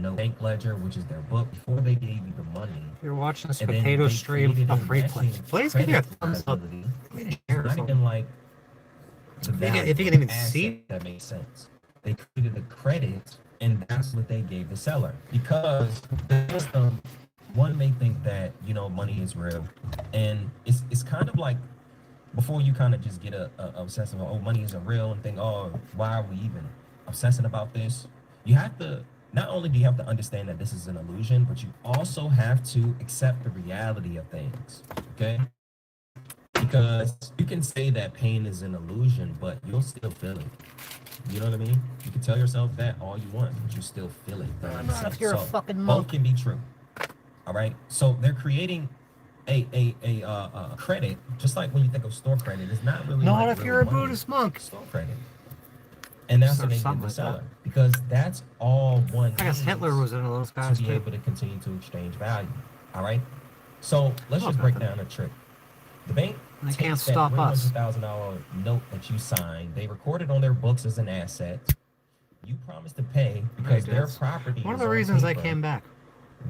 a bank ledger, which is their book, before they gave you the money. You're watching this And potato then they stream created of a replay. matching Please give me a credit thumbs up. liability. It's not even like the value If you can of even the asset, see. that makes sense. They created a credit, and that's what they gave the seller. Because the system, one may think that, you know, money is real. And it's kind of like, before you kind of just get a obsessed about, oh, money isn't real, and think, oh, why are we even obsessing about this? You have to, not only do you have to understand that this is an illusion, but you also have to accept the reality of things, okay? Because you can say that pain is an illusion, but you'll still feel it. You know what I mean? You can tell yourself that all you want, but you still feel it. Not if you're a fucking both monk. can be true. All right. So they're creating a credit, just like when you think of store credit. It's not really Not like if you're a money, Buddhist monk. store credit. And that's Or what they give something the like seller, that. because that's all one I guess needs Hitler was one of those to guys be too. able to continue to exchange value. All right. So let's Oh, just break nothing. down a trick. The bank They can't takes that stop us. $300,000 note that you signed. They record it on their books as an asset. You promise to pay because their That's property one of is the on reasons I paper. came back.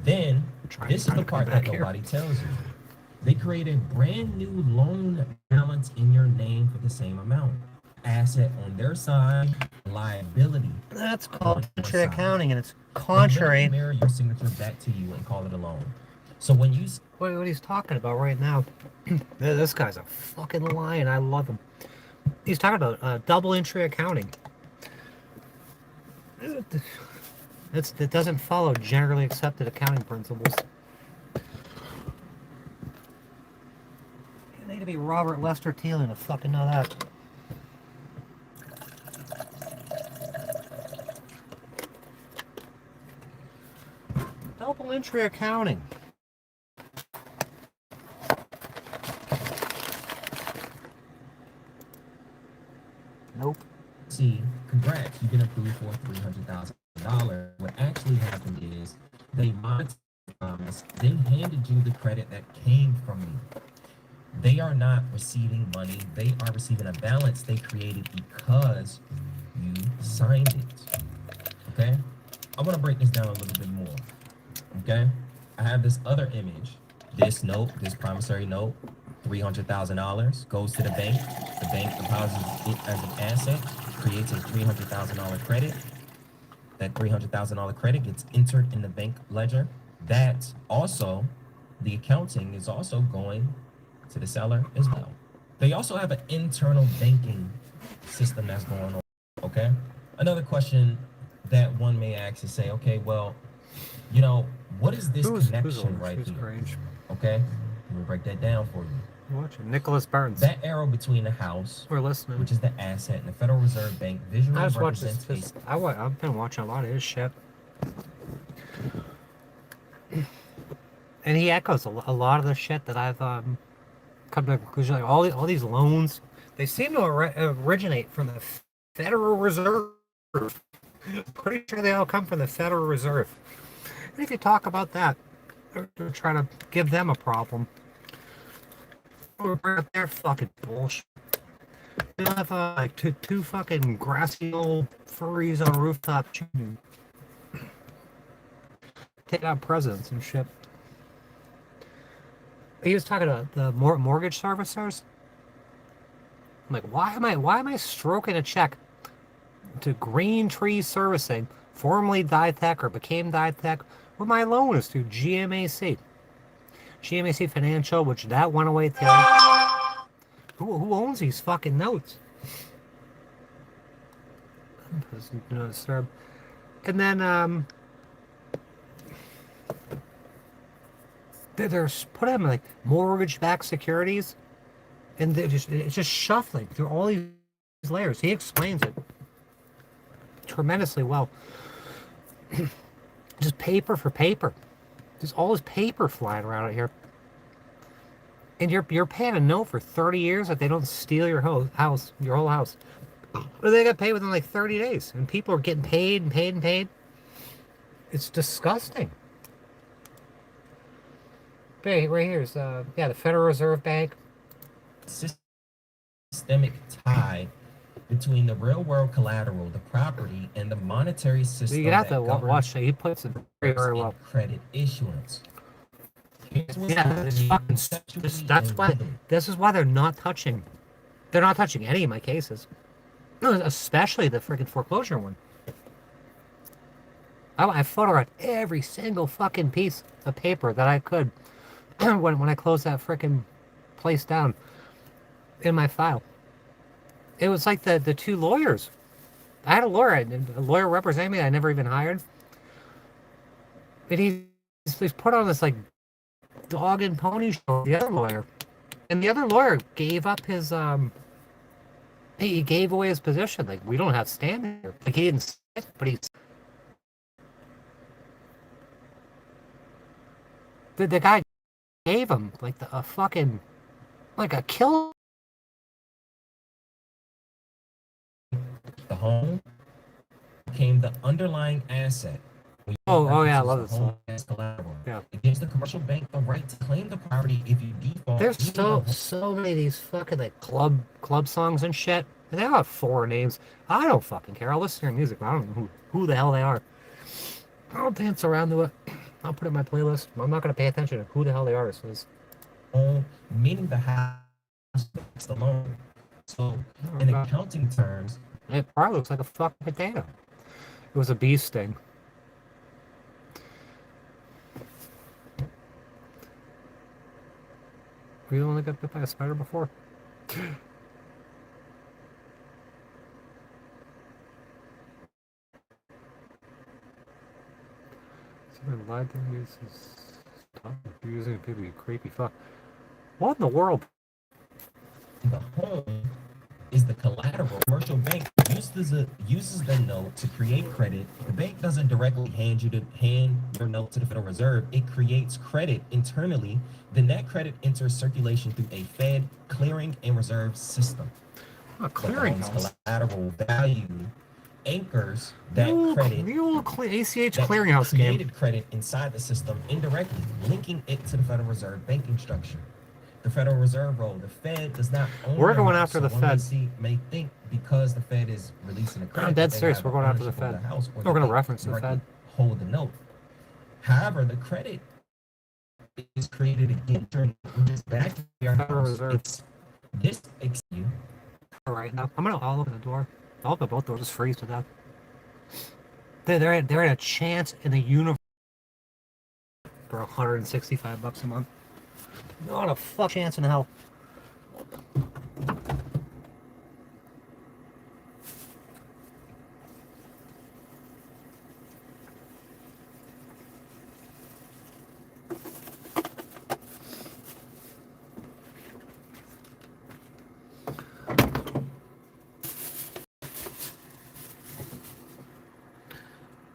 Then this is Trying the to come part that back here. nobody tells you. They create a brand new loan balance in your name for the same amount. Asset on their side, liability. That's called on your contrary side. accounting, and it's They contrary. literally mirror your signature back to you and call it a loan. So when you What he's talking about right now, this guy's a fucking lion. I love him. He's talking about double entry accounting. It doesn't follow generally accepted accounting principles. You need to be Robert Lester Thielen to fucking know that. Double entry accounting. Nope. see, congrats, you've been approved for $300,000. What actually happened is they monetized, then handed you the credit that came from you. They are not receiving money. They are receiving a balance they created because you signed it. Okay? I want to break this down a little bit more. Okay? I have this other image. This note, this promissory note, $300,000 goes to the bank. The bank deposits it as an asset, creates a $300,000 credit. That $300,000 credit gets entered in the bank ledger. That also, the accounting is also going to the seller as well. They also have an internal banking system that's going on. Okay. Another question that one may ask is say, okay, well, you know, what is this connection right here? Grange? Okay. We'll break that down for you. Watching Nicholas Burns. That arrow between the house, We're listening. which is the asset, and the Federal Reserve Bank visually I just watched represents this. I've been watching a lot of his shit. And he echoes a lot of the shit that I've come to a conclusion. Like all these loans, they seem to originate from the Federal Reserve. Pretty sure they all come from the Federal Reserve. And if you talk about that, they're trying to give them a problem. Or bring up their fucking bullshit. They have like two fucking grassy old furries on a rooftop shooting. Take out presidents and shit. He was talking about the mortgage servicers. I'm like, why am I stroking a check to Green Tree Servicing, formerly Ditech or became Ditech, when my loan is through GMAC Financial, which that went away today. Who owns these fucking notes? And then they're putting them like mortgage-backed securities, and it's just shuffling through all these layers. He explains it tremendously well. Just paper for paper. There's all this paper flying around out here. And you're paying a note for 30 years that they don't steal your whole house. Or they got paid within like 30 days. And people are getting paid and paid and paid. It's disgusting. But right here is the Federal Reserve Bank. systemic tie between the real world collateral, the property, and the monetary system You have to that governs watch that. He puts it very, very well. credit issuance. Here's what's Yeah, it's happening fucking. conceptually That's and why. legally. This is why they're not touching. They're not touching any of my cases. No, especially the freaking foreclosure one. I photographed every single fucking piece of paper that I could when I closed that freaking place down in my file. It was like the two lawyers. I had a lawyer representing me I never even hired. And he's put on this like dog and pony show with the other lawyer. And the other lawyer gave up his he gave away his position. Like, we don't have standing here. Like, he didn't say it, but the guy gave him like a fucking like a kill. The home became the underlying asset. Oh yeah, I love the this home song. as collateral. Yeah. It gives the commercial bank the right to claim the property if you default. There's so many of these fucking like club songs and shit. And they all have foreign names. I don't fucking care. I'll listen to your music, but I don't know who the hell they are. I'll dance around to it. I'll put it in my playlist. I'm not gonna pay attention to who the hell the artist is. Meaning the house is the loan. So in accounting terms, it probably looks like a fucking potato. It was a bee sting. Were you the one that got bit by a spider before? Someone lied to me. You're using people, you creepy fuck. What in the world? the home is the collateral. Commercial bank uses the note to create credit. The bank doesn't directly hand your note to the Federal Reserve. It creates credit internally. Then that credit enters circulation through a Fed clearing and reserve system. A clearing house. Collateral value anchors that credit. The old ACH that clearinghouse game. Created credit inside the system indirectly, linking it to the Federal Reserve banking structure. The Federal Reserve role. The Fed does not own. We're going after the Fed. May think because the Fed is releasing a credit. I'm dead serious. We're going after the Fed. We're going to reference the Fed. Hold the note. However, the credit is created again during back to your Federal Reserve. It's this you. All right, now I'll open the door. I'll open both doors. Just freeze to death. They're at a chance in the universe for $165 a month. Not a fuck chance in hell.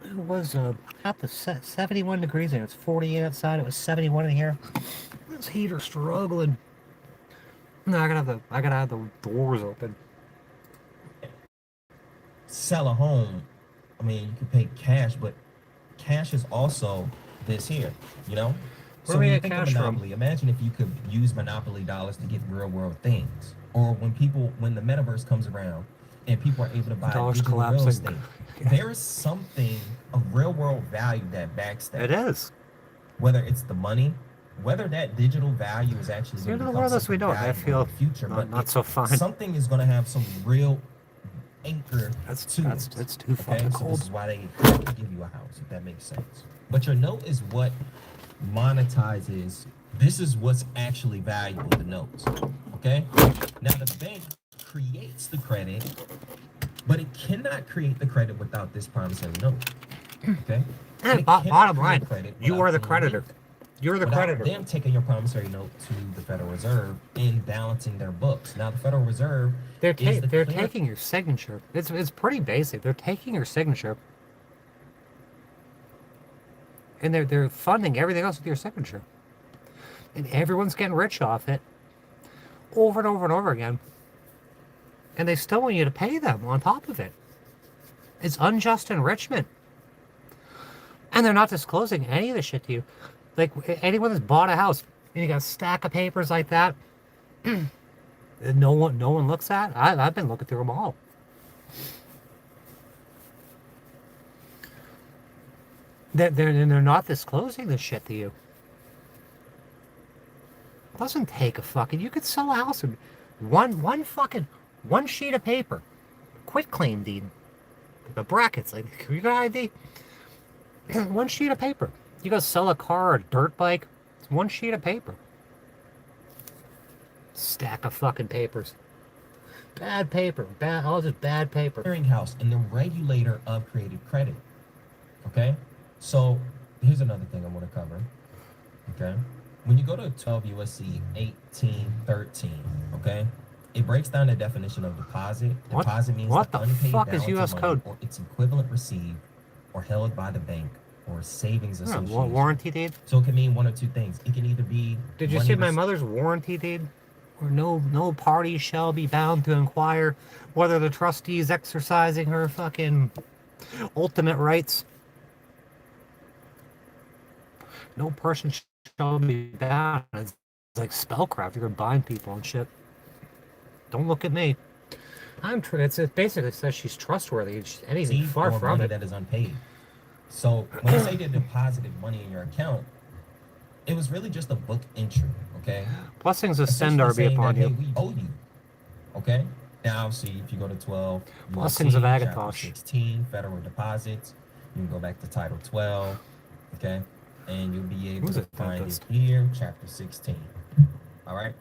It was up to 71 degrees and it's 48 outside. It was 71 in here. This heater's struggling. No, I gotta have the doors open. Sell a home. I mean, you can pay cash, but cash is also this here. You know. Where do we get cash Monopoly, from? imagine if you could use Monopoly dollars to get real world things, or when the metaverse comes around and people are able to buy digital real estate. There is something of real world value that backs that. It is. Whether it's the money, whether that digital value is actually going to the world as we know it. I feel future, not so fine. Something is going to have some real anchor It's to it. It's too fucking So cold. this is why they give you a house, if that makes sense. But your note is what monetizes. This is what's actually valuable, the notes. Okay? Now the bank creates the credit, but it cannot create the credit without this promissory note. Okay? And bottom line, you are the creditor. You're the creditor. Them taking your promissory note to the Federal Reserve and balancing their books. Now the Federal Reserve they're taking your signature. It's pretty basic. They're taking your signature, and they're funding everything else with your signature, and everyone's getting rich off it, over and over and over again. And they still want you to pay them on top of it. It's unjust enrichment. And they're not disclosing any of the shit to you. Like, anyone that's bought a house, and you got a stack of papers like that, no one looks at. I've been looking through them all. They're not disclosing this shit to you. It doesn't take a fucking. You could sell a house with one sheet of paper, quit claim deed, the brackets like you got ID, one sheet of paper. You go sell a car or a dirt bike. It's one sheet of paper. Stack of fucking papers. Bad paper. All just bad paper. Clearinghouse and the regulator of created credit. Okay? So here's another thing I want to cover. Okay? When you go to 12 USC 1813, okay? It breaks down the definition of deposit. Deposit means what the the unpaid fuck balance is US of code? money or its equivalent received or held by the bank or savings association. Warranty deed? So it can mean one of two things. It can either be... Did you see my mother's warranty deed? Or no party shall be bound to inquire whether the trustee is exercising her fucking ultimate rights. No person shall be bound. It's like spellcraft. You're gonna bind people and shit. Don't look at me. It basically says she's trustworthy. Anything far from money it. that is unpaid. So when you say they deposited money in your account, it was really just a book entry, okay? Blessings of Sendar be upon you. Hey, we owe you, okay? Now, see, if you go to 12, Blessings of chapter Agathos. 16, federal deposits, you can go back to title 12, okay? And you'll be able to find it here, chapter 16, all right?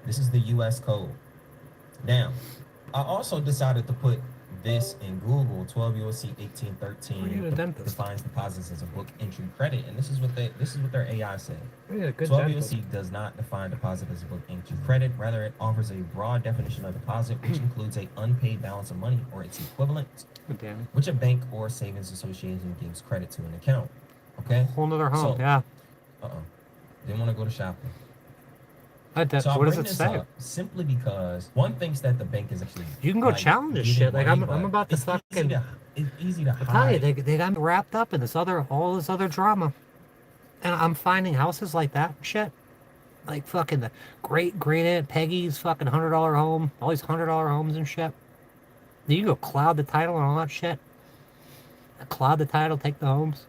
This is the U.S. code. Now, I also decided to put this in Google. 12 USC 1813 defines deposits as a book entry credit, and this is what their AI said. 12 USC does not define deposit as a book entry credit. Rather, it offers a broad definition of deposit, which includes a unpaid balance of money or its equivalent, which a bank or savings association gives credit to an account. Okay. Whole nother home. Yeah. Didn't want to go to shopping. So what does it say? Simply because one thinks that the bank is actually... You can go challenge this shit. Like I'm about to fucking... It's easy to hide. I tell you, they got me wrapped up in all this other drama. And I'm finding houses like that and shit. Like fucking the great Aunt Peggy's fucking $100 home. All these $100 homes and shit. You can go cloud the title and all that shit. Cloud the title, take the homes.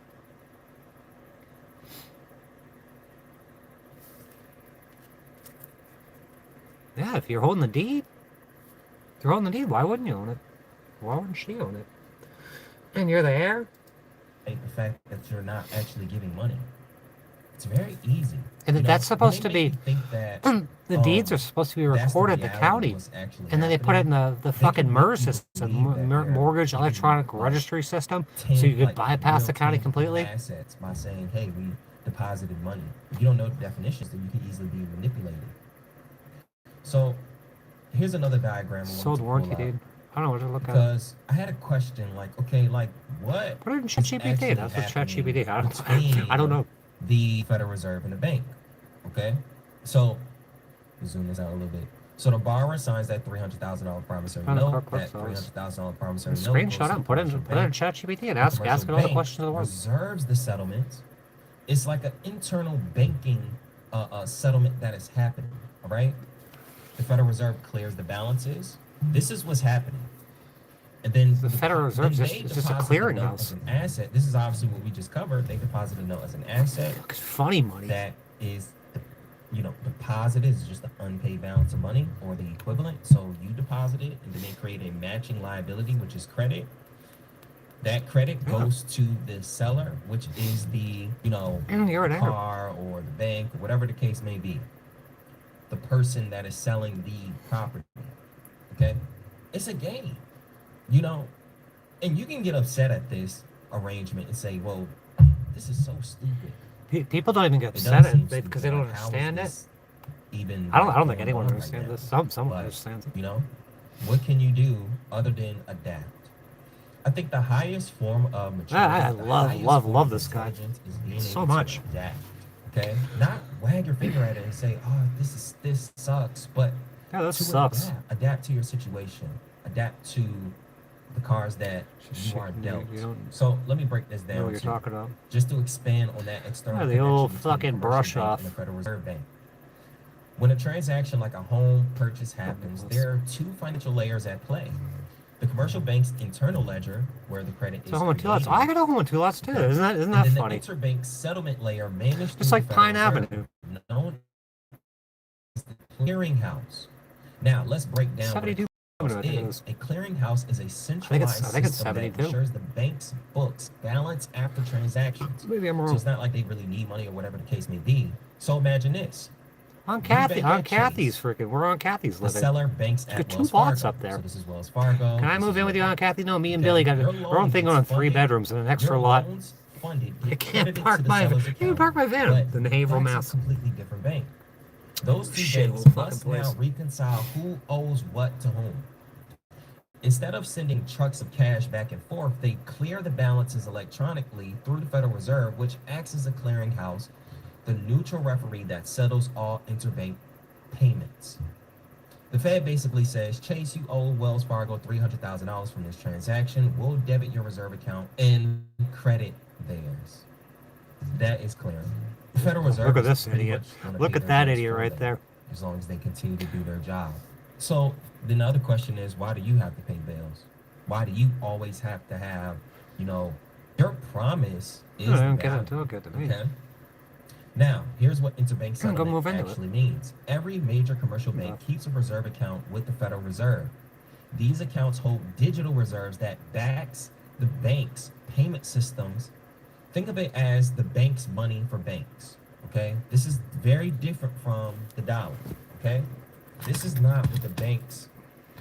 Yeah, if you're holding the deed, why wouldn't you own it? Why wouldn't she own it? And you're the heir? The fact that you're not actually giving money. It's very easy. And that's supposed to be... the deeds are supposed to be recorded at the county. And then they put it in the fucking MERS system, Mortgage Electronic Registry System, so you could bypass the county completely. Assets by saying, hey, we deposited money. If you don't know the definitions, then you can easily be manipulated. So, here's another diagram. Sold warranty deed. I don't know what to look at. Because I had a question, like, okay, like, what? Put it in ChatGPT. That's what ChatGPT. I don't know. The Federal Reserve and the bank. Okay? So, zoom this out a little bit. So, the borrower signs that $300,000 promissory note. That $300,000 promissory note. Screenshot it and put it in ChatGPT and ask it all the questions of the world. Reserves the settlement. It's like an internal banking settlement that is happening. All right? The Federal Reserve clears the balances. This is what's happening. And then the Federal Reserve is just a clearinghouse. An asset. This is obviously what we just covered. They deposit a note as an asset. It's funny money. That is, deposit is just the unpaid balance of money or the equivalent. So you deposit it, and then they create a matching liability, which is credit. That credit goes to the seller, which is the, car or the bank, or whatever the case may be. The person that is selling the property. Okay? It's a game. And you can get upset at this arrangement and say, well, this is so stupid. People don't even get upset at it because they don't understand it. I don't think anyone understands this. Someone understands it. What can you do other than adapt? I think the highest form of maturity, I love this guy is being so able much. To adapt. Okay, not wag your finger at it and say, "Oh, this sucks," but adapt to your situation, adapt to the cards that you are dealt. So let me break this down. Know what you're talking about? Just to expand on that external. The old fucking brush off. And the Federal Reserve Bank. When a transaction like a home purchase happens, there are two financial layers at play. The commercial bank's internal ledger, where the credit So is home on two lots. Oh, I got a home on two lots too. Okay. Isn't And that then funny? the interbank settlement layer managed Just through like the Federal Pine Reserve, Avenue. known as the clearinghouse. Now, let's break down what 72 a Avenue, I think it clearinghouse is. is. A clearinghouse is a I centralized think it's system that 72. ensures the bank's books balance after transactions. Maybe I'm So wrong. it's not like they really need money or whatever the case may be. So imagine this. On You bank Kathy's at Chase. freaking. We're on Kathy's The living. seller banks Got at two Wells lots Fargo. up there. So this is Wells Fargo. Can I this move is in with you your on bank. Kathy? No, me and Okay? Billy got Your our own loan thing gets on 3 funded. bedrooms and an extra Your lot. loans funded I get can't credited to park the my seller's can't account, park my van but in the Haverhill, that's a Mass. completely different bank. Those two Shit, banks little fucking must place. now reconcile who owes what to whom. Instead of sending trucks of cash back and forth, they clear the balances electronically through the Federal Reserve, which acts as a clearinghouse, the neutral referee that settles all interbank payments. The Fed basically says, Chase, you owe Wells Fargo $300,000 from this transaction. We'll debit your reserve account and credit theirs. That is clearing. The Federal Reserve Look at is this pretty idiot. much gonna Look pay at their that bills idiot for right them, there. as long as they continue to do their job. So then the other question is, why do you have to pay bills? Why do you always have to have, your promise is No, I the don't get value, it. Don't get to me. okay? Now, here's what interbank Go settlement move into it. actually means. Every major commercial bank No. keeps a reserve account with the Federal Reserve. These accounts hold digital reserves that backs the bank's payment systems. Think of it as the bank's money for banks, okay? This is very different from the dollar, okay? This is not what the banks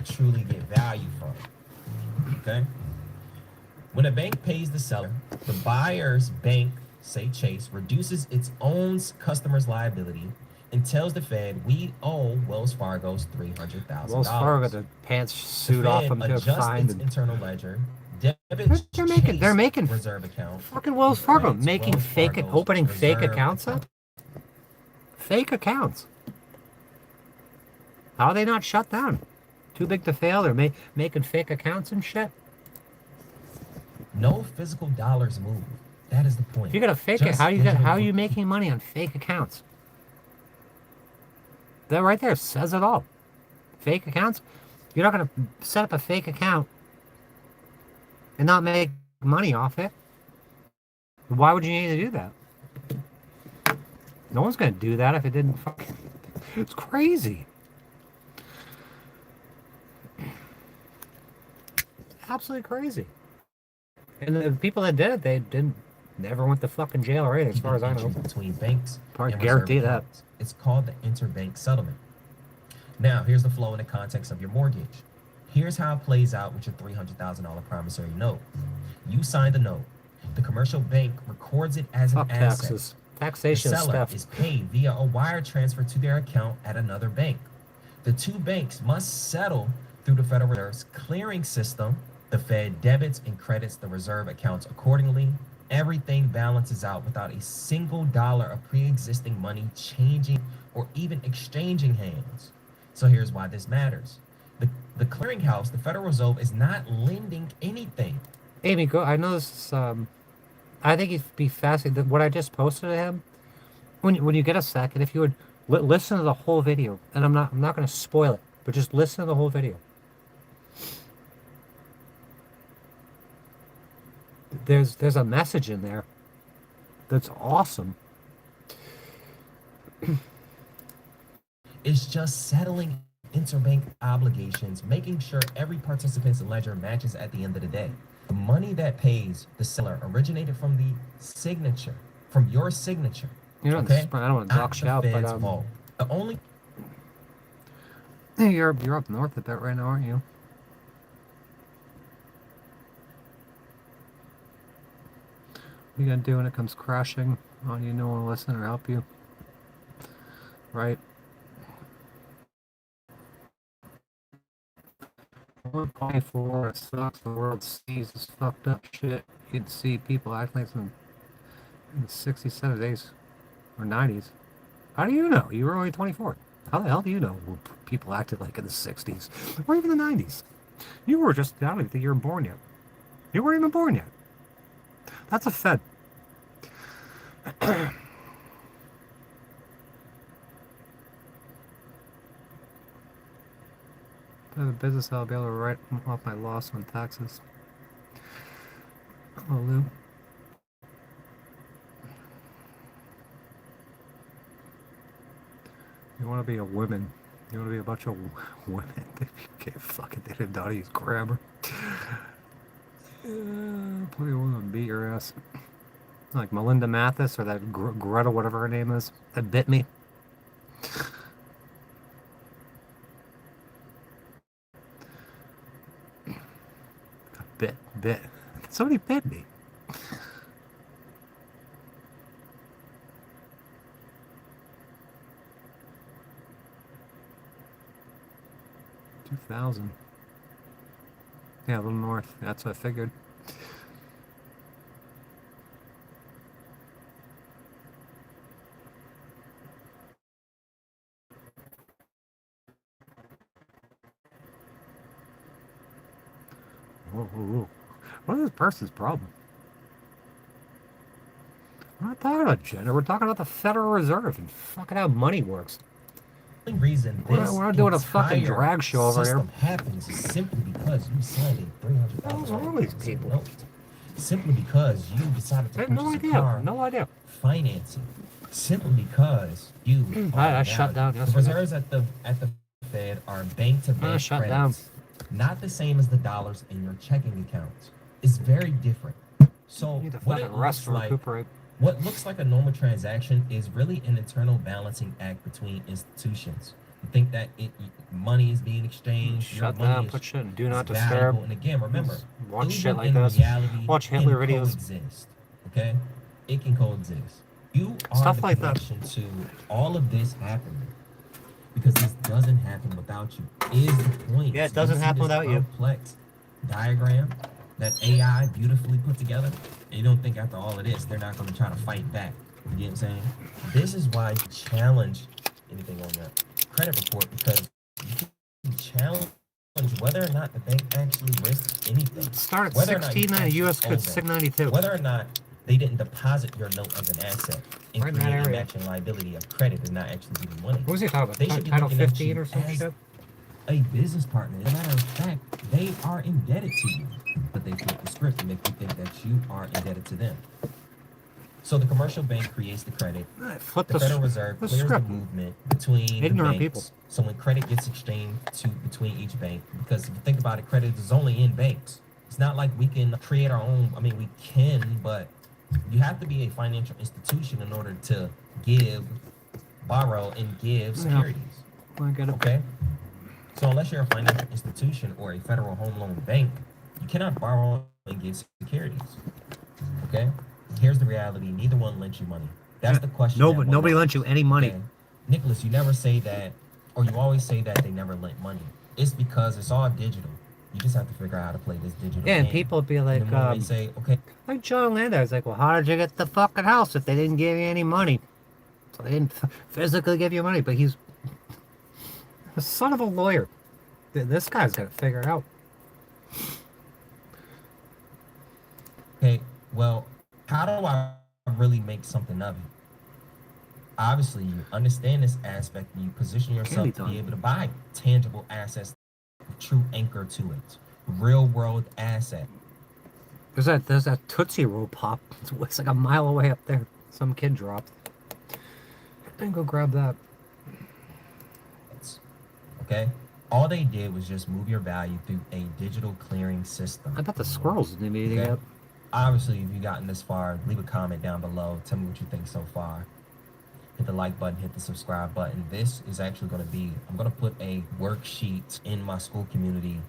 truly get value from, okay? When a bank pays the seller, the buyer's bank, say Chase, reduces its own customer's liability and tells the Fed, we owe Wells Fargo's $300,000. Wells Fargo got the pants suit off them to adjusts find its and internal ledger, debits they're making reserve account. fucking Wells Fargo credits making Wells fake Fargo's opening fake reserve accounts account. up. Fake accounts. How are they not shut down? Too big to fail? They're making fake accounts and shit. No physical dollars move. That is the point. If you got a fake Just how are digital you making money on fake accounts? That right there says it all. Fake accounts? You're not gonna set up a fake account and not make money off it. Why would you need to do that? No one's gonna do that if it didn't fucking. It's crazy. Absolutely crazy. And the people that did it, they never went to fucking jail or anything, as far as I know. Between banks Probably and guarantee reserve that. accounts. It's called the interbank settlement. Now, here's the flow in the context of your mortgage. Here's how it plays out with your $300,000 promissory note. You sign the note. The commercial bank records it as Fuck an asset. taxes. The Taxation seller stuff. is paid via a wire transfer to their account at another bank. The two banks must settle through the Federal Reserve's clearing system. The Fed debits and credits the reserve accounts accordingly. Everything balances out without a single dollar of pre-existing money changing or even exchanging hands. So here's why this matters. The clearinghouse, the Federal Reserve, is not lending anything. Amy, go. I know this is, I think it'd be fascinating. What I just posted to him, when you get a second, if you would listen to the whole video, and I'm not going to spoil it, but just listen to the whole video. There's a message in there that's awesome. It's just settling interbank obligations, making sure every participant's ledger matches at the end of the day. The money that pays the seller originated from the signature, from your signature. You know, okay? I don't want to dox you out, but the only you're up north a bit right now, aren't you? What are you gonna do when it comes crashing on you? No one will listen or help you, right? 1.4, it sucks. The world sees this fucked up shit. You'd see people acting like in the 60s, 70s, or 90s. How do you know? You were only 24. How the hell do you know what people acted like in the 60s? Or even the 90s? You were just, I don't even think you were born yet. You weren't even born yet. That's a Fed. have a business, I'll be able to write off my loss on taxes. Oh, Lou. You want to be a woman. You want to be a bunch of women. Okay, fuck it. They didn't know how to use grammar. Plenty of women beat your ass. Like Melinda Mathis or that Greta, whatever her name is, that bit me. Bit. Somebody bit me. $2,000. Yeah, a little north. That's what I figured. Whoa. What is this person's problem? We're not talking about gender. We're talking about the Federal Reserve and fucking how money works. The only reason this we're not doing a fucking drag show over here. system happens is simply because you signed a $300,000 note. Simply because you decided to purchase a car. No idea. Financing. Simply because you. I shut down yesterday. The reserves at the Fed are bank-to-bank credits. Not the same as the dollars in your checking accounts. It's very different. So you need to fucking rest to recuperate. What looks like a normal transaction is really an internal balancing act between institutions. You think that money is being exchanged. Shut down, put shit in do not disturb. And again, remember, watch shit like this. Watch Hitler videos. Coexist, okay? It can coexist. You are stuff the like connection to all of this happening. Because this doesn't happen without you. Is the point. Yeah, it doesn't happen without you. Complex diagram that AI beautifully put together. And you don't think after all of this, they're not going to try to fight back. You get what I'm saying? This is why you challenge anything on your credit report, because you can challenge whether or not the bank actually risks anything. Start at 1690, US code 692. Whether or not they didn't deposit your note as an asset and create a matching liability of credit and not actually give you money. What was he talking about? They should be Title looking at 15 you or some as shit? A business partner. As a matter of fact, they are indebted to you. But they flip the script and make you think that you are indebted to them. So the commercial bank creates the credit. Flip the Federal Reserve clears the movement between ignorant the banks. People. So when credit gets exchanged between each bank, because if you think about it, credit is only in banks. It's not like we can create our own. I mean, we can, but you have to be a financial institution in order to borrow and give securities. I get it. Okay? So unless you're a financial institution or a federal home loan bank, you cannot borrow and give securities. Okay? Here's the reality. Neither one lent you money. That's the question. Nobody lent you any money. Okay. Nicholas, you never say that, or you always say that they never lent money. It's because it's all digital. You just have to figure out how to play this digital game. And people be like, they say, okay. Like John Landau's like, well, how did you get the fucking house if they didn't give you any money? So they didn't physically give you money, but he's a son of a lawyer. This guy's got to figure it out. Okay, well, how do I really make something of it? Obviously, you understand this aspect and you position yourself to be able to buy tangible assets, true anchor to it, real world asset. There's that Tootsie Roll pop. It's like a mile away up there. Some kid dropped. Then go grab that. Okay? All they did was just move your value through a digital clearing system. I bet the squirrels didn't mean anything up. Obviously, if you've gotten this far, leave a comment down below. Tell me what you think so far. Hit the like button, hit the subscribe button. This is actually going to be, I'm going to put a worksheet in my school community.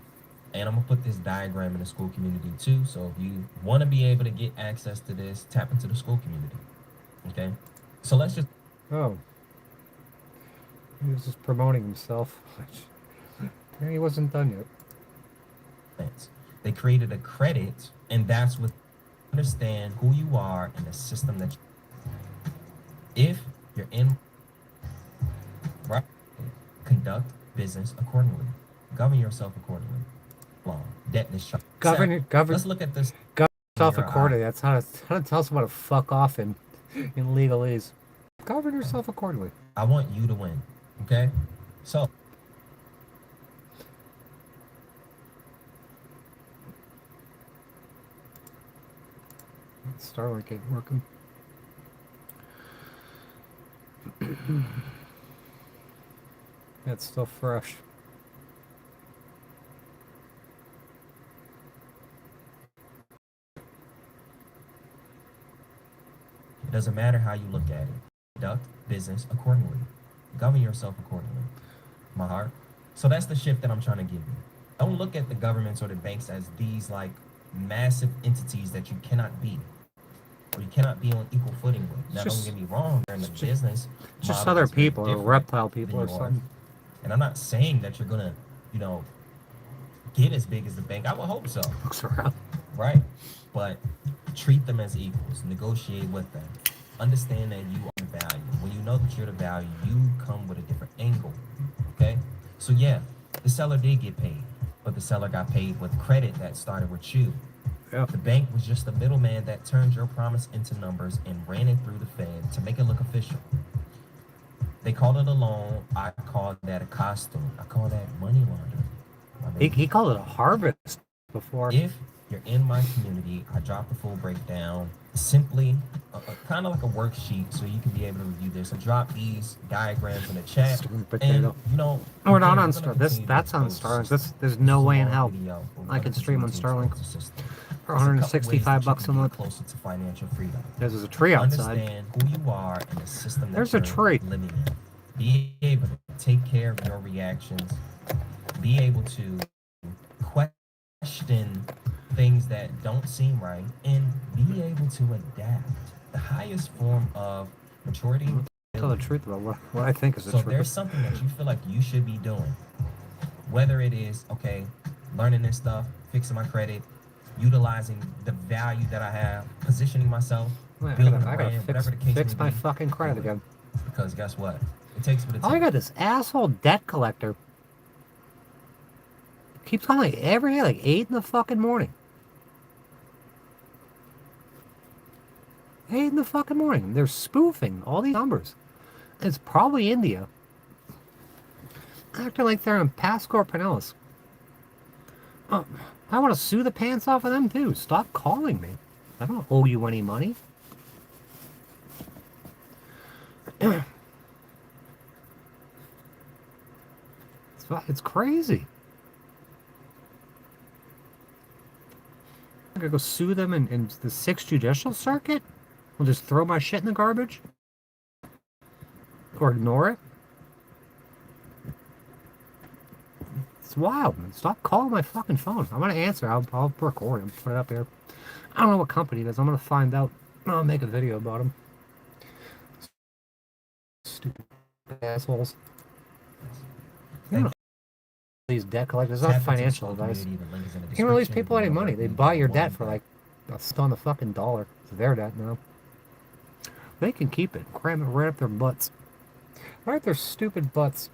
And I'm going to put this diagram in the school community too. So if you want to be able to get access to this, tap into the school community. Okay? So let's just... Oh. He was just promoting himself. He wasn't done yet. They created a credit, and that's what understand who you are and the system that if you're in, right, conduct business accordingly, govern yourself accordingly. Let's look at this. Govern yourself accordingly. That's how to tell someone to fuck off in legalese. Govern yourself accordingly. I want you to win. Okay, so Starlink ain't working. It's still fresh. It doesn't matter how you look at it. Conduct business accordingly. Govern yourself accordingly. My heart. So that's the shift that I'm trying to give you. Don't look at the governments or the banks as these like massive entities that you cannot be, or you cannot be on equal footing with. Now, don't get me wrong, they're in the business. Just other people, or reptile people, or something. And I'm not saying that you're gonna, you know, get as big as the bank. I would hope so. Looks around. Right? But treat them as equals. Negotiate with them. Understand that you are the value. When you know that you're the value, you come with a different angle. Okay? So yeah, the seller did get paid, but the seller got paid with credit that started with you. Yeah. The bank was just the middleman that turned your promise into numbers and ran it through the Fed to make it look official. They called it a loan. I called that a costume. I call that money laundering. He called it a harvest before. If you're in my community, I drop the full breakdown. Simply, kind of like a worksheet, so you can be able to review this. I drop these diagrams in the chat. Starlink Potato. And, you know, we're not on Starlink. That's on Starlink. There's no way in hell I can stream on Starlink for 165 bucks a month. Closer to financial freedom. There's a tree outside. Understand who you are and the system that There's a tree. Living in. Be able to take care of your reactions. Be able to question things that don't seem right, and be able to adapt. The highest form of maturity. Tell the truth about what I think is the truth. So there's something that you feel like you should be doing, whether it is learning this stuff, fixing my credit, utilizing the value that I have, positioning myself, building a brand, whatever the case fix may my be, fucking credit again. Because guess what? It takes what it takes. I got this asshole debt collector. Keeps calling every day, like 8 in the fucking morning. 8 in the fucking morning. They're spoofing all these numbers. It's probably India. Acting like they're in Pascal Pinellas. I want to sue the pants off of them too. Stop calling me. I don't owe you any money. It's crazy. I'm gonna go sue them in the 6th Judicial Circuit? I'll just throw my shit in the garbage? Or ignore it? It's wild, man. Stop calling my fucking phone. I'm gonna answer. I'll record him, put it up here. I don't know what company it is. I'm gonna find out. I'll make a video about him. Stupid assholes. These debt collectors. It's not financial advice. You can't release people any money. They buy your debt for like on the fucking dollar. It's their debt now. They can keep it. Cram it right up their butts. Right up their stupid butts.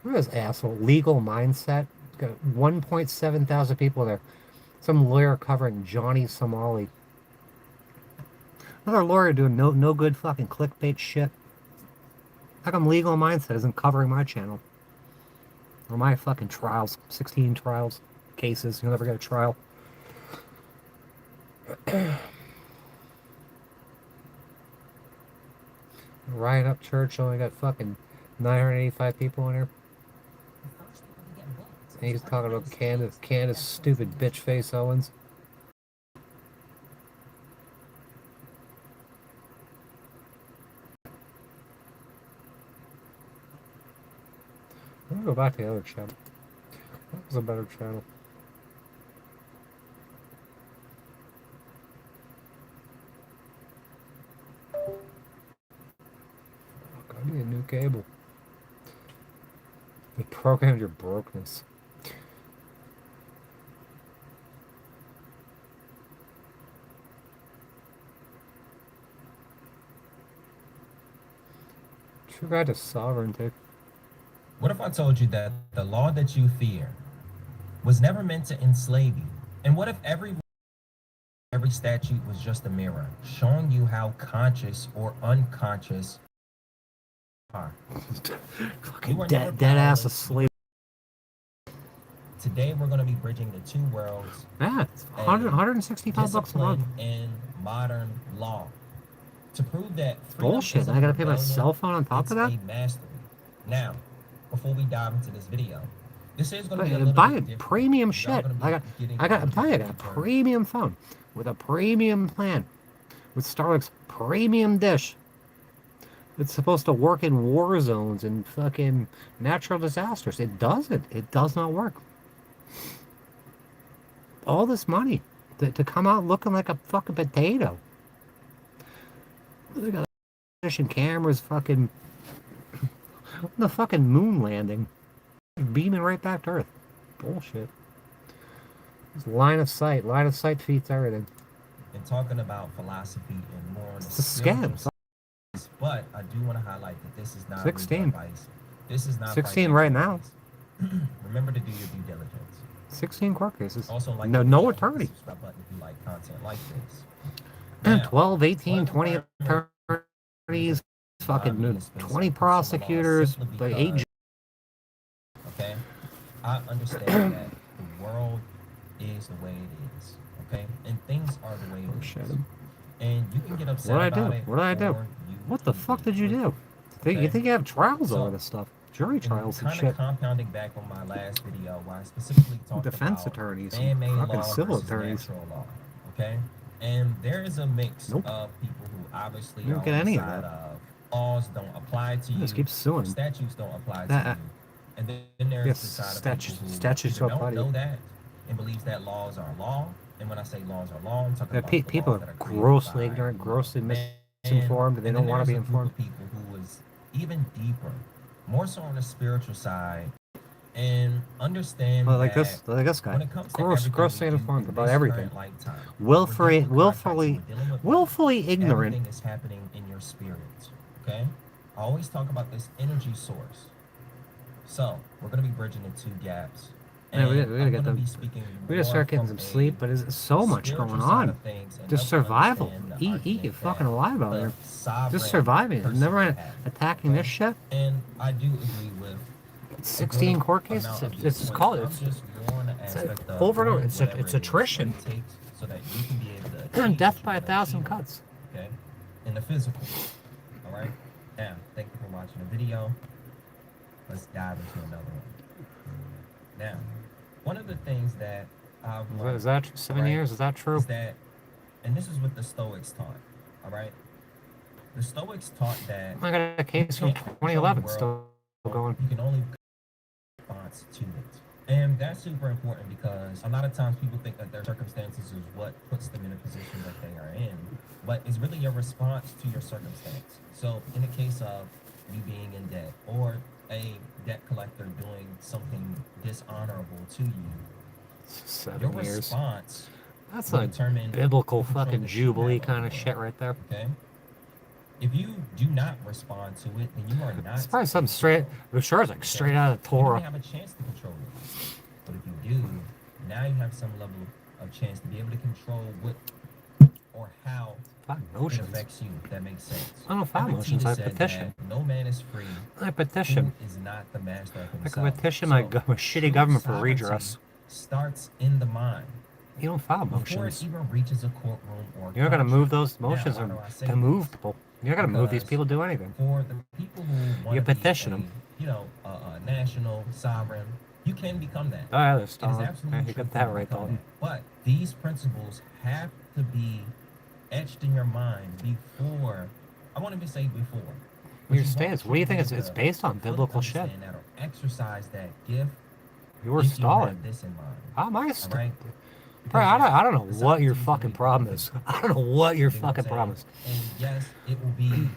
Look at this asshole. Legal Mindset. Got 1.7 thousand people there. Some lawyer covering Johnny Somali. Another lawyer doing no good fucking clickbait shit. How come Legal Mindset isn't covering my channel? Or my fucking trials. 16 trials. Cases. You'll never get a trial. Riot Up Church only got fucking 985 people in here. And he's talking about Candace stupid bitch face Owens. I'm gonna go back to the other channel. That was a better channel. I need a new cable. They programmed your brokenness. True guy to sovereignty. What if I told you that the law that you fear was never meant to enslave you? And what if every statute was just a mirror, showing you how conscious or unconscious you are? Fucking dead ass asleep. Today we're going to be bridging the two worlds, Yeah, it's a 165 bucks a month. discipline in modern law. To prove that freedom Bullshit. isn't I a gotta pay my rebellion, cell phone on top it's of that? a mastery. Now, before we dive into this video, this is going to be a But little bit buy different. premium We are shit. going to be getting I'm into telling you, I got a deeper. premium phone with a premium plan with Starlink's premium dish. It's supposed to work in war zones and fucking natural disasters. It doesn't. It does not work. All this money to come out looking like a fucking potato. They got dish and cameras fucking the fucking moon landing. Beaming right back to Earth. Bullshit. It's line of sight. Line of sight feats everything. And talking about philosophy and more on the It's a spiritual scam. side, but I do want to highlight that this is not 16. legal advice. This is not 16 right financial now. advice. Remember to do your due diligence. 16 court cases. Also, like No, the no video, hit the attorney. subscribe button if you like content like this. Now, 12, one 18, of the 20 primary attorneys, fucking being a space 20 of prosecutors, simply like because, 8 okay, I understand that the world is the way it is, okay, and things are the way it shit. is, and you can get upset What did I about do? it. What did I do? or What the can fuck get did you with do? it, You okay? think you have trials So, over this stuff? Jury trials and kind shit. of compounding back on my last video where I specifically talked Defense about attorneys, man-made fucking law civil versus attorneys. natural law, okay? And there is a mix Nope. of people who obviously You are don't get on the any of side that. of laws don't apply to You you, just keep suing. statutes don't apply to Uh-uh. you, and then there's Yes, the side of people who statutes either don't apply don't to you. know that and believes that laws are law. And when I say laws are law, I'm talking about the People laws are that are created grossly by ignorant, grossly man. misinformed, and they And don't then want to there's be a group informed. of people who is even deeper, more so on the spiritual side, and understand Well, that like this guy, when it comes to everything grossly we do informed in about this everything, current lifetime, we're dealing with contracts and we're dealing with money. willfully ignorant. Everything is happening in your spirit, okay? I always talk about this energy source. So we're gonna be bridging the two gaps, and Man, we gotta I'm get gonna them. be speaking We gotta more start getting from some sleep, but there's so much spiritual going side on. of things and Just help you survival. understand the Eat, argument get fucking that alive out the here. sovereign Just surviving. person Never mind had, attacking okay? this shit. And I do agree with a 16 good court cases. amount of your It's points. called. I'm just more on the It's aspect of over and over. doing whatever It's it is attrition. what it takes so that you can be able to achieve Death what by you a want to thousand achieve, cuts. okay? In the physical, all right? Now, thank you for watching the video. Let's dive into another one. Now, one of the things that I've learned, Is that 7 right, years? Is that true? is that, and this is what the Stoics taught, all right? The Stoics taught that I got a case from 2011 still going. you can only response to it. And that's super important because a lot of times people think that their circumstances is what puts them in a position that they are in, but it's really your response to your circumstance. So in the case of you being in debt or a debt collector doing something dishonorable to you, 7 your years. response That's will like determine biblical the control fucking that you jubilee have kind over of the shit world, right there. okay? If you do not respond to it, then you are not. It's probably something straight. I'm sure it's like straight out of You don't Torah. have a chance to control it. But if you do, now you have some level of chance to be able to control what or how Fuck it motions. affects you. If that makes sense. I don't file motions. I petition. No man is free. I petition. Who is not the master of I himself. can petition So, my shitty true government for sovereignty redress. starts in the mind. You don't file Before motions. it even reaches a courtroom or You're not gonna move contract. those motions Now, why do I say to move people. You're not gonna move these Because people to do anything. For the people who want You to petition be them. a national sovereign, you can become that. Oh, yeah, there's It is Stalin. absolutely You true got for that you to right, become Dalton. that. But these principles have to be etched in your mind before. I won't even say before. but Your you stance. have What do you to think? be It's able based on to fully biblical shit. understand that or exercise that gift. You were if you Stalin. have this in mind. How am I All Stalin? right. Bro, I don't know Because what your sometimes fucking you problem can is. I don't know what your you know what fucking I'm problem is. saying? And yes, it will be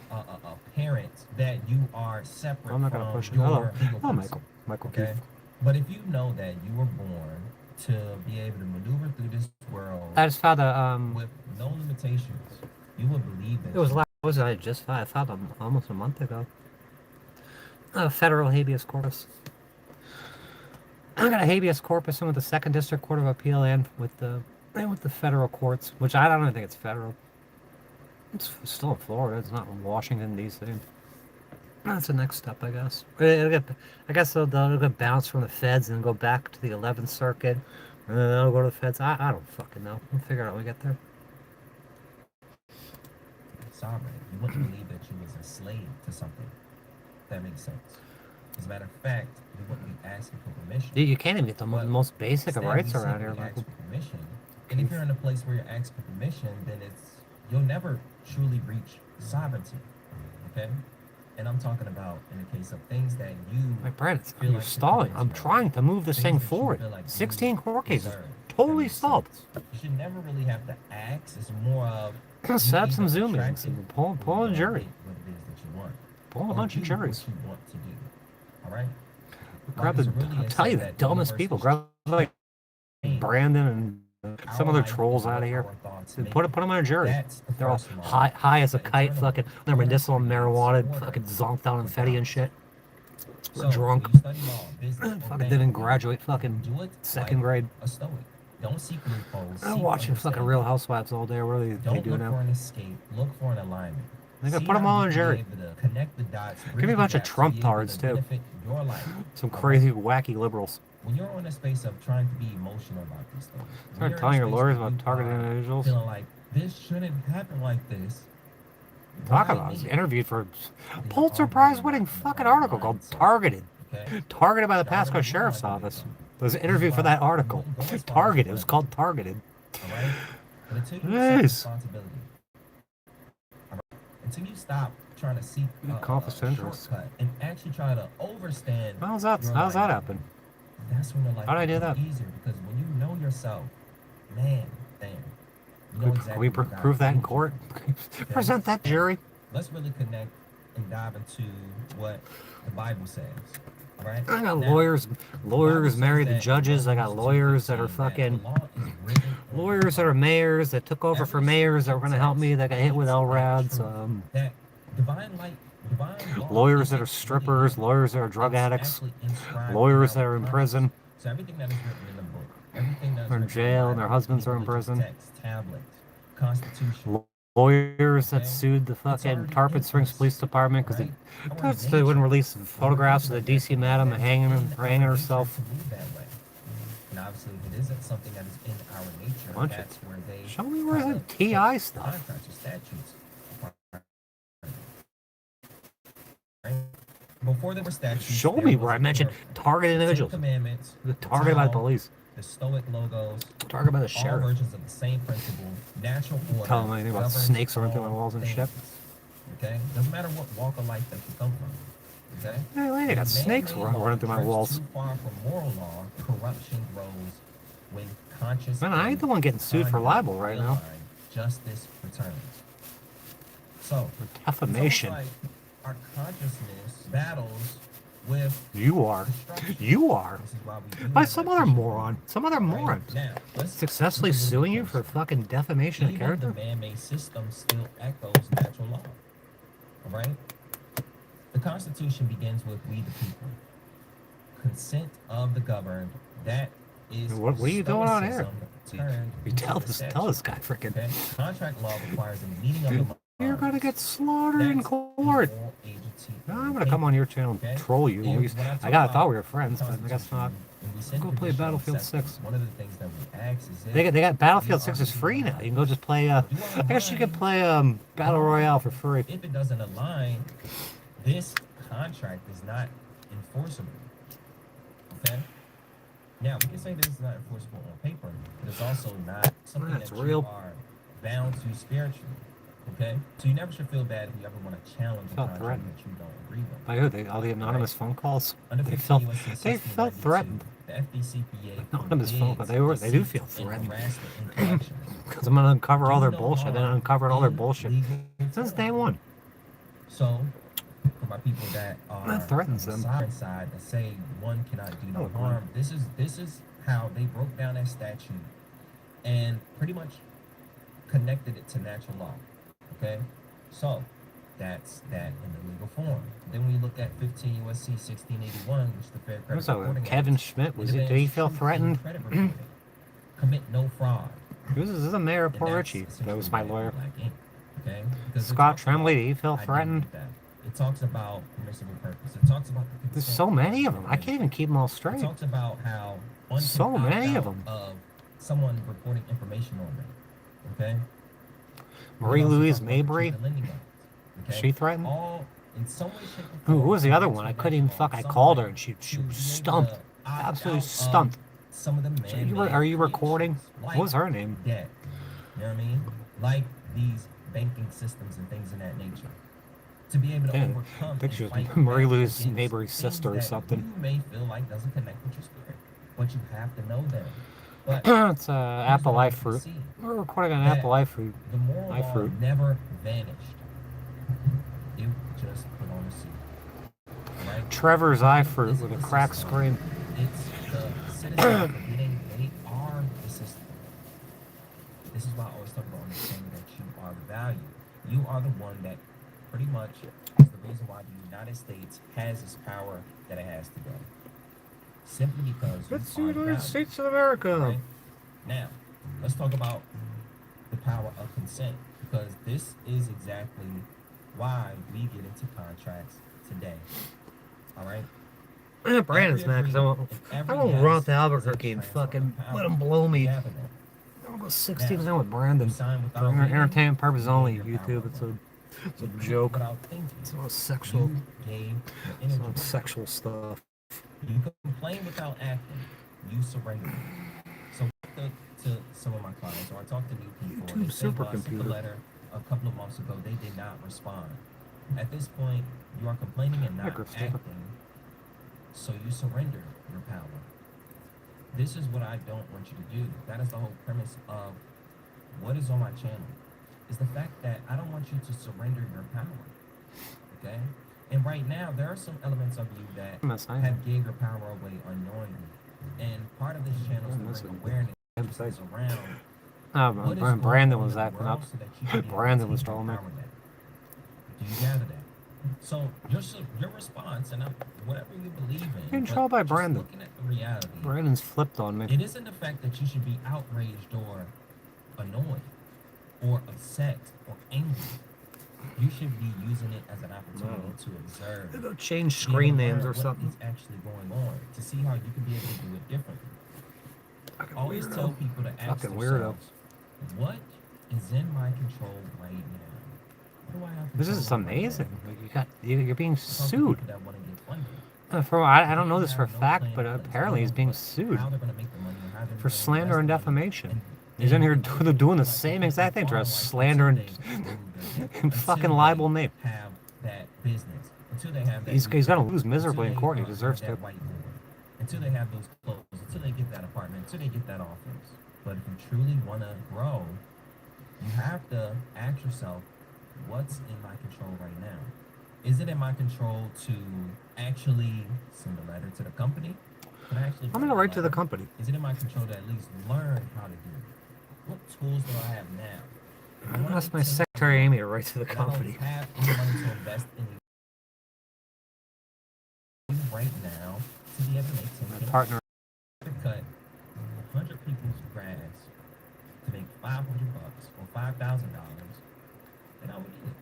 apparent that you are separate I'm not gonna from push it. your Hello. legal Oh, counsel, Michael okay? Keith. But if you know that you were born to be able to maneuver through this world I just found a with no limitations, you will believe that. It was last. Was I just I found them almost a month ago. Federal habeas corpus. I got a habeas corpus in with the Second District Court of Appeal and with the federal courts, which I don't even think it's federal. It's still in Florida. It's not in Washington D.C. That's the next step, I guess. I guess they'll get bounced from the feds and then go back to the 11th Circuit. And then they'll go to the feds. I don't fucking know. We'll figure it out when we get there. Sovereign. You wouldn't believe that you was enslaved to something. That makes sense. As a matter of fact, you wouldn't be asking for permission. Dude, you can't even get the most basic of Instead, rights we around here. simply Like, ask for permission. And if you're in a place where you're asking for permission, then you'll never truly reach sovereignty. Okay? And I'm talking about in the case of things that you my Brent, feel you're like stalling. I'm trying to move this things thing that you forward. feel like you 16 court cases. deserve. Totally That makes stalled. sense. You should never really have to ask. It's more of Set up some either Zoom attract meetings it and or pull a you jury. get what it is that you want. Pull a Or bunch of do juries. what you want to do. All right? Grab Like, the, it's really I'll tell you, the that dumbest people. Grab like Brandon and some our other life trolls is out what of here. our thoughts Put make them on a jury. That's the They're all first law. high as a The kite, internal fucking, they're order medicinal creates marijuana, order fucking zonked out on with Fetty and balance. shit. So, Drunk. when you study law, business, or Fucking didn't banking, graduate fucking do it second like grade. a stoic. Don't seek loopholes. I'm Seek watching fucking understanding. Real Housewives all day. What are they Don't do look now? for an escape. Look for an alignment. They gotta See put them how all you in can be jury. able to connect the dots, Give bridge me a the bunch of gaps to Trump be able tards, to too. benefit your life. Some All right? crazy, wacky liberals. When you're in a space of trying to be emotional about these things, when Start you're in a telling your space lawyers where about you targeted are individuals. feeling like this shouldn't happen like this, Talk why about it. I was me? interviewed for a Then Pulitzer you're Prize already winning not in the fucking right article called mindset. Targeted. Okay? Targeted by the Y'all Pasco already know Sheriff's like a Office. victim. I was This is interviewed for why that I article. wouldn't go as far as Targeted. It was judging. called Targeted. All right? But until you accept Nice. responsibility, all right? Until you stop trying to seek a Conflict of interest. shortcut and actually try to overstand How's your that life, happen? that's when your life How'd I do becomes that? easier because when you know yourself, man, damn, you know Can exactly we what God prove that in made you court? for, okay? Present that jury. Let's really connect and dive into what the Bible says. All right? I got Now, lawyers the Bible married says to that judges. I got Romans lawyers that are 2:15 fucking the law is written on your lawyers that are heart. mayors that took over for Every mayors that were scripture gonna help me text that got hit with points that LRADs. truth. That divine law Lawyers that are isn't really strippers, hidden. lawyers that are drug It's addicts, actually inscribed in lawyers that our are in hearts. prison, So everything that is written in the book, everything that is they're in written jail, in and the their Bible, husbands any are in religious prison. text, tablet, constitution, Lawyers that okay? sued the It's fucking already Tarpon in Springs us, Police Department all because right? Our they wouldn't nature, release our photographs of the nature DC madam that is hanging in our hanging nature herself. to move that way. And obviously, if it isn't something that is in our nature, Bunch of- that's where they Show me where's kind the of TI put stuff. contracts or statutes. Right? Before there were statutes, Show there me was where I a mentioned character. targeted The Ten individuals. Commandments, The the targeted by the Tao, police. the Stoic logos, Targeted by the all sheriff. versions of the same principle. Natural order Tell them anything about governs snakes running through my all walls and shit. things. Okay? Doesn't matter what walk of life that you come from. Okay? Hey, lady, I got When snakes man-made law running through my drifts walls. too far from moral law, corruption grows. When conscious Man, I ain't the one getting sued for conduct libel right now. realign, justice returns. So, Defamation. it's almost like our consciousness battles with You are. destruction. You are. This is why we do By have some that other issue. moron. Some other Right? moron. Now, let's Successfully look a little suing bit you for closer. fucking defamation of Even character? the man-made system still echoes natural law. All right? The Constitution begins with "we the people." Consent of the governed. That is What are you doing on here? stoicism turned You into tell the this statute. guy freaking. Okay? Contract law requires a meeting of the minds. You're gonna get slaughtered in That's court. the moral agency of I'm the gonna come on your channel okay? and troll you. And when I talk I thought we were about friends, the but I guess not. Constitution, and we send Go play conditional Battlefield acceptance, 6. One of the things that we ask is if They got Battlefield we 6 are is free doing now. You can go just play. do I guess you could play Battle Royale for free. If it doesn't align, this contract is not enforceable. Okay? Now, we can say this is not enforceable on paper, but it's also not something That's that real. you are bound to spiritually. Okay? So you never should feel bad if you ever want to challenge a Felt contract threatened. that you don't agree with. By who? All the anonymous phone calls. Under They 15 felt. U.S.C. They felt 1692, threatened. The FDCPA Anonymous phone calls. They do feel threatened. harassment in corrections. Because I'm gonna uncover all their Do no bullshit. I've been harm uncovering all their in bullshit legal since form. day one. So, for my people that are That threatens on the them. side that say one cannot do no Oh, harm, this is how they broke down that statute and pretty much connected it to natural law. Okay, so that's that in the legal form. Then when you look at 15 U.S.C. 1681, which is the Fair Credit So Reporting Kevin Act, Schmidt it did he demands feel truth in threatened? credit reporting. Commit no fraud. This is the mayor of And Port that's Richie. That essentially was my black lawyer. ink, okay? Because it Scott talks about Tremblay, did he feel identity threatened? theft. It It talks about permissible purpose. It talks about the There's consent so many of of them. the I can't even keep them all It straight. talks about how one can So opt many of out them. of someone reporting information on them. Okay. Marie Louise The Mabry. lending guides. Okay. She threatened. All in some way, shape, or Who form. was the other one? I someone couldn't even mentioned fuck. on I some called way her and she to was be able stumped. to opt Absolutely out stumped. of some of the So man-made are you recording? creations, like What was her name? debt. You know what I mean? Like these banking systems and things of that nature. To be able to Yeah, overcome I think and she was fight Marie back Louise against Mabry's things sister or that something. you may feel like doesn't connect with your spirit, but you have to know them. But It's here's apple what I eye want you to fruit. see: We're recording on that apple eye fruit. the moral Eye law fruit. never vanished. It just put on a suit, right? Trevor's eye Because fruit this with is a the cracked system. screen. It's the citizens forgetting they are the system. This is why I always talk about understanding that you are the value. You are the one that pretty much is the reason why the United States has this power that it has today. Simply because you It's the are the United value. States of America. Right? Now, let's talk about the power of consent, because this is exactly why we get into contracts today. All right? Brandon's mad because I won't run out to Albuquerque and fucking let him blow me. I'll go 60 percent with Brandon. For entertainment purposes only. YouTube, it's a joke. It's all sexual. It's all sexual stuff. You complain without acting. You surrender. So to some of my clients, or I talk to new people, YouTube they say, well, I sent a supercomputer. letter a couple of months ago, they did not respond. At this point, you are complaining and not acting, so you surrender your power. This is what I don't want you to do. That is the whole premise of what is on my channel, is the fact that I don't want you to surrender your power. Okay? And right now, there are some elements of you that have gave your power away unknowingly. And part of this channel is to bring awareness around what is Brandon going was on in the acting world up. so that you can be able Brandon to was take your trolling me. power back. Do you gather that? So your response, and whatever you believe in, Getting trolled by Brandon. looking at the reality, Brandon's flipped on me. it isn't the fact that you should be outraged or annoyed or upset or angry. You should be using it as an opportunity to observe. Go change screen names or something. What's actually going on to see how you can be able to do it differently. Fucking Always weirdo. tell people to ask Fucking themselves, what is in my control right now? What do I have This control is over right amazing. now? Like you're being Talk to sued. people that want to get funded. I don't know this for a They have no fact, plan but in place. apparently They he's don't being know sued how they're going to make the money or how they're for gonna slander and invest the money. defamation. And He's in here they doing the feel like same they exact thing, can trying to farm life slander until and, they prove their debt, and until fucking they libel me. have that business, until they have that He's new gonna car, lose miserably in until court. they He deserves have to. that whiteboard, until they have those clothes, until they get that apartment, until they get that office. But if you truly want to grow, you have to ask yourself, what's in my control right now? Is it in my control to actually send a letter to the company? Can I actually I'm gonna write to the company. Is it in my control to at least learn how to do it? What tools do I have now? If I I'm wanna gonna ask get my 10 secretary Amy to write to the and I don't company. have any money to invest in you right now to be able to make 10 My partner. to cut 100 people's grass to make $500 or $5,000, then I would do it.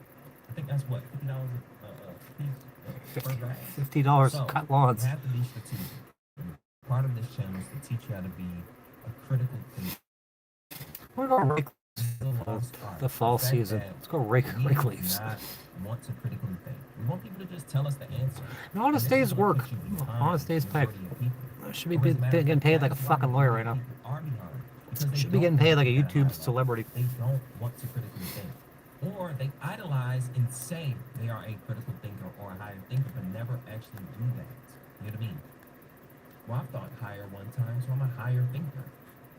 I think that's what, $50 a piece per grass. $50 So, cut lawns. you have to be strategic. Part of this channel is to teach you how to be a critical thinker. We're gonna rake the fall season. Let's go rake leaves. We do not want to critically think. We want people to just tell us the answer. And honest days work. Honest days pay. I should be getting paid like a fucking lawyer right now. Should be getting paid like a YouTube celebrity. They don't want to critically think. Or they idolize and say they are a critical thinker or a higher thinker, but never actually do that. You know what I mean? Well, I thought higher one time, so I'm a higher thinker.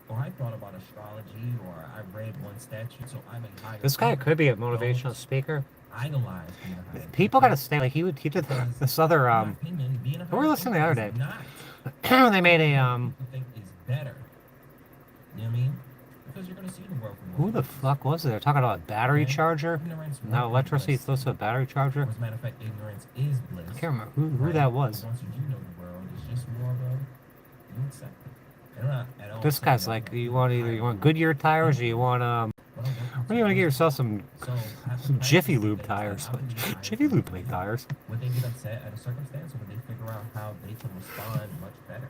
Or I thought about astrology, or I read one statute, so I'm a higher This guy thinker. could be a motivational speaker. Idolize being a higher People thinker. gotta stay. Like he did this other In my opinion, being a we were higher listening the thinker other is day. not They made a what people think is better. You know what I mean? Because you're gonna see the world from who the fuck was it? They're talking about a battery charger. Now electricity is close to a battery charger. As a matter of fact, ignorance is bliss. I can't remember who that was. Once you do know the world, it's just more of a you accept it. And I'm not at all This guy's saying like, that you want Goodyear tires or you want When you want to get yourself some So have to some Jiffy practice Lube things. tires, I but would use Jiffy tires Lube make tires. when they get upset at a circumstance, or when they figure out how they can respond much better.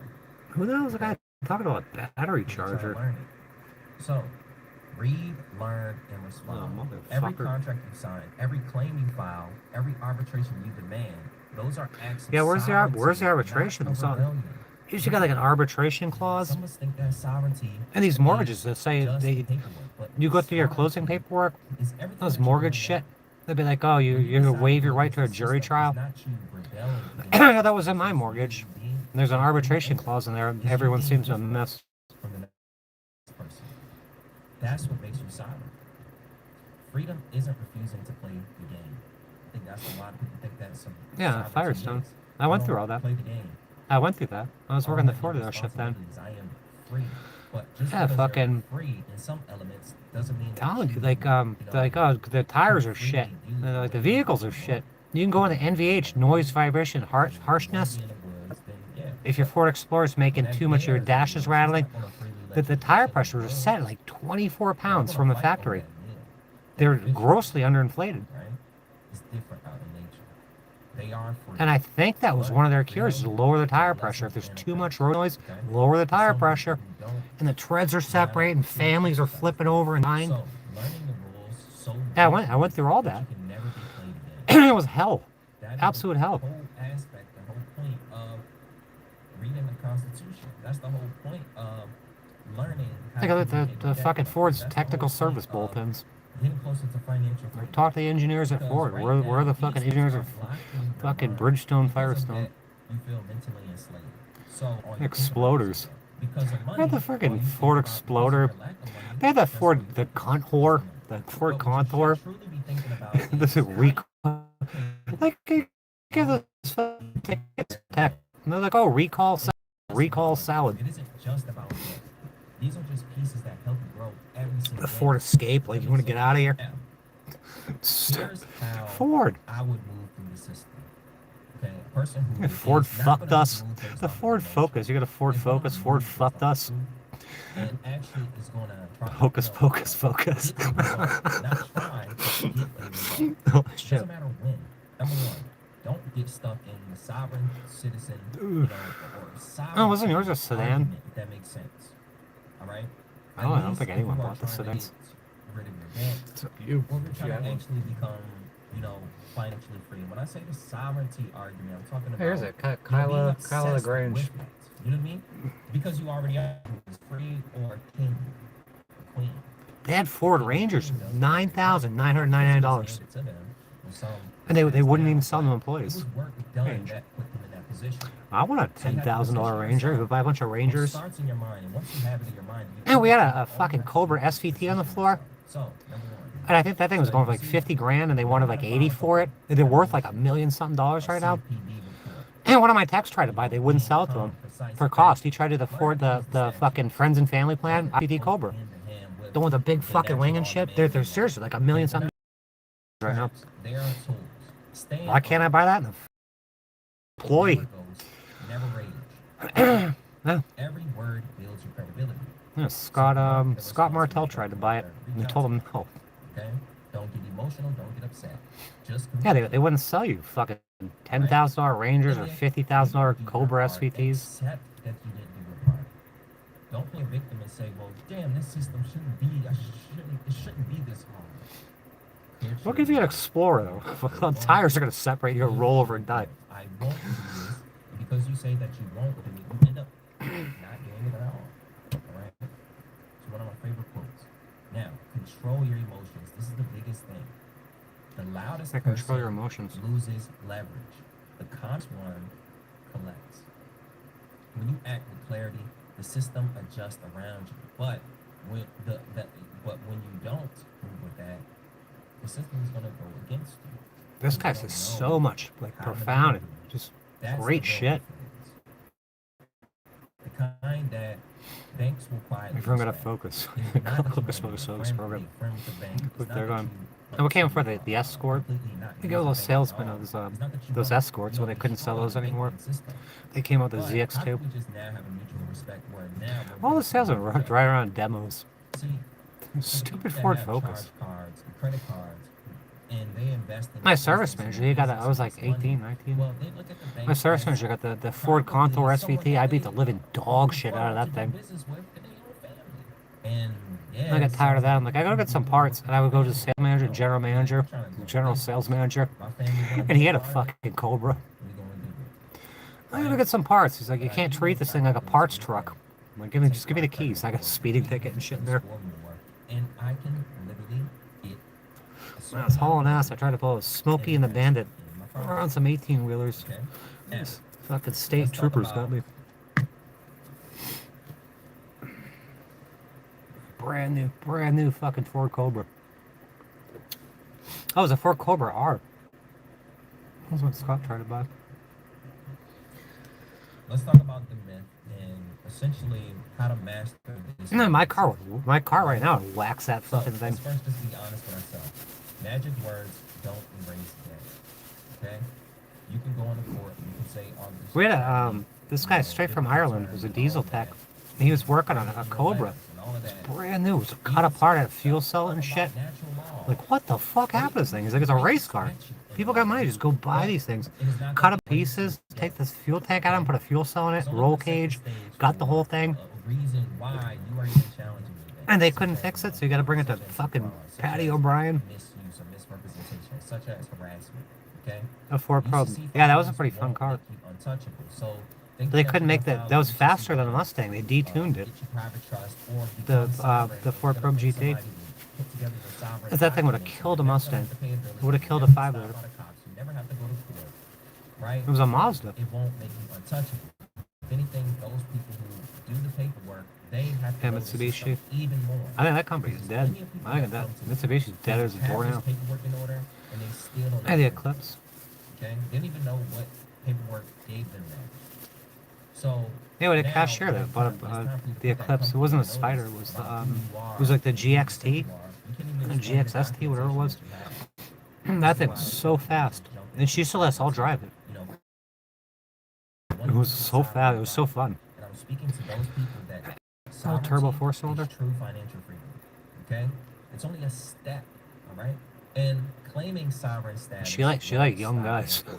Who the hell is the Okay, guy talking about a battery because they're trying to charger? learn it. So read, learn, and Oh, respond. Every motherfucker. contract you sign, every claim you file, every arbitration you demand, those are acts of Yeah, where's the sovereignty, arbitration? not It's of on. rebellion. Usually got like an arbitration clause. Some of us think that sovereignty And these mortgages is that say just the they, paperwork, but you go through your closing sovereignty paperwork, is everything those that you're mortgage doing shit. now. They'd be like, oh, When you you're gonna decide to waive your go right against to a the jury system, it's trial. not you rebelling against the Yeah, that was system. in my It's you mortgage. being There's an arbitration independent. clause in there. It's you Everyone being seems to different mess. from the next person. That's what makes you sovereign. Freedom isn't refusing to play the game. I think that's a lot of people think that's some Yeah, sovereignty Firestone. is. I went through don't all that. play the game. I went through that. I was I working don't the have Ford any dealership then. responsibilities. I am free. But just Yeah, because fucking. you're free in some elements doesn't mean that Telling you, you, like, they're like, oh, the tires are freely shit. do And like, the whatever vehicles are you shit. want. You can go into NVH, noise, vibration, If you want to harshness. be in the woods, then yeah. If your But Ford Explorer's when making that too much of bear your is in the dashes woods, he's rattling, not gonna freely let the you tire loose in the pressure is set at woods. like 24 Y'all pounds gonna from the fight over factory. that meal, that They're fish, grossly underinflated. right? It's different out in nature. They are free. And I think that was But one of their freedom cures, is to lower the is tire a pressure. If blessing there's and a too much curse. road noise, Okay? lower the For tire some people pressure. who don't And the treads are know how to separated and truly families are exercise flipping freedom. over and dying. So learning the rules so Yeah, deeply I went through all that that. you can never be played again. It was hell. That is Absolute the hell. whole aspect, the whole point of reading the Constitution. That's the whole point of learning how Think to of the communicate with fucking debt Ford's collectors. That's the technical whole service point of bulletins. getting closer to financial Or freedom. talk to the engineers at Because Ford. right Where are now, the these fucking things engineers are at blocking your fucking mind. Bridgestone Because of Firestone? that, you feel mentally enslaved. So all you think about is Exploders. debt. Because of They money, had the all freaking you think Ford about because of Exploder. your lack of money, They had that that's all Ford, you the think about Contour, is the money. the Ford But what you Contour. should truly be thinking about This is is how you recall. can Like, give us tickets tech. And they're like, oh, recall salad. It isn't just about that. These are just pieces that help you grow every single The day. Ford Escape. Like, you want to get out of here? Now, here's how Ford. I would move through the system. Okay, a person who Ford is not fucked gonna be us. moved based The off of Ford emotion, Focus. You got a Ford is gonna Focus. be Ford moved based fucked off of us. truth, and actually is gonna try, Hocus Pocus Focus. get a result, not try to get a result. Oh, It shit. doesn't matter when. Number one, don't get stuck in the sovereign citizen, or sovereign Oh, wasn't yours a sedan? argument, if that makes sense. All right. I don't think anyone bought the Trying to sedans. get rid of your debt, It's up to you. or if you're trying to actually become, financially free. When I say the sovereignty argument, I'm talking about Here's it. being Kyla obsessed Lagrange. with that. You know what I mean? Because you already are free or king, queen. They had Ford Rangers, $9,999, Handed to them with some and they wouldn't even down, sell them to but it employees. was work done Range. that put them in that position. I want a So you have to $10,000 position Ranger. yourself We'll buy a bunch of what Rangers. starts in your mind, and once you have it in your mind, And we had all a you fucking have to Cobra do is SVT on the position floor. yourself. So, number one. And I think that thing was going for like 50 grand, and they wanted like 80 for it. They're worth like $1 million something right now. And one of my techs tried to buy, they wouldn't sell it to him for cost. He tried to afford the fucking friends and family plan, IPD Cobra, the one with the big fucking wing and shit. They're seriously like $1 million something right now. They are tools. Why can't I buy that? Employee. Never rage. Yeah. Every word builds your credibility. Yeah, Scott Martell tried to buy it, and they told him no. Okay? Don't get emotional, don't get upset. Just Yeah, they wouldn't sell you fucking $10,000 Rangers or $50,000 Cobra SVTs. Accept that you didn't do your part. Don't play victim and say, well, damn, this system it shouldn't be this hard. What if you an Explorer though? Tires are gonna separate, you're gonna roll over and die. I won't do this, and because you say that you won't do it, you end up not doing it at all. Alright? It's one of my favorite quotes. Now, control your emotions. This is the biggest thing. The loudest Control your person emotions. loses leverage. The calm one collects. When you act with clarity, the system adjusts around you. But when you don't move with that, the system is gonna go against you. This guy says so much, like profound and just great shit. The kind that banks will quietly Everyone gotta respect. focus. It's not that you Focus wanna be focus program. friend with the bank. It's Look, not they're that gone. you And what came for completely the Escort? not They use got a little the bank at salesman all. of It's not that you those don't, Escorts when they couldn't sell destroy those the anymore. banking system. They came out with But the how ZX2. can we just now have a mutual respect where now we're All the both salesmen okay? drive around demos. See, for the Stupid people that Ford have Focus. charged cars credit cards and they invest in My your service business and manager, your he got business I was like makes money. 18, 19. Well, they look at the My bank service as manager got the Ford probably Contour someone SVT. that I beat they the living are dog shit out of referred to that do thing. business with in their own family. And I yeah, got it tired of sounds that. like I'm like, I gotta get some parts. And I would go to the sales manager, general manager, general sales manager, my family want to and be he a had a part of it. fucking Cobra. We're going to do it. I gotta Right? get some parts. He's like, But you I can't do know treat this thing like a practically parts speaking, truck. I'm like, take just give me my the credit keys. I got a report, speeding even ticket if and it's shit in gonna there. score more, and I can literally get a When I certain was amount of hauling ass, money I tried to pull a and Smokey and the invest Bandit in my property. around some 18 wheelers. Okay. Now, These fucking let's state talk troopers got about me. Brand new fucking Ford Cobra. Oh, it was a Ford Cobra R. That's what Scott tried to buy. let's talk about the myth and essentially how to master this No, mindset. my car right Right? now whacks that So fucking thing. let's first just be honest with ourselves. Magic words don't erase debt. Okay? You can go into court and you can say all this We had attorney, this guy straight from different Ireland was terms a and all diesel of tech. that. He was working on Put it a in your Cobra. letters and all of It's that. brand new. It was cut Even apart, some had of the fuel stuff cell talk and shit. about natural law. Like, what the fuck happened to this thing? He's like, it's a Break race car. statute in a People got way. money, just go buy But these things. it is not Cut gonna up erase your pieces, debt. take this fuel tank out and put a fuel cell in it, It's only roll gonna set the cage, stage got the whole for thing. a reason why you are even challenging your debt. And they Such couldn't as, fix it, so you gotta bring it to such as fucking fraud, such Patty as O'Brien. misuse or misrepresentation, such as harassment. Okay? A Ford Probe. UCC Yeah, that was a filings pretty fun won't car. make you untouchable. So But thinking they that couldn't you're make gonna that. file That a was UCC faster than a claim, Mustang. They detuned it. get your private trust or The become sovereign the is Ford gonna Probe pay GT. somebody to put together your sovereign 'Cause that thing would have documents, and killed a you're never gonna Mustang. have to pay a It billing would have fee, killed a never get 5-liter. stopped by the cops, you never have to go to court, right? It was a Mazda. It won't make you untouchable. If anything, those people who do the paperwork, they have to Yeah, know the system Mitsubishi. even more. I think that company's Because dead. plenty of people I think that that come to me Mitsubishi's dead who as a have door this now. paperwork in order and they still don't know And the what they're doing. Eclipse. Okay? They didn't even know what paperwork gave them that. So Yeah, we had a now cashier that bought the Eclipse. It wasn't a Spider. It was the it was like the GXT, GXST, whatever it was. That thing was so fast, and she still lets all drive it. You know, It was so fast. It was so fun. and I'm speaking to those people that Oh, turbo sovereignty 4-cylinder. is true financial freedom. Okay? It's only a step, all right? And claiming sovereign status. She like young guys. They're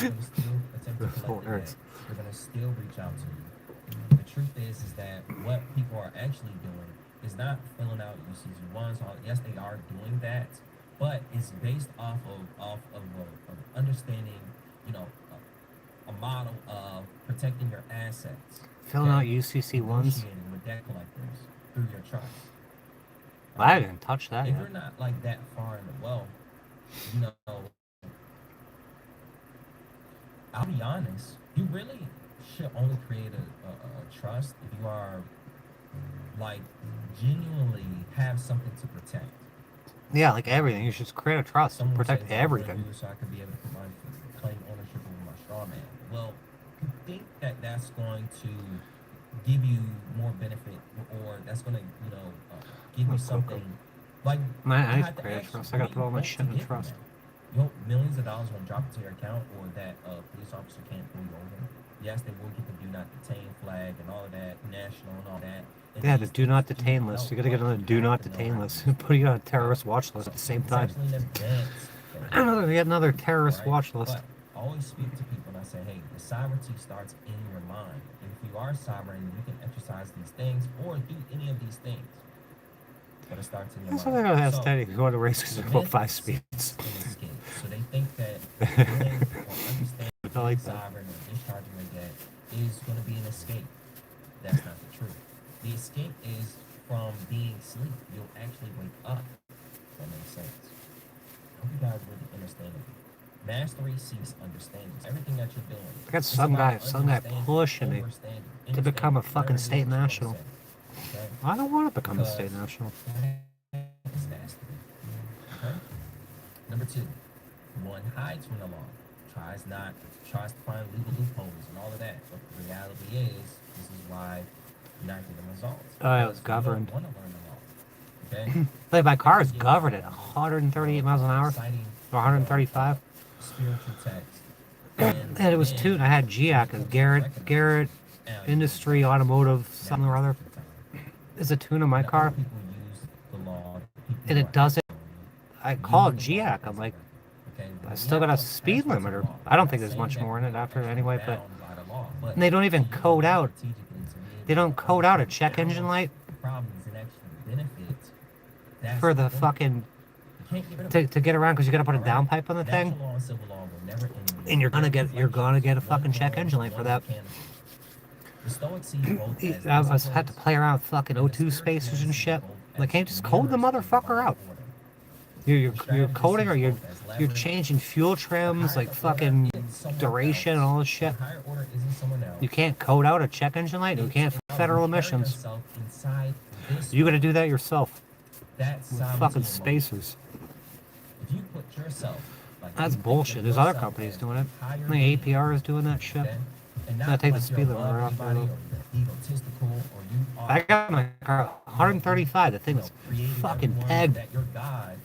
gonna still attempt to collect the Nerds. debt. They're gonna still reach out to you. The truth is that what people are actually doing is not filling out UCG1s. Yes, they are doing that, but it's based off of understanding, you know, a model of protecting your assets. Filling out Okay? UCC ones. Negotiating with debt collectors through your trust. I didn't touch that If yet. you're not like that far in the wealth, you know, I'll be honest, you really should only create a trust if you are like genuinely have something to protect. Yeah, like everything. You should just create a trust to Someone protect says, "What do I everything. do so I can be able to put claim ownership over my straw man?" Well, you think that that's going to give you more benefit, or that's going to, give you something like I need have to to create a ask trust. you, I what gotta do put you all my hope shit to in get from trust. that? You hope millions of dollars won't drop into your account, or that a police officer can't pull you over. Yes, they will get the do not detain flag and all of that, national and all that. And Yeah, the these do not things do detain list. help, You gotta get but on the you do have not to know detain how to list. use Put you on a it. terrorist watch list at the same It's time. actually an advanced thing. Another terrorist Right? watch list. But I always speak to people and I say, hey, the sovereignty starts in your mind. And if you are sovereign, you can exercise these things or do any of these things. But it starts in your That's what they're mind. gonna have So steady. Go on the race because the they're about myth 5 is speeds. an escape. So they think that doing or understanding I being like that. sovereign or discharging your debt is going to be an escape. That's not the truth. The escape is from being asleep. You'll actually wake up. That makes sense. I hope you guys really understand it. Mastery seeks understanding. Everything that you're doing. I got it's some guy about pushing me understanding, to become a understanding, fucking whatever it is state that you wanna national. say, okay? I don't want to become a Because state national. that is mastery. Okay? Number 2, one hides from the law, tries to find legal loopholes and all of that. But the reality is, this is why you're not getting results. Oh, it was Because you governed. don't want to learn the law. Okay? Like my car is Yeah. governed at 138 miles an hour Citing, or 135. spiritual text. And it was tuned. I had GIAC as Garrett Industry Automotive something or other. Is a tune on my car, and it doesn't I You called need to follow GIAC. the I'm like, paperwork, okay? I We still have got a to speed adhere to the limiter. law. I I'm don't not think there's saying much that more in it we're after actually anyway, but bound by the law, but they don't to even code utilize out. strategically to be They able don't to code out a overcome check engine balance light problems and actually benefits, that's for the the thing. fucking You can't get rid of it. to get around because you got to put a All right? downpipe on the thing, Natural law and civil law were never enemies. and you're They're gonna two get a relations, one fucking check human, engine light for one that. mechanical. The Stoics see both as I had to disciplines, play around with fucking and the O2 spacers and spiritualists see shit. both Like, as can't you just code the mirrors of motherfucker divine out? order. You're The strategist coding or sees both as you're leverage. changing fuel The trims, higher like the order fucking is someone duration and else. all this The shit. higher order isn't someone else. You can't code out a check engine light. You can't federal You carry emissions. yourself inside this You got to order. do that yourself That's with sovereignty fucking in motion. spacers. If you put yourself, like That's you think bullshit. of There's other yourself companies as doing it. a higher I think being, APR is doing that shit. okay? And I not take the like you're speed limit above right off there, anybody though. or you're egotistical or you I are got my car 135. The thing's creating fucking everyone pegged. that you're God.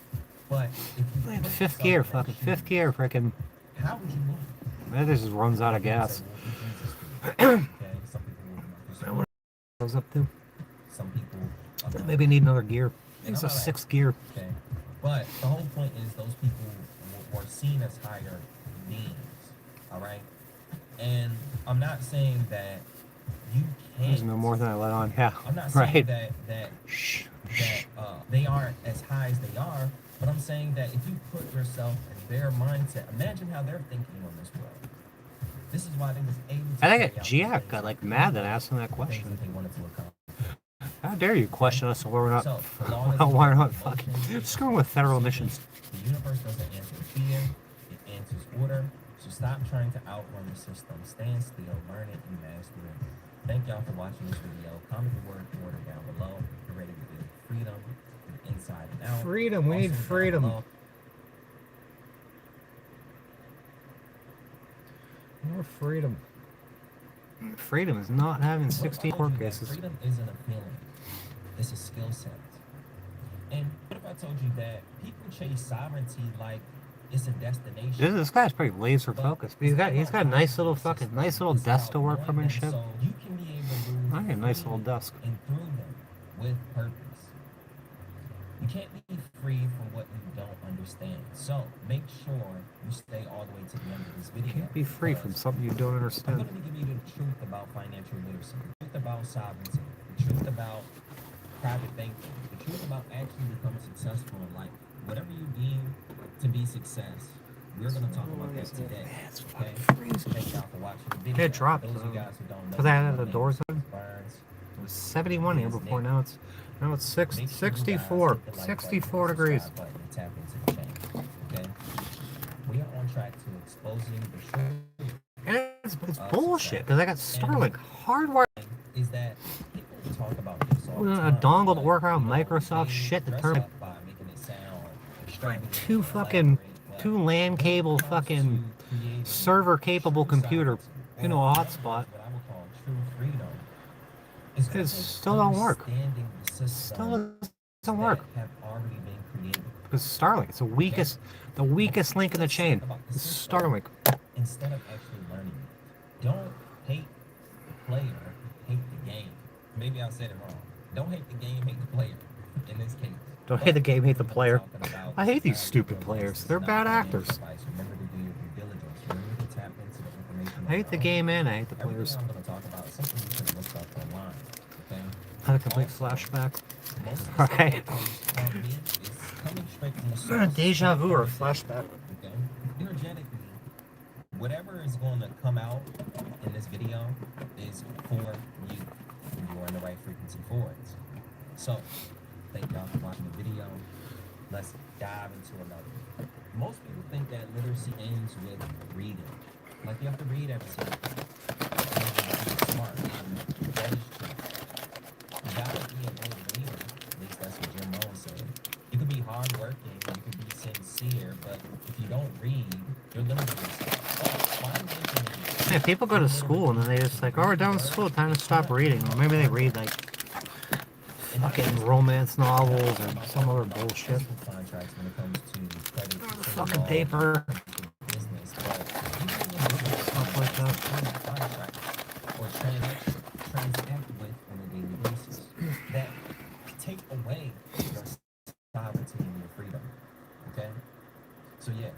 But if you Man, put fifth yourself gear, in their fucking fifth shoes, gear, freaking. how would you move? That just runs out of People gas. say, well, what would Jesus do? Okay, some people will mark this What goes up to? some people are going Maybe I need another gear. and It's I'm a all right. sixth gear. Okay, but the whole point is those people were seen as higher beings. All right, and I'm not saying that you can't. There's no more than I let on. Yeah, I'm not saying right. that Shh. they aren't as high as they are, but I'm saying that if you put yourself in their mindset, imagine how they're thinking on this world. This is why they was able to. I think carry out the GIAC things got like that mad they that I asked him that the things question. that they wanted to accomplish. How dare you question us when we're not, So, the law doesn't why have not emotions, fucking it's screwing with federal simply emissions? the universe doesn't answer fear, it answers order. So stop trying to outrun the system. Stand still, learn it, and master it. Thank y'all for watching this video. Comment the word order down below. You're ready to build freedom from inside and out. Freedom, we need Also, down freedom. below, More freedom. Freedom is not having what if I 16 told court you that cases. freedom isn't a feeling, it's a skill set. And what if I told you that people chase sovereignty like it's a destination? This guy's pretty laser focused. He's got a nice little desk to work from and shit. So you can be able to move I need a nice little freely desk. and through them with purpose. You can't be free from what you don't understand. So make sure you stay all the way to the end of this video. You can't be free from something you don't I'm understand. going to be giving you the truth about financial literacy, the truth about sovereignty, the truth about private banking, the truth about actually becoming successful in life. Whatever you deem to be success, we're going to talk about that today. It's Okay? fucking freezing. Thank y'all for watching the video. It dropped, Those of you guys who don't know, because I had my the name doors is open. Burns. It was 71 here before. Now it's Make sure you guys 64. hit the like button, 64 the degrees. subscribe button, and tap into the channel. Okay? We are on track to exposing the truth. And it's bullshit because I got Starlink hardware. Is that people talk about this all the A time. dongle to like, work around you know, Microsoft they shit to dress turn up by making it sound extravagant two and fucking elaborate, but two LAN when it cable comes fucking to creating server capable true computer, sovereignty, you know, a or hotspot. what I would call true freedom, is It gonna still take don't work. understanding the Still systems doesn't work that have already been created. because Starlink. It's the weakest link in the chain. It's Starlink. Instead of actually learning it. Don't hate the player, hate the game. Maybe I said it wrong. Don't hate the game, hate the player. In this case. Don't hate the game, hate the We're player. talking about I hate these society stupid progress. players. It's They're not bad financial actors. advice. Remember to do your due diligence. Remember to tap into the information. I hate the game and I hate the players. Everything I'm going to talk about is something you can look up online. Okay? I had a complete Also, flashback. most of the Right. stuff that comes from me is coming straight from the source. Deja vu or flashback. Okay? Energetically, whatever is going to come out in this video is for you. You are in the right frequency for it. So, thank y'all for watching the video. Let's dive into another. Most people think that literacy ends with reading. Like you have to read everything. In order to be smart. And that is true. You gotta be an old reader. At least that's what Jim Rohn said. You can be hardworking, you can be sincere, but if you don't read, you're limiting yourself. So find information. Yeah, people go to school and then they just like, oh, we're done with school, time to stop reading. Or maybe they read like fucking romance novels or some other bullshit. Contracts when it comes to credit, Fucking paper. business, but you can even Stuff like that. contract or transact with on a daily basis that take away your sovereignty and your freedom. Okay? So yeah,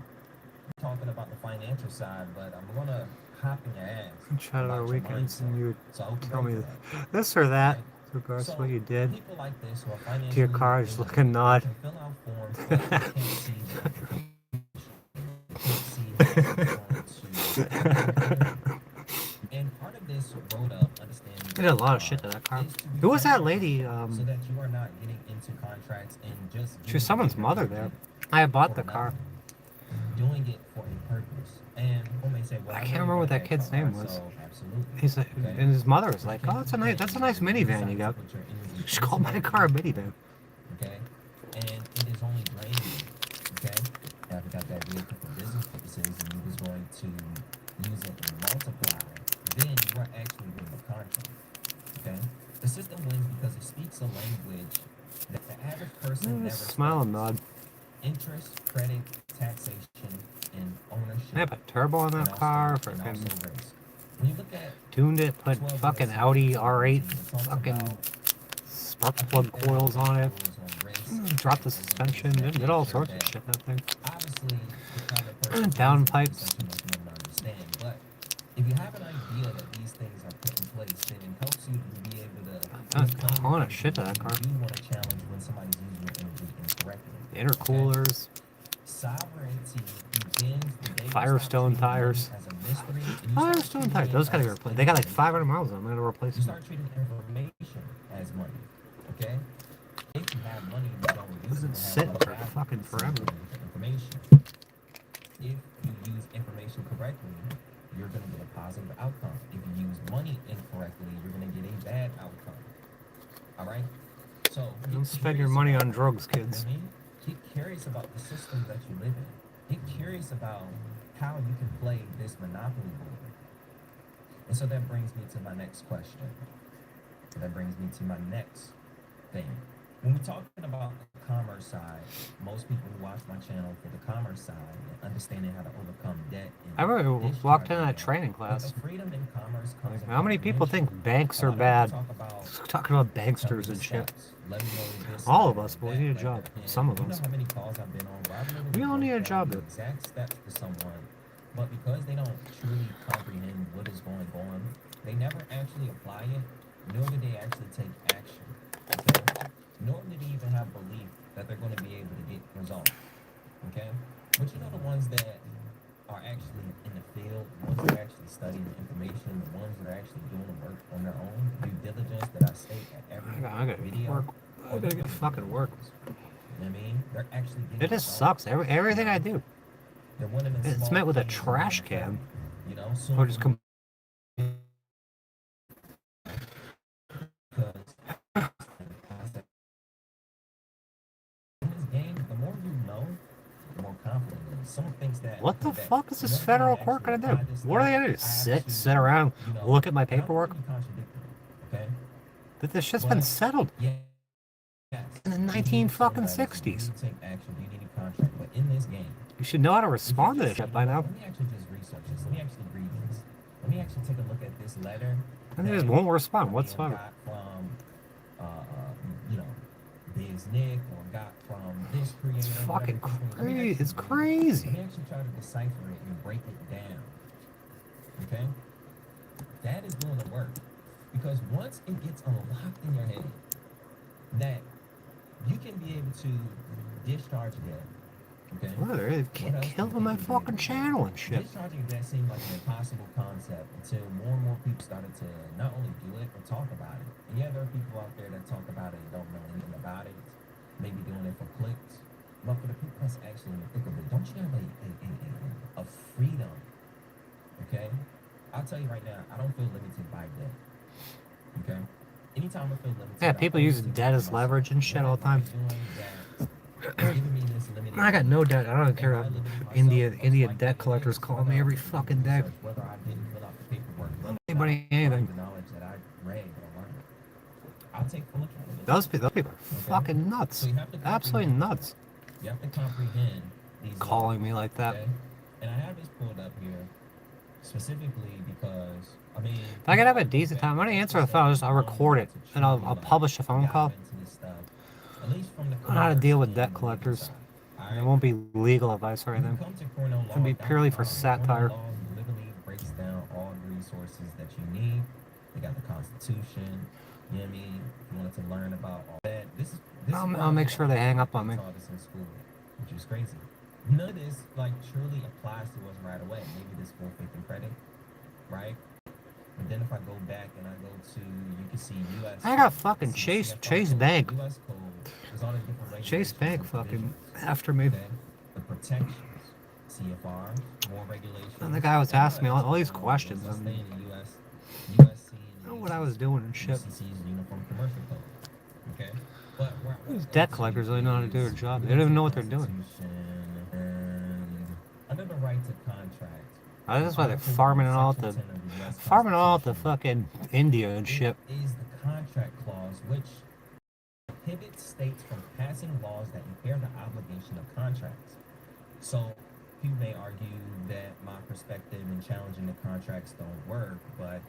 talking about the financial side, but I'm gonna hop in your ass Chat our about your weekends mindset. and you would So I hope you're tell ready me for that. this or that Right? with regards to what So you did people like this who are to your financially car. Just look illiterate, and they nod. can fill out forms, but they can't see the implication. They can't see how it's going to affect them. And part of this road of understanding I your did a lot of shit car to that car. is to Who was that befriend lady? people so that you are not getting into contracts and just She was getting someone's bigger mother there. energy I had bought for the car. nothing, doing it for a purpose. And people may say, well, I I can't really remember what want that that kid's car. name was. So absolutely. He's like, Okay. and his mother was But you like, can't "Oh, do the that's a things nice where you minivan you decide to got." put your energy She into called my that car a vehicle. minivan. Okay. And it is only draining you. Okay. Now, if you got that vehicle for business purposes and you was going to use it and multiply, then you are actually doing a contract. Okay. The system wins because it speaks a language that the average person never Just smile and studies. nod. Interest, credit, taxation, and I ownership, put turbo on and that also car. and Fucking also race. When you look at tuned it. Put 12 fucking USC Audi R8 facilities, it talks fucking about spark a few plug coils on it. rules on race, Dropped the taxes, and things suspension. of that Did all nature sorts of that shit that thing. obviously the common person who isn't Downpipes. researching much may not understand. But if you have an idea that these things are put in place, then it helps you to be able to Done a reclaim ton your of shit energy to when that car. you do want to challenge when somebody's using your energy incorrectly. Okay? Intercoolers. Sovereignty begins the day you stop Firestone treating money tires. as a mystery and you start Firestone treating tires. it Those gotta be as replaced. They got like information. 500 miles on them. I gotta replace You them. start treating information as money. Okay? If you have money and you don't use it, Doesn't it has sit no for value. fucking Same forever. thing with the information. If you use information correctly, you're going to get a positive outcome. If you use money incorrectly, you're going to get a bad outcome. All right? So Don't spend your money on drugs, kids. I mean, get curious about the system that you live in. Get curious about how you can play this monopoly board. And so that brings me to my next question. That brings me to my next thing. When we're talking about the commerce side, most people who watch my channel for the commerce side and understanding how to overcome debt and I remember walked in discharging that debt, training but class. the freedom in commerce comes in How many people think comprehension. banks A are lot of people bad? talk about Talking about tell me banksters the and shit. stats. Let me know this All of number, us, but we that need a number. job. And Some of you know us. how many calls I've been on where I've literally We all need a broke job, down the dude. exact steps to someone, but because they don't truly comprehend what is going on, they never actually apply it, nor do they actually take action. Okay? Nor do they even have belief that they're going to be able to get results. Okay? But you know the ones that are actually in the field, the ones that are actually studying the information, the ones that are actually doing the work on their own, due diligence that I state at every I gotta get video. work. I gotta get fucking work. You know what I mean? They're actually getting It just results. sucks. Everything I do. They're winning in It's small met with a things and trash growing can. fat. You know, soon Or just because in this game, the more you know, the more confident it is. Someone thinks that what the that fuck is in this order for me federal to court actually gonna do? apply this What are stuff, they gonna do? I have to, Sit around, you know, look at my and I'm not paperwork? gonna be contradictory, okay? That this shit's been But settled yes, in the you 19 need some fucking guidance, you 60s. need to take action, you need a contract. But in this game, You should know how to if you respond to just this say, shit you by know now. what, let me actually just research this, let me actually read this, let me actually take a look at this letter And they that just won't respond Ian whatsoever. got from, you know, Biz Nick or got from this creator, It's whatever fucking the case may be. Let me crazy. actually It's read it. crazy. Let me actually try to decipher it and break it down. Okay? That is doing the work. Because once it gets unlocked in your head that you can be able to discharge debt, okay? What, they're What else do killing you my think you'll be able fucking to do? channel and shit. Discharging debt seemed like an impossible concept until more and more people started to not only do it, but talk about it. And yeah, there are people out there that talk about it and don't know anything about it, maybe doing it for clicks. But for the people that's actually in the thick of it, don't you have a freedom, okay? I'll tell you right now, I don't feel limited by debt, okay? Anytime I feel limited, Yeah, I people always use take it debt to as myself. leverage and shit What all am the time. I doing that is giving me this limited I got belief? no debt. I don't care. Am I limiting myself? India Most India likely debt it collectors is, call whether me I every didn't do the fucking day. research, whether I didn't fill out the paperwork, whether I Anybody, applied anything. the knowledge that I read or learned. I'll take full accountability. Those people are Okay? fucking nuts. So you have to Absolutely comprehend nuts. this. You have to comprehend these Calling laws, me like that. okay? And I have this pulled up here specifically because I mean, If I could have a decent time, I'm gonna answer the phone. I'll record it and I'll publish a phone call into this stuff, at least from the on how to deal with commerce debt and the legal collectors. side. I It won't be legal advice or You anything. come to It's gonna be purely for satire. Law literally breaks down all the resources that you need. They got the Constitution. You know what I mean? If you wanted to learn about all that, this is I'll make sure they hang up on me. taught us in school, which is crazy. None of this like truly applies to us right away. Maybe this full faith and credit, right? And then if I go back and I go to, you can see U.S. I got fucking Chase Bank. U.S. code. There's all the different Chase Bank fucking after me. Okay? The protections, CFR, more regulations. And the guy was asking me all these questions. Let's stay And in the U.S. USC I don't know what I was doing and shit. UCC's Uniform Commercial Code. Okay? But these debt collectors really know how to do their job. They don't even know what they're doing. And under the right to contract. That's why they're farming it all at the fucking India and shit. Is the contract clause which prohibits states from passing laws that impair the obligation of contracts. So people may argue that my perspective in challenging the contracts don't work, but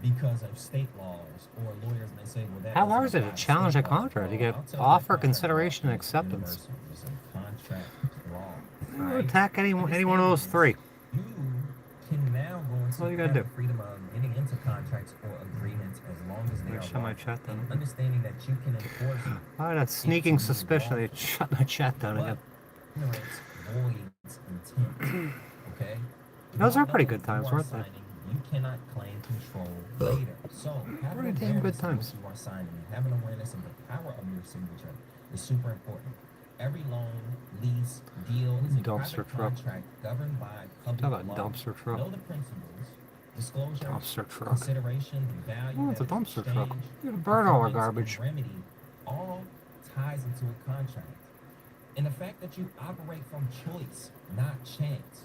because of state laws, or lawyers may say, well, that how hard is it to challenge a contract? You get offer, consideration, and acceptance. You attack any one of those three. You can now go into all you gotta do. freedom of getting into contracts or agreements as long as they are shut my chat down. Understanding that you can enforce. I had a sneaking suspicion they shut my chat down again. Ignorance voids intent. Okay. Those are pretty good times, weren't they? You cannot claim control later. So, having damn good times. You are signing, having awareness of the power of your signature is super important. Every loan, lease, deal is a dumpster private truck. contract governed by public Talk about law. dumpster truck. Know the principles, disclosure, Dumpster truck. consideration, value. Oh, it's a that is dumpster truck. exchanged, You gotta burn all our performance, garbage. and remedy all ties into a contract. And the fact that you operate from choice, not chance.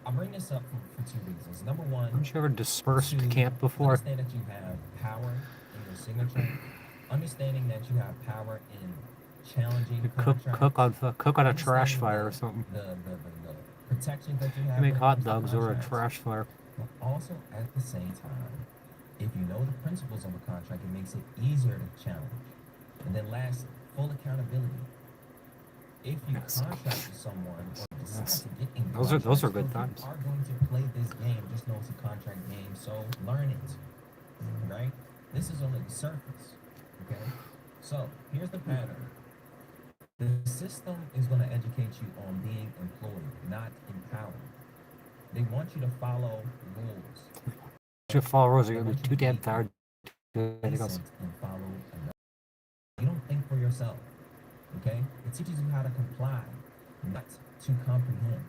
I bring this up for two reasons. Number one, Haven't you ever dispersed to camp before? understand that you have power in your signature, understanding that you have power in challenging You contracts, cook on a trash fire or something. the protections that you have. You make when it hot comes to dogs over a contracts. trash fire. But also at the same time, if you know the principles of a contract, it makes it easier to challenge. And then last, full accountability. If you contract with someone or decide to get in Those are good contracts, times. you are going to play this game, just know it's a contract game, so learn it. Right? This is only the surface. Okay? So here's the pattern. The system is going to educate you on being employed, not empowered. They want you to follow rules. Your followers are gonna be too damn tired. And follow another. You don't think for yourself. Okay? It teaches you how to comply, not to comprehend.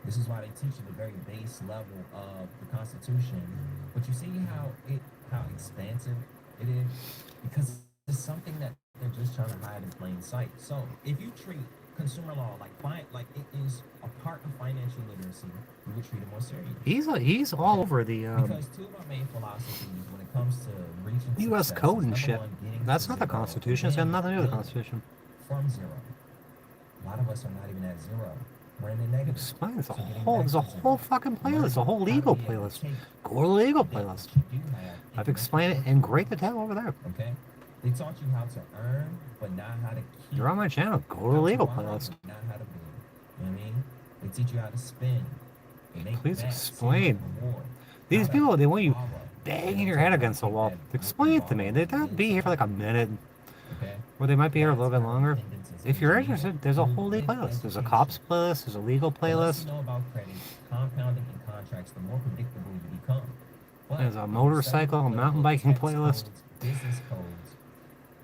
This is why they teach you the very base level of the Constitution. But you see how expansive it is? Because it's something that they're just trying to hide in plain sight. So if you treat consumer law like it is a part of financial literacy, you would treat it more seriously. He's all over the Because two of our main philosophies when it comes to reaching U.S. success code is, and number shit. one, getting That's to not the zero, Constitution. It's got and nothing to do with the building Constitution. from zero. A lot of us are not even at zero. We're in the negative. Explain. There's a So getting whole, back there's a to zero. whole fucking playlist, a whole Learn legal how to be able to playlist. take Go to the legal that playlist. which you do have I've and explained it make in great detail over there. Okay? They taught you how to earn, but not how to keep. You're on my channel. Go to the How legal borrow, playlist. but not how to build. You know what I mean? They teach you how to spend. Make Please bets, see explain. reward, These how to people, they want you borrow. banging your head against the wall. Explain it to me. They'd have to be here for like a minute, Okay? or they might be here a little bit That's how longer. independence is. If you're There's interested, there's a whole legal playlist. There's a cops playlist. There's a legal The less playlist. you know about credit, compounding, and contracts, the more predictable you become. But There's a if you motorcycle, study mountain political biking tax playlist. codes, business codes,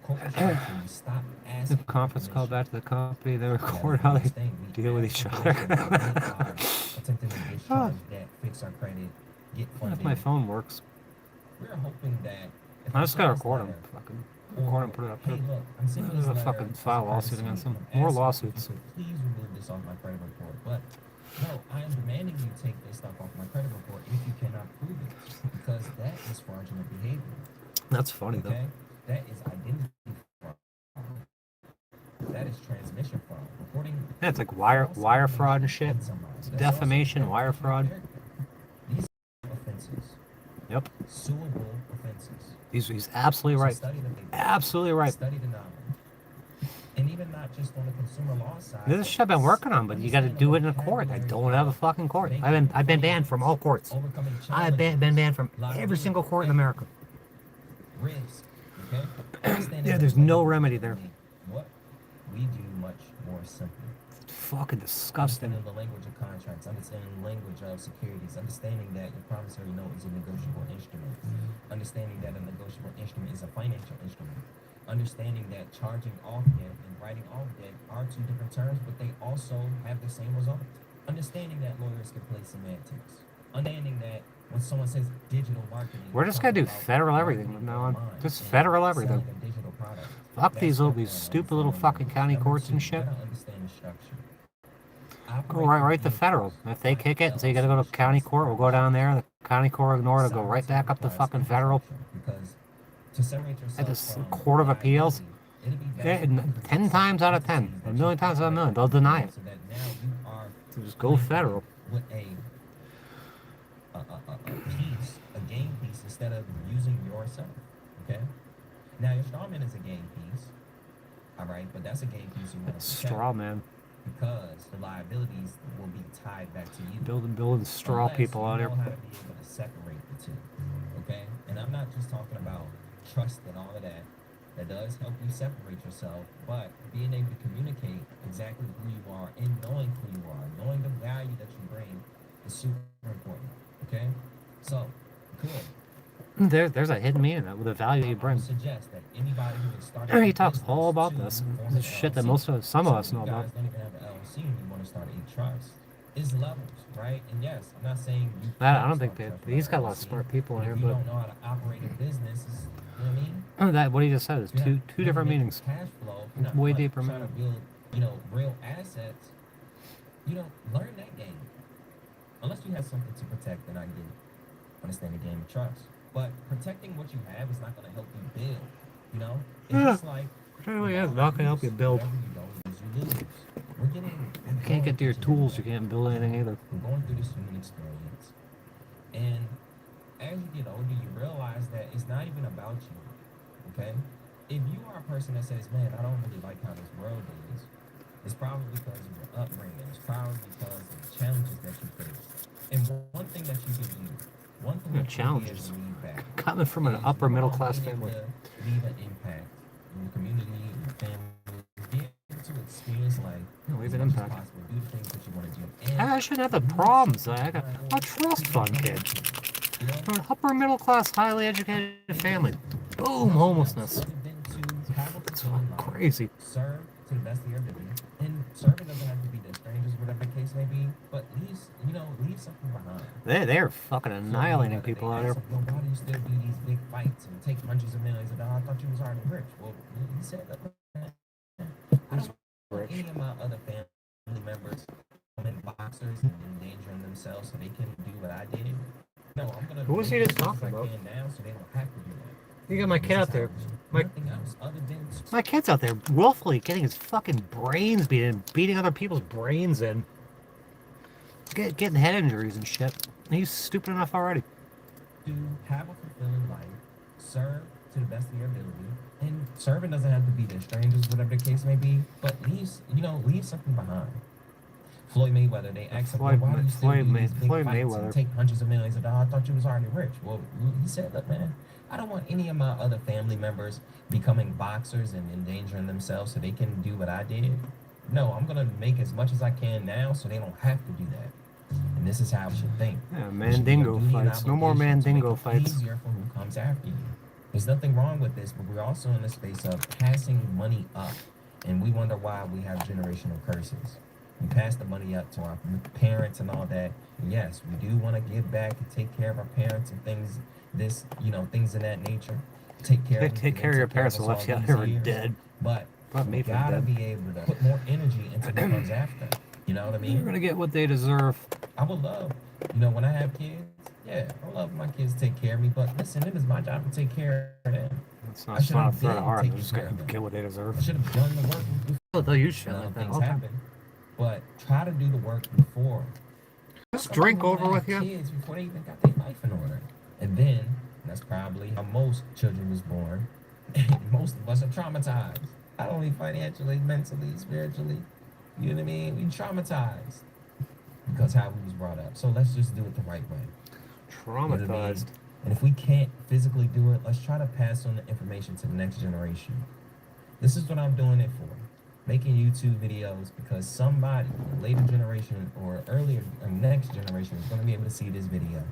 corporate structure, you stop asking The for conference call permission. back to the company. They Yeah, record we how they understand. We deal with ask each for other. permission, we are attempting to discharge debt, fix our credit, get If funding. my phone works, We're hoping that if I I just send gotta this record them. letter, Fucking record and put it up hey, there. look, I'm sending There's this a letter fucking as a file lawsuit courtesy. against them. I'm More asking lawsuits. if you could please remove this off my credit report. But no, I am demanding you take this stuff off my credit report if you cannot prove it, because that is fraudulent behavior. That's funny though. Okay, that is identity fraud. That is transmission fraud. Reporting. Yeah, it's like wire fraud and shit. That's Defamation, also- wire fraud. These are offenses, Yep. suable offenses. He's absolutely So right. study the paper. Absolutely right. Study the novel. And even not just on the consumer law side, This is shit I've been working on, but you got to understand the do it in a court. I don't have a vocabulary fucking of court. making I've been banned from all plans, courts. overcoming I've been challenges, banned from every single liability, court in equity, America. risk, okay? Understanding Yeah, the there's no language remedy that there. make what we do much more simple. It's fucking disgusting. Understanding the language of contracts, understanding the language of securities, understanding that your promissory note is a negotiable instrument, understanding that a negotiable instrument is a financial instrument, understanding that charging off debt and writing off debt are two different terms, but they also have the same result. Understanding that lawyers can play semantics, understanding that when someone says digital marketing, We're just gonna do federal everything from now on. Just federal everything. selling a digital product. Fuck That's these step one, stupid little understanding fucking language. county Number courts two, and you shit. gotta understand the structure. Go Operate right to through federal. vehicles, If they not kick it and say you gotta go to LLCs, county trusts, court, we'll go down there. The county court ignore it, it'll go right Sovereignty back up to requires fucking federal. infrastructure because to separate At yourself the from court of appeals. liability, it'd be Yeah, best if you create 10 times separate out of 10, entities a that million you times out of a operate million, they'll underneath deny it. so that now you are So just go playing federal. with a piece, a game piece, instead of using yourself. Okay? Now your straw man is a game piece, all right, but that's a game piece you want to protect Straw man. because the liabilities will be tied back to you. Building straw Unless people you out know here. how to be able to separate the two. Okay? And I'm not just talking about trust and all of that. That does help you separate yourself, but being able to communicate exactly who you are and knowing who you are, knowing the value that you bring is super important. Okay? So, cool. There's a hidden meaning with the value you I bring. would suggest that anybody who is starting He a talks business all about to this. form This an shit that LLC. some of Some us of know you about. guys don't even have an LLC and you want to start a trust. It's levels, right? And yes, I'm not saying you I can't don't start think a that trust he's without got a an lot of LLC, smart people in but here, if you but don't know how to operate a business, you know what I mean? that what he just said is If you're not two really different making meanings. cash flow, if you're not Way like deeper trying to meaning. build, real assets, learn that game. Unless you have something to protect, then I get it. Understand the game of trust. But protecting what you have is not going to help you build. It's Yeah, just like it really is not gonna help you build. whatever you don't use, you lose. We're You can't growing get to your each and every tools, day. you can't build anything either. We're going through this human experience, and as you get older, you realize that it's not even about you. Okay, if you are a person that says, "Man, I don't really like how this world is," it's probably because of your upbringing. It's probably because of the challenges that you face. And one thing that you can do, one thing The that you'll be able challenges to leave back coming from an is upper number middle one, class being able family. to leave an impact in your community, in your family, be able to experience life Leave as an much as impact. possible, do the things that you want to do. And I shouldn't have the leave problems. something I got behind a where trust people fund come kid. back to. From an upper middle class, highly educated family. Boom, Nothing else homelessness. other than to have a It's fulfilling fucking life, crazy. serve to the best of your ability, and serving doesn't have to be to strangers, whatever the case may be, but leave something behind. They're fucking annihilating Floyd Mayweather, people they out ask here. him, "Yo, why do you still do these big fights and take hundreds of millions of dollars? I thought you was already rich." Well, he said, "Look, man, I don't want any of my other family members becoming boxers and endangering themselves so they can do what I did. No, I'm gonna Who was make he as just much as talking I about? can now so they don't have to do that." You got my This kid is out how there. it is. My Nothing else other than my kid's out there willfully getting his fucking brains beating other people's brains in. Getting head injuries and shit. He's stupid enough already. to have a fulfilling life, serve to the best of your ability, and serving doesn't have to be to strangers, whatever the case may be, but leave something behind. Floyd Mayweather, they asked him, "Yo, why do you still do these big Floyd fights and Mayweather. take hundreds of millions of dollars? I thought you was already rich." Well, he said, "Look, man, I don't want any of my other family members becoming boxers and endangering themselves so they can do what I did. No, I'm gonna make as much as I can now so they don't have to do that." And this is how we should think. Yeah, It should be your Mandingo duty and fights. No more obligation to make Mandingo it fights. easier for who comes after you. There's nothing wrong with this, but we're also in the space of passing money up, and we wonder why we have generational curses. We pass the money up to our parents and all that. And yes, we do want to give back and take care of our parents and things, things in that nature. Take care of them. Take care of your parents who left you out here dead. But Not me you for gotta dead. be able to put more energy into what comes after. You know what I They're mean? gonna get what they deserve. I would love, when I have kids, yeah, I love my kids to take care of me. But listen, it is my job to take care of them. It's I not, should have threat been of harm. They're taking just care gonna of them. get what they deserve. I should have done the work They'll use shit before like that things all the time. happen. But try to do the work before. Just Some drink people over wanna with have you. kids before they even got their life in order. And then that's probably how most children was born. And most of us are traumatized. Not only financially, mentally, spiritually. You know what I mean? We traumatized because how we was brought up. So let's just do it the right way. You know what I mean? Traumatized. And if we can't physically do it, let's try to pass on the information to the next generation. This is what I'm doing it for. Making YouTube videos because somebody, a later generation or earlier or next generation is going to be able to see this video.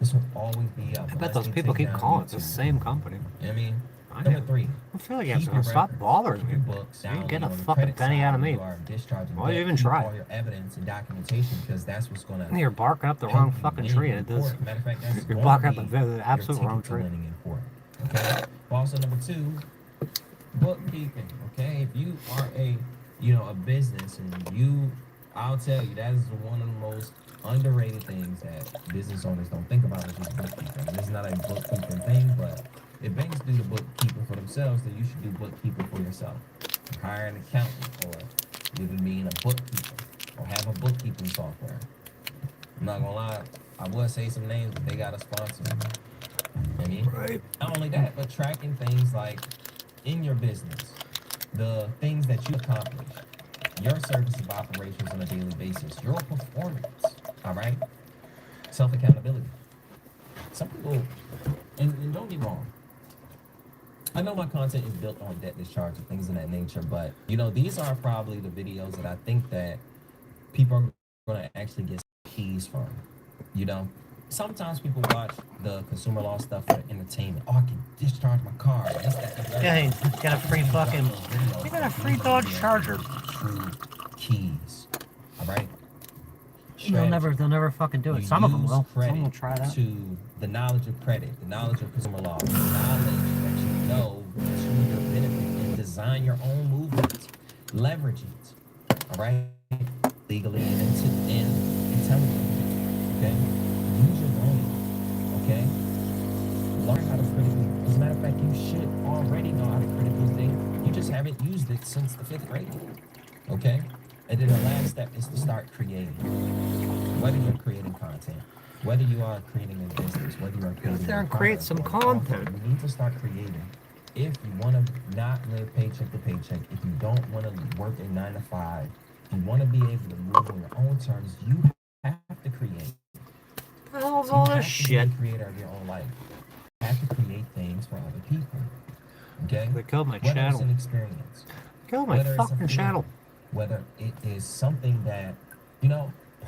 This will always be up I bet unless those they people take keep down calling it the YouTube. same company. You know what I mean? I Number do. 3, I feel like keep it's your gonna stop records, bothering keep me. your books. You Not ain't only getting a on the fucking credit penny side out of when me. you are discharging Why you debt, even keep try? all your evidence and documentation because that's what's going to You're barking up the help wrong you fucking win tree, and in it does. court. Matter of fact, that's You're going to barking up be the your absolute wrong ticket to tree. winning in court. Okay. Also, number 2, bookkeeping. Okay, if you are a business and I'll tell you that is one of the most underrated things that business owners don't think about is just bookkeeping. This is not a bookkeeping thing, but if banks do the bookkeeping for themselves, then you should do bookkeeping for yourself. Hire an accountant, or you would mean a bookkeeper, or have a bookkeeping software. I'm not gonna lie, I would say some names, but they got to sponsor me. I mean, Right. not only that, but tracking things like in your business, the things that you accomplish, your service of operations on a daily basis, your performance. All right, self accountability. Some people, and don't get me wrong, I know my content is built on debt discharge and things of that nature, but these are probably the videos that I think that people are going to actually get keys from. You know, Sometimes people watch the consumer law stuff for entertainment. Oh, I can discharge my car. This, that, and the Yeah, third. you got a free fucking. You got a free Dodge Charger. True keys. All right. They'll Strategy. never fucking do You it. Some of them use will. Some credit will try that. to the knowledge of credit, the knowledge of consumer law, the knowledge that you know to your benefit, and design your own movement. Leverage it. All right. Legally and intelligently. Okay. Use your brain. Okay. Learn how to critically. As a matter of fact, you should already know how to critically think. You just haven't used it since the 5th grade. Okay. And then the last step is to start creating. Whether you're creating content, whether you are creating a business, whether you are Get out creating there a and create product some or an offer, content. you need to start creating. If you want to not live paycheck to paycheck, if you don't want to work a 9 to 5, if you want to be able to move on your own terms, you have to create. The hell's You all have this to be the shit? creator of your own life. You have to create things for other people. Okay? They killed my Whether it's channel. an experience, Killed my whether it's a fucking channel. feeling, whether it is something that,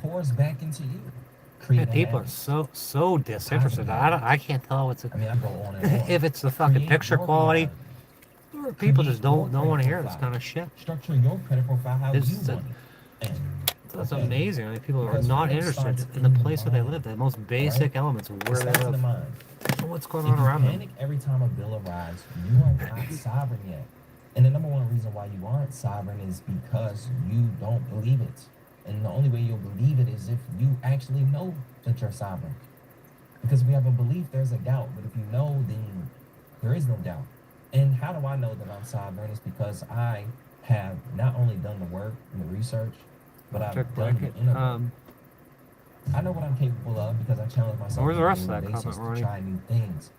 pours back into you. Man, Create a people are habit. so Positive disinterested. habits. I can't tell what's I mean, I go on and on. if it's the fucking Create picture your quality, reality. or people Create just your don't want credit to hear this profile. kind of shit. Structure your credit profile how you It's want it. And That's okay, amazing. I mean, people are because not freedom interested starts in the in the place where they mind. live, the most All right, basic elements of it where they starts in the live, mind. and what's going If on you around them. panic every time a bill arrives, you are not sovereign yet. And the number one reason why you aren't sovereign is because you don't believe it. And the only way you'll believe it is if you actually know that you're sovereign. Because if you have a belief, there's a doubt. But if you know, then there is no doubt. And how do I know that I'm sovereign? It's because I have not only done the work and the research, but I've Check done bracket. the inner work. I know what I'm capable of because I challenge myself Where's on the a rest of daily that basis comment, to Ronnie? try new things,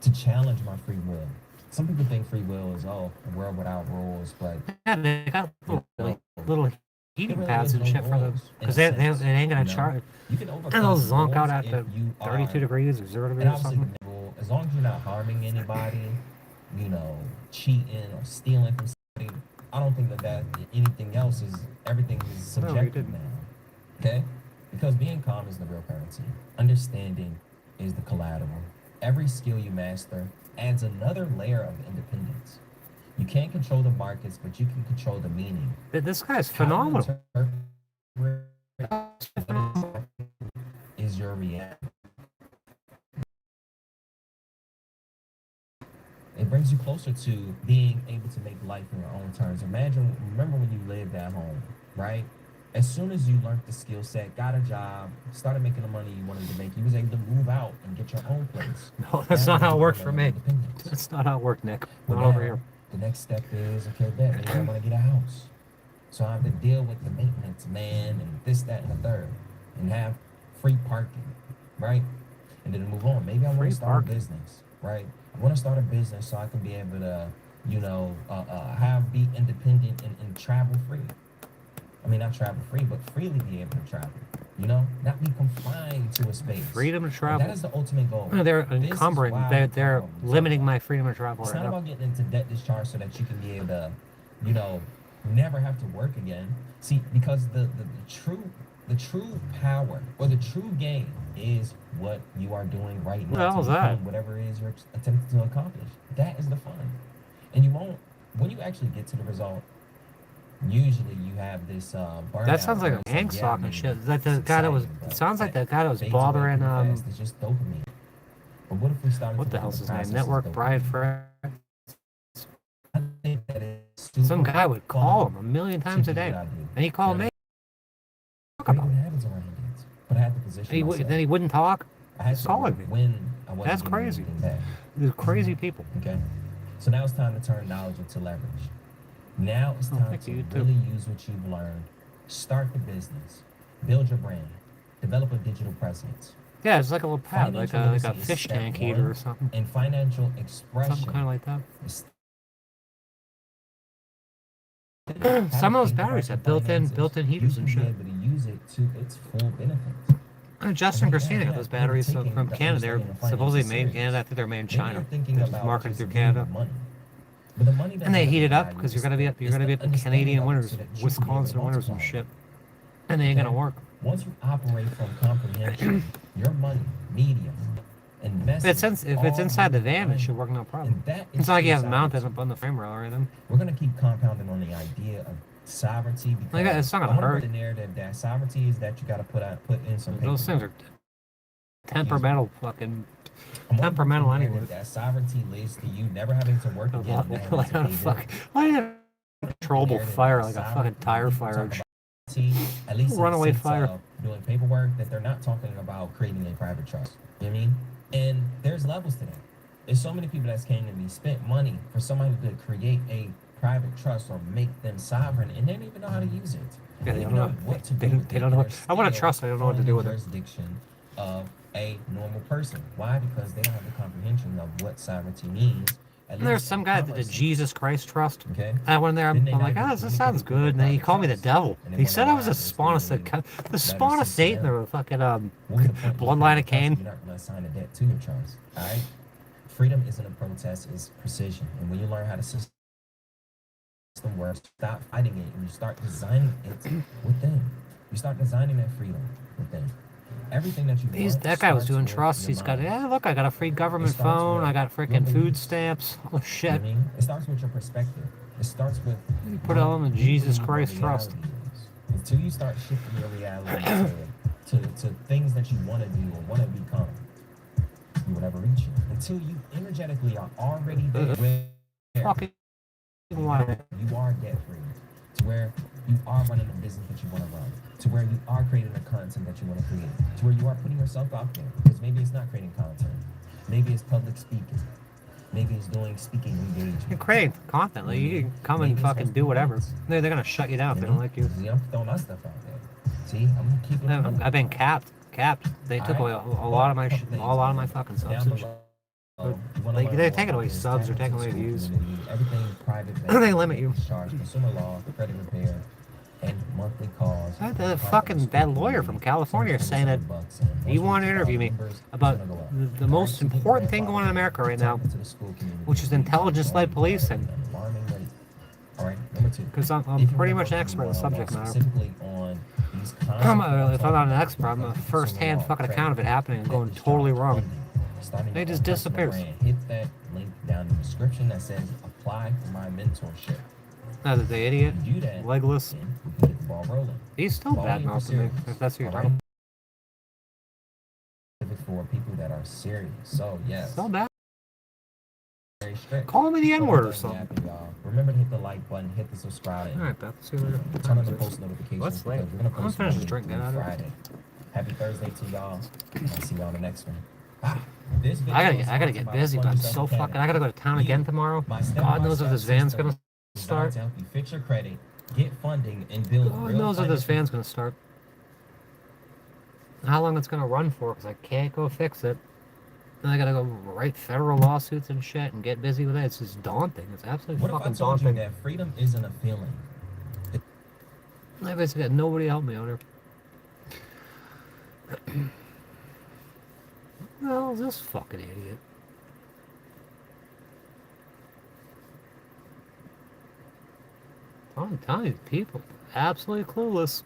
to challenge my free will. Some people think free will is a world without rules, but Yeah, they got you know, little it heating really pads is and no shit for them rules in a because they sense. ain't You gonna know, charge. you can And they'll overcome zonk out rules at if the you 32 are degrees or 0 and degrees or obviously something. as long as you're not harming anybody, cheating or stealing from somebody, I don't think that anything else is everything is No, he subjective didn't. now. Okay? Because being calm is the real currency. Understanding is the collateral. Every skill you master adds another layer of independence. You can't control the markets, but you can control the meaning. This guy's How you phenomenal. interpret what is is your reality. It brings you closer to being able to make life in your own terms. Remember when you lived at home, right? As soon as you learned the skill set, got a job, started making the money you wanted to make, you was able to move out and get your own place. No, that's That not how brings it you worked a for layer of me. independence. That's not how it worked, Nick. But Not over now, here. the next step is, okay, bet, maybe I want to get a house. So I have to deal with the maintenance man and this, that, and the third, and have free parking, right? And then move on. Maybe I want Free to start a parking. business, right? I want to start a business so I can be able to be independent and travel free. I mean, not travel free, but freely be able to travel. Not be confined to a space. Freedom to That travel. is the ultimate goal. They're This is encumbering. why They're limiting my freedom to travel It's right not now. about getting into debt discharge so that you can be able to, you know, never have to work again. See, because the true power or the true gain is what you are doing right What the now hell to is that? become whatever it is you're attempting to accomplish. That is the fun. And you won't, when you actually get to the result, usually you have this burnout. That sounds like where a it's like, Hank yeah, I talking mean, shit. Like the it's guy that was. exciting, It but sounds like the guy that was fades away bothering. pretty fast. It's just dopamine. But what if we started What to the look at hell's the his name? process as Network dopamine? Brian Fred. I think that it's Some super guy would fun call him a million to times do a day, what I do. and he called You know, me. Talk I about didn't it. have it to run Indians, but I had to position myself. Then he wouldn't talk. I had He's to calling me. when I wasn't That's getting crazy. anything back. These crazy people. Okay, so now it's time to turn knowledge into leverage. Now it's time thank to you, too. really use what you've learned. Start the business, build your brand, develop a digital presence. Yeah, it's like a little pad, like Financial a literacy is fish step tank one, heater or something. and financial Something expression kind of like that. is Some of those think batteries about your have finances. built-in You heaters can and be shit. able to use it to its full benefit. Justin and Right Christina now, got you're those not really batteries taking from the Canada. They're understanding of supposedly finances made in Canada. I serious. think they're made in Maybe China. you're thinking They're just about marketed just through getting Canada. money. But the money And doesn't they have heat any it up value. because you're It's gonna be the, up. You're it's gonna the be up in understanding Canadian of it winters, so that you can be able to Wisconsin winters and multiply shit. it. And they ain't Okay? gonna work. Once you operate from comprehension, your money, media, and message If it's all inside the move in van, it should alignment. work no problem. And that It's is not like you true have it mounted sovereignty. up on the frame rail or anything. We're going to keep compounding on the idea of sovereignty Like because it's not I gonna want to put hurt. the narrative that sovereignty is that you got to put in some Those things paperwork. are temperamental, fucking I want to put the temperamental narrative anyway. that sovereignty leads to you never having to work again and never having Like to on a pay fuck, bills. like a controllable Narrative fire, that like a sovereign- fucking tire when people fire. talk And shit. about sovereignty, at least in the Runaway sense fire. of doing paperwork, that they're not talking about creating a private trust. You know what I mean? And there's levels to that. There's so many people that's came to me, spent money for somebody to create a private trust or make them sovereign, and they don't even know how to use it. Yeah, They don't even know what to do with They it. don't and know. they're I want to still trust. I don't know what to falling do in with it. jurisdiction of a normal person. Why? Because they don't have the comprehension of what sovereignty means. And there's some guy that did Jesus Christ Trust. Okay. I went there. I'm Then they like, never oh, this sounds communicated good. their And then he private called me the trust. devil. And they He wonder said I was why a it's spawn of being the spawn of letters Satan CCN. or fucking What was the point of bloodline of trust if Cain. you're not going to assign a debt to your trust? All right. Freedom isn't a protest; it's precision. And when you learn how to system works, stop fighting it, and you start designing it within. You start designing that freedom within. Everything that you want. That guy was starts doing with trusts. your He's got, mind. yeah, look, I got a free It government starts phone. with I got your freaking food beliefs. stamps. Oh, You know shit. what I mean? It starts with your perspective. It starts with You put it all in the what you Jesus believe Christ your Trust. reality is. Until you start shifting your reality to things that you want to do or want to become, you will never reach it. Until you energetically are already there, where Fucking why? you are debt free, to where you are running the business that you want to run, to where you are creating the content that you want to create, to where you are putting yourself out there. Because maybe it's not creating content, maybe it's public speaking, maybe it's doing speaking engagement. You create content. Like, you can come and fucking do whatever. They're gonna shut you down if they don't like you. See, I'm throwing my stuff out there. See, I'm keeping it. I've been capped. They took away a lot of my fucking subs and shit. They take away subs or take away views. Everything private. They limit you. Charge consumer law, credit repair, and monthly calls. That lawyer from California is saying that he wanted to interview me about the most important thing going on in America right now, which is intelligence-led policing. Because I'm pretty much an expert in the subject matter. If I'm not an expert, I'm a first-hand fucking account of it happening and going totally wrong. It just disappears. Hit that link down in the description that says apply for my mentorship. Now that the idiot, You do that, legless, and we can get the ball rolling. he's still bad mouthing me. If that's what you're talking For people that are serious. So yes. about. Still bad. Very strict. Call me the N-word or So, something. y'all. Remember to hit the like button, hit the subscribe, and Alright, Beth. See you later. turn on the post notifications. What's late? Because we're gonna I'm gonna post finish this one drink, get out of here. Friday. Happy Thursday to y'all. I'll see y'all on the next one. This video I is gotta sponsored get by busy, but I'm Plunge so Yourself fucking. I Academy. gotta go to town again tomorrow. My God knows if this van's step-by-step gonna system designed start. to help you fix your credit, get funding, and build God real knows if this financial van's gonna start. How long it's gonna run for? Because I can't go fix it. Then I gotta go write federal lawsuits and shit and get busy with it. It's just daunting. It's absolutely What if I fucking told you daunting. that freedom isn't a feeling? I basically got nobody to help me out here. Well, this fucking idiot. I'm telling you, people, absolutely clueless.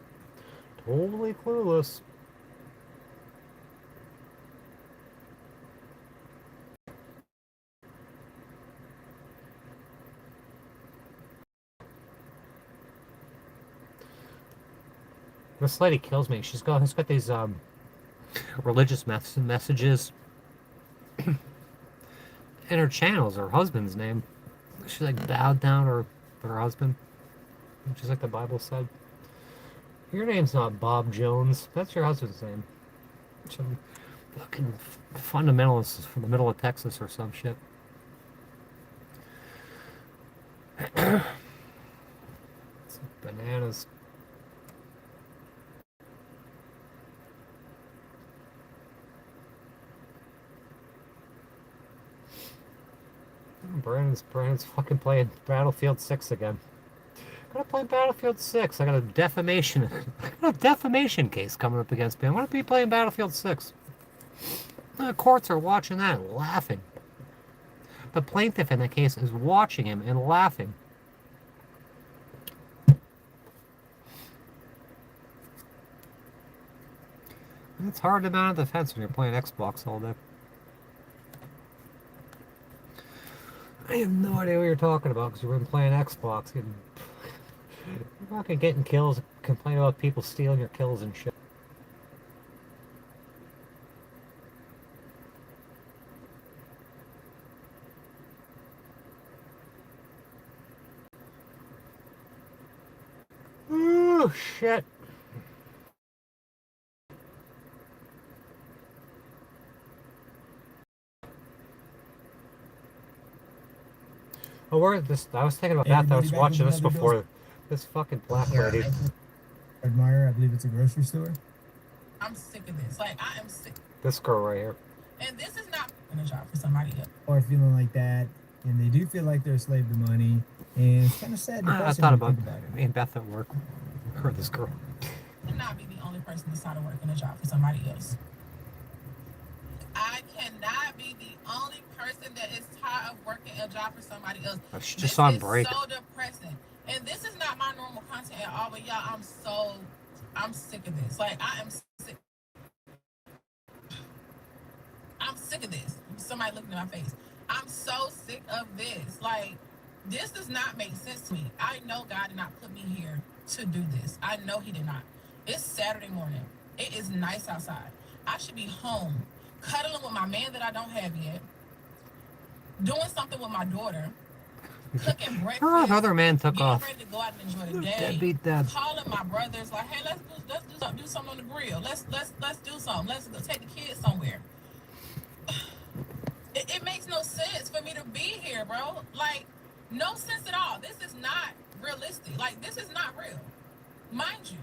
Totally clueless. This lady kills me. She's got these religious messages in her channels. Her husband's name. She like bowed down her husband, just like the Bible said. Your name's not Bob Jones. That's your husband's name. Some fucking fundamentalists from the middle of Texas or some shit. It's bananas. Brandon's fucking playing Battlefield 6 again. I'm gonna play Battlefield 6. I got a defamation case coming up against me. I'm gonna be playing Battlefield 6. The courts are watching that and laughing. The plaintiff in the case is watching him and laughing. It's hard to mount a defense when you're playing Xbox all day. I have no idea what you're talking about because you've been playing Xbox. You're fucking getting kills, complaining about people stealing your kills and shit. Oh, shit. Oh, I was thinking about that. I was watching this before. This fucking black lady. Admire, I believe it's a grocery store. I'm sick of this. Like, I am sick. This girl right here. And this is not a job for somebody else. Or feeling like that, and they do feel like they're a slave to money, and it's kind of sad. I thought about me and Beth at work. Her, this girl. I cannot be the only person that's tired of working a job for somebody else. I cannot be the only person that is tired of working a job for somebody else. She's just on break. This is so depressing. And this is not my normal content at all, but y'all, I'm sick of this. Like, I am sick. I'm sick of this. Somebody looking in my face. I'm so sick of this. Like, this does not make sense to me. I know God did not put me here to do this. I know he did not. It's Saturday morning. It is nice outside. I should be home, cuddling with my man that I don't have yet, doing something with my daughter, cooking breakfast. Her other man took off. Ready to go out and enjoy the day. Deadbeat dad. Calling my brothers like, hey, let's do something on the grill. Let's do something. Let's go take the kids somewhere. It makes no sense for me to be here, bro. Like, no sense at all. This is not realistic. Like, this is not real. Mind you,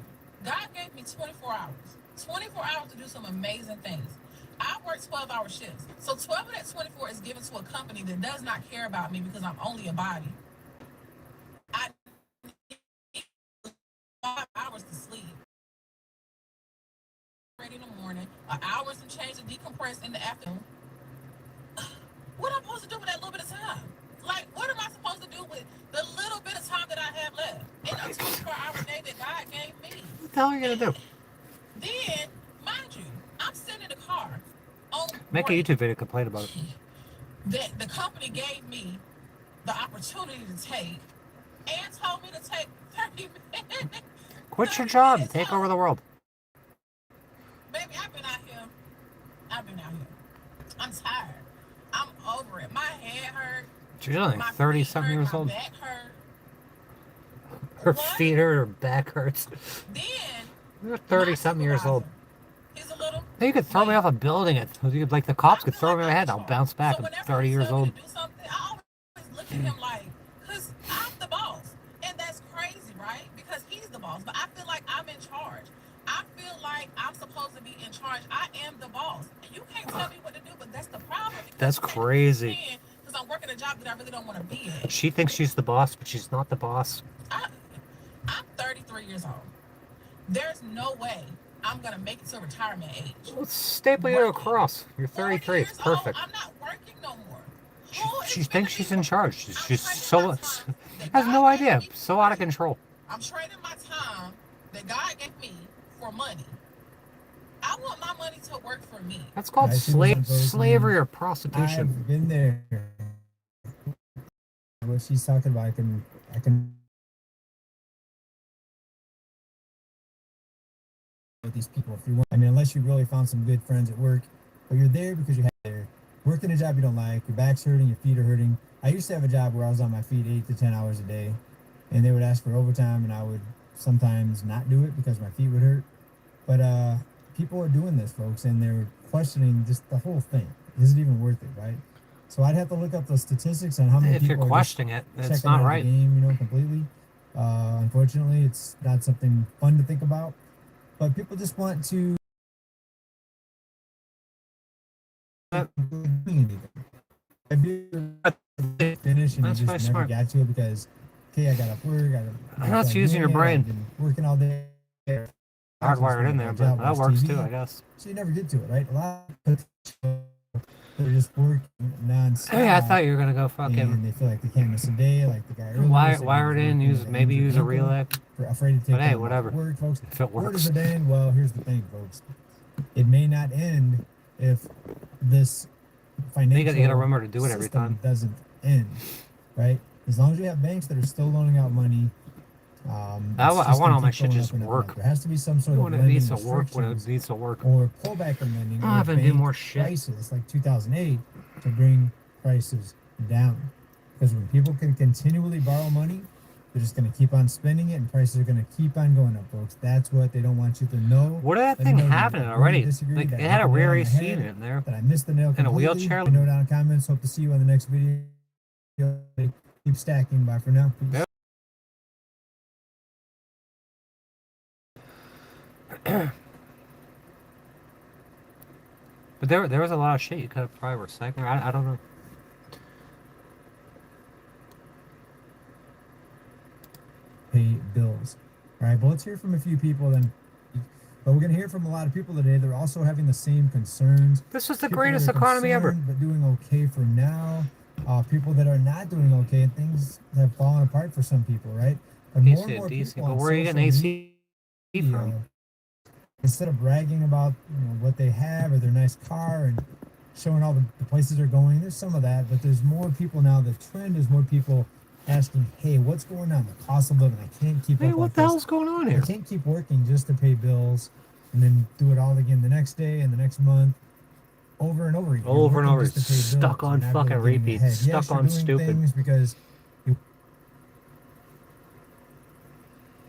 God gave me 24 hours. 24 hours to do some amazing things. I work 12-hour shifts. So 12 of that 24 is given to a company that does not care about me because I'm only a body. I need 5 hours to sleep. Ready in the morning, an hour and some change to decompress in the afternoon. What am I supposed to do with that little bit of time? Like, what am I supposed to do with the little bit of time that I have left in a 24-hour day that God gave me? What the hell are you gonna do? Then, mind you, I'm sitting in the car. Make a YouTube video, complain about it. That the company gave me the opportunity to take and told me to take 30 minutes. Quit your job. Take over the world. Baby, I've been out here. I'm tired. I'm over it. My head hurt. She's only like 30-something years old. My back hurt. Her feet hurt, her back hurts. Then You're 30-something years old. He's a little. You could throw me off a building. Like the cops could throw me in my head. I'll bounce back. I'm 30 years old. Do something, I always look at him like, because I'm the boss. And that's crazy, right? Because he's the boss. But I feel like I'm in charge. I feel like I'm supposed to be in charge. I am the boss. And you can't tell me what to do, but that's the problem. That's crazy. Because I'm working a job that I really don't want to be at. She thinks she's the boss, but she's not the boss. I'm 33 years old. There's no way I'm gonna make it to retirement age. Let's staple you across. You're 33. It's perfect. I'm not working no more. She thinks she's in charge. She's so has no idea. So out of control. I'm trading my time that God gave me for money. I want my money to work for me. That's called slavery or prostitution. I've been there. What she's talking about, I can with these people if you want. I mean, unless you really found some good friends at work, but you're there because you have there. Working a job you don't like, your back's hurting, your feet are hurting. I used to have a job where I was on my feet 8 to 10 hours a day, and they would ask for overtime, and I would sometimes not do it because my feet would hurt. But people are doing this, folks, and they're questioning just the whole thing. Is it even worth it, right? So I'd have to look up the statistics on how many If people you're questioning it, it's not right. The game, completely. Unfortunately, it's not something fun to think about. But people just want to finish, and That's you very just never smart. got to it because, okay, I got off work. That's using your brain. I've been working all day. Hardwired in there, but that works too, I guess. So you never get to it, right? A lot of people, they're just working nonstop. Hey, I thought you were gonna go fucking and they feel like they can't miss a day, like the guy earlier. wire it in. Maybe use a relay. They're afraid to take But hey, time off whatever. work, folks. If it Where works. does it end? Well, here's the thing, folks. It may not end if this financial You gotta remember to do it every system time. doesn't end, right? As long as you have banks that are still loaning out money, I want all my shit just work. There has to be some sort of When it lending needs to work, when it restrictions needs to work. or pullback in lending. I'm or gonna do bank more shit. prices like 2008 to bring prices down. Because when people can continually borrow money, they're just going to keep on spending it, and prices are going to keep on going up, folks. That's what they don't want you to know. What did that Let me thing know if you have in it agree, already? disagree, Like that it had a hit the nail rear on the AC head, in it there. that I missed the nail And a completely. wheelchair. Let me know down in the comments. Hope to see you on the next video. Keep stacking. Bye for now. Peace. But there was a lot of shit you could have probably recycled. I don't know. Pay bills. All right, but let's hear from a few people then. But we're going to hear from a lot of people today. They're also having the same concerns. This was the People that greatest are economy ever. concerned but doing okay for now. People that are not doing okay, and things have fallen apart for some people, right? But more and more DC, people but on where are you social getting AC media, from? instead of bragging about what they have or their nice car and showing all the places they're going, there's some of that, but there's more people now. The trend is more people asking, hey, what's going on? The cost of living, I can't keep Hey, up what like the this. hell's going on I here? can't keep working just to pay bills and then do it all again the next day and the next month, over and over again. Over and over, Just to pay bills. stuck on You're not fucking really getting repeat, ahead. stuck Yes, you're on doing stupid. things because you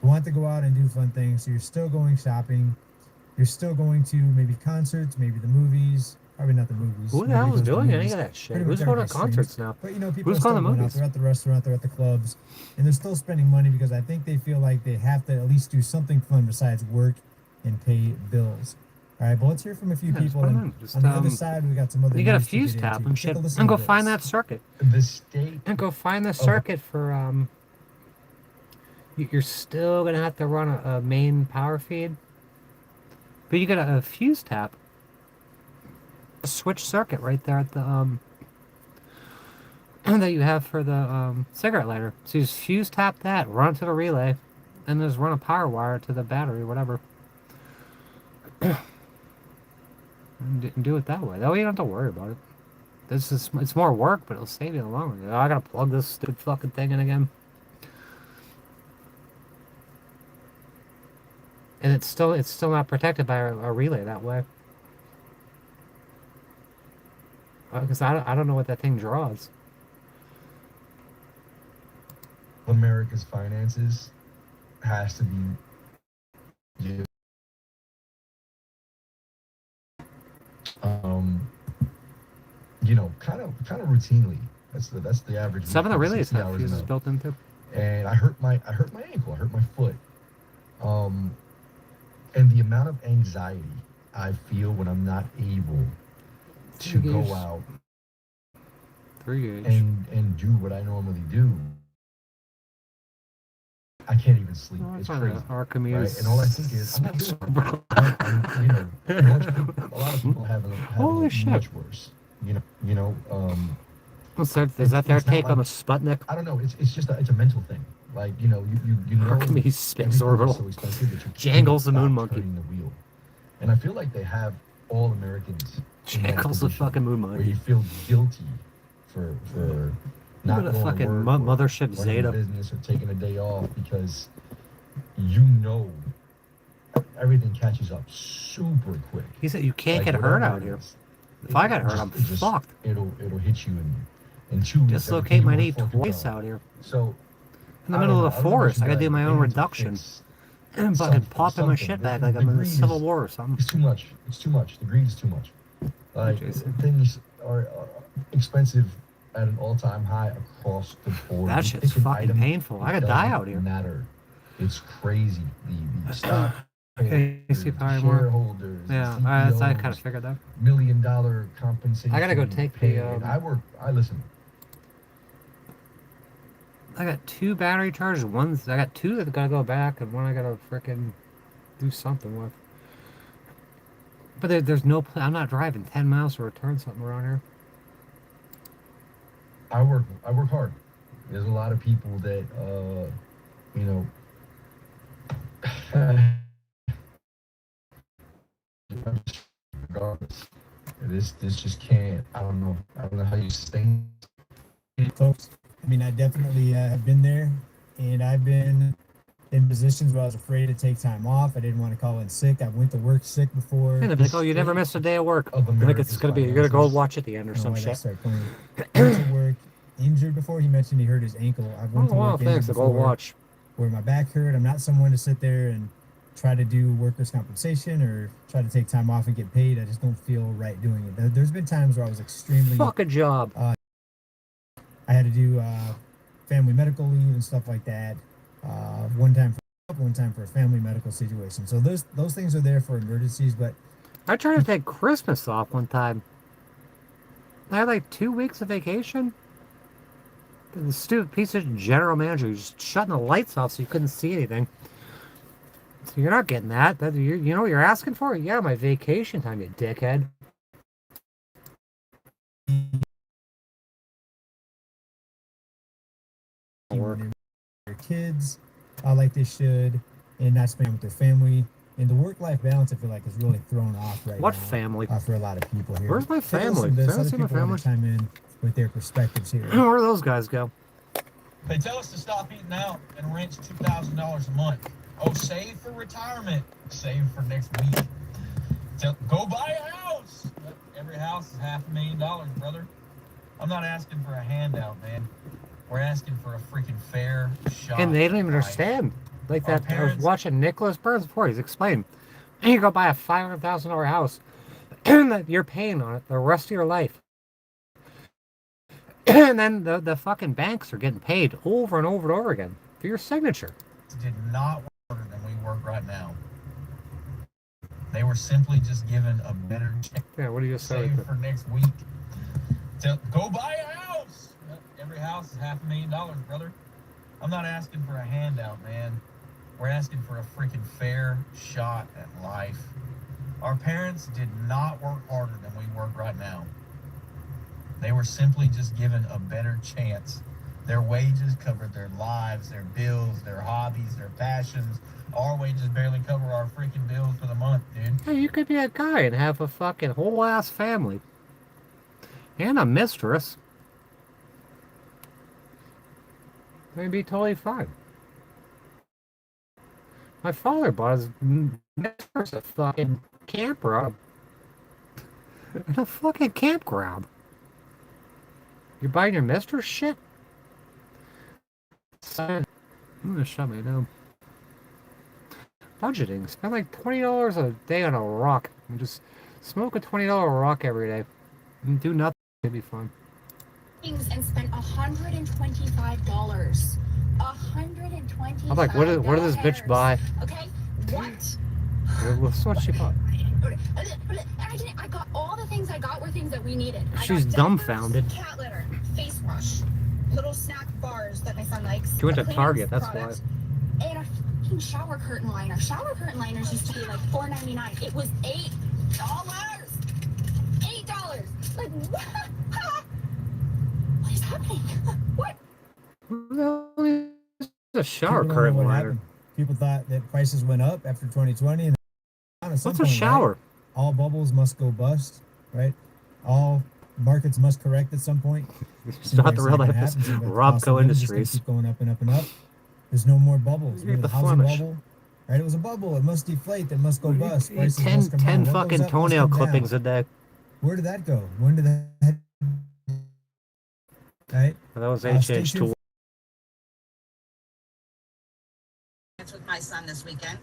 want to go out and do fun things, so you're still going shopping. You're still going to maybe concerts, maybe the movies. Probably not the movies. Who the Nobody hell is goes to doing any movies. of that shit? Pretty much Who's going to everybody concerts streams. now? But people Who's are still going to going out. movies? They're at the restaurant, they're at the clubs, and they're still spending money because I think they feel like they have to at least do something fun besides work and pay bills. All right, but let's hear from a few Yeah, just people. put 'em And in. Just, on the other side, we got some other. You got a news to fuse get tap into. and Take shit, a listen and go to find this. that circuit. The state. And go find the circuit for You're still gonna have to run a main power feed, but you got a fuse tap. A switch circuit right there at the that you have for the cigarette lighter. So you just fuse tap that, run it to the relay, and just run a power wire to the battery, whatever. And do it that way. That way you don't have to worry about it. It's more work, but it'll save you in the long run. I gotta plug this stupid fucking thing in again. And it's still not protected by a relay that way. Because I don't know what that thing draws. America's finances has to be kind of routinely. That's the average. Some of the week, relays 60 have hours a fuses month. built in too. And I hurt my ankle, I hurt my foot. And the amount of anxiety I feel when I'm not able to go out 3H. and do what I normally do, I can't even sleep. Oh, It's it's on crazy. the Archimedes. Right? And all I think is, I'm not doing it. You know, a lot of people have Holy it shit. much worse. Is that their it's not take on the like- Sputnik? I don't know. It's just it's a mental thing. Like you know Archimedes space everything orbital. is so expensive that you Jangles the can't moon stop monkey. turning the wheel. And I feel like they have all Americans in that Jangles the position fucking moon where monkey. you feel guilty for not at a going fucking to work or mothership running a Zeta. business or taking a day off because you know everything catches up super quick. He said you can't Like, get hurt whatever out it here. is, If I got hurt, I'm fucked. It'll hit you in 2 weeks. Dislocate my everything knee you wanna focus twice on. out here. So In the I middle don't of the know. I don't know about forest. you I gotta guys, do but my they own need to reduction. fix And fucking something- popping my something. shit back The like I'm in the greed Civil is- War or something. It's too much. It's too much. The greed is too much. Like Jason. things are expensive at an all-time high across the board. That You shit's pick an fucking item, painful. I it could die doesn't out here. Matter. It's crazy. The stock Okay, holders, see the probably more. shareholders, Yeah, the I CEOs, kind of figured that. $1 million compensation. I gotta go take the, pay. And I listen. I got 2 battery chargers. I got 2 that gotta go back, and one I gotta frickin' do something with. But there's no I'm not driving 10 miles to return something around here. I work hard. There's a lot of people that regardless. This just can't. I don't know how you sustain. Folks, I mean, I definitely have been there, and I've been in positions where I was afraid to take time off. I didn't want to call in sick. I went to work sick before. And they're like, oh, you never missed a day of work. Of Like it's America's gonna be, you're gonna go finances. watch at the end or I don't know some why that shit. started playing. Went to work injured before. He mentioned he hurt his ankle. I've went Oh, to wow, work thanks. injured I'll go before watch. where my back hurt. I'm not someone to sit there and try to do workers' compensation or try to take time off and get paid. I just don't feel right doing it. There's been times where I was extremely. Fuck a job. I had to do family medical leave and stuff like that. One time for a family medical situation. So those things are there for emergencies. But I tried to take Christmas off one time. I had like 2 weeks of vacation. The stupid piece of general manager was just shutting the lights off so you couldn't see anything. So you're not getting that. You know what you're asking for? Yeah, my vacation time, you dickhead. even their kids like they should, and not spending with their family. And the work-life balance, I feel like, is really thrown off right What now. family? For a lot of people here. Where's my Take a family? listen to this. Can I Other see my people want to chime in with their perspectives here. Where do those guys go? They tell us to stop eating out and rent $2,000 a month. Oh, save for retirement. Save for next week. Go buy a house. Every house is $500,000, brother. I'm not asking for a handout, man. We're asking for a freaking fair shot. And they don't even at life. understand. Like Our that, I was parents- watching Nicholas Burns before. He's explaining. And you go buy a $500,000 house that you're paying on it the rest of your life. And then the fucking banks are getting paid over and over and over again for your signature. Did not work harder than we work right now. They were simply just given a better chance. Yeah, what do you say? Save for next week. Go buy a house. Every house is $500,000, brother. I'm not asking for a handout, man. We're asking for a freaking fair shot at life. Our parents did not work harder than we work right now. They were simply just given a better chance. Their wages covered their lives, their bills, their hobbies, their passions. Our wages barely cover our freaking bills for the month, dude. Hey, you could be a guy and have a fucking whole ass family. And a mistress. It'd be totally fine. My father bought his mistress a fucking camper in a fucking campground. You're buying your mistress shit? I'm gonna shut me down. Budgeting. Spend like $20 a day on a rock. And just smoke a $20 rock every day. And do nothing. It'd be fun. And spent $125. $125. I'm like, what did this bitch buy? Okay, what? That's what she bought. I got all the things I got were things that we needed. She's dumbfounded. Cat litter, face wash, little snack bars that my son likes. She went a to Kleenex Target, that's product, and a fucking shower curtain liner. Shower curtain liners used to be like $4.99. It was $8. $8. Like what? What is happening? What? A shower People don't know curtain what liner. happened. People thought that prices went up after 2020, and at some What's a point, shower? right, all bubbles must go bust, right? All markets must correct at some point. It's not the real life. It's Robco Industries. Keep going up and up and up. There's no more bubbles. You get The the housing Flemish. bubble, right? It was a bubble. It must deflate. It must go bust. Prices must 10 come down. What fucking goes up must toenail come down. clippings a day. Where did that go? When did that? Right? That was Stay HH tuned to with my son this weekend.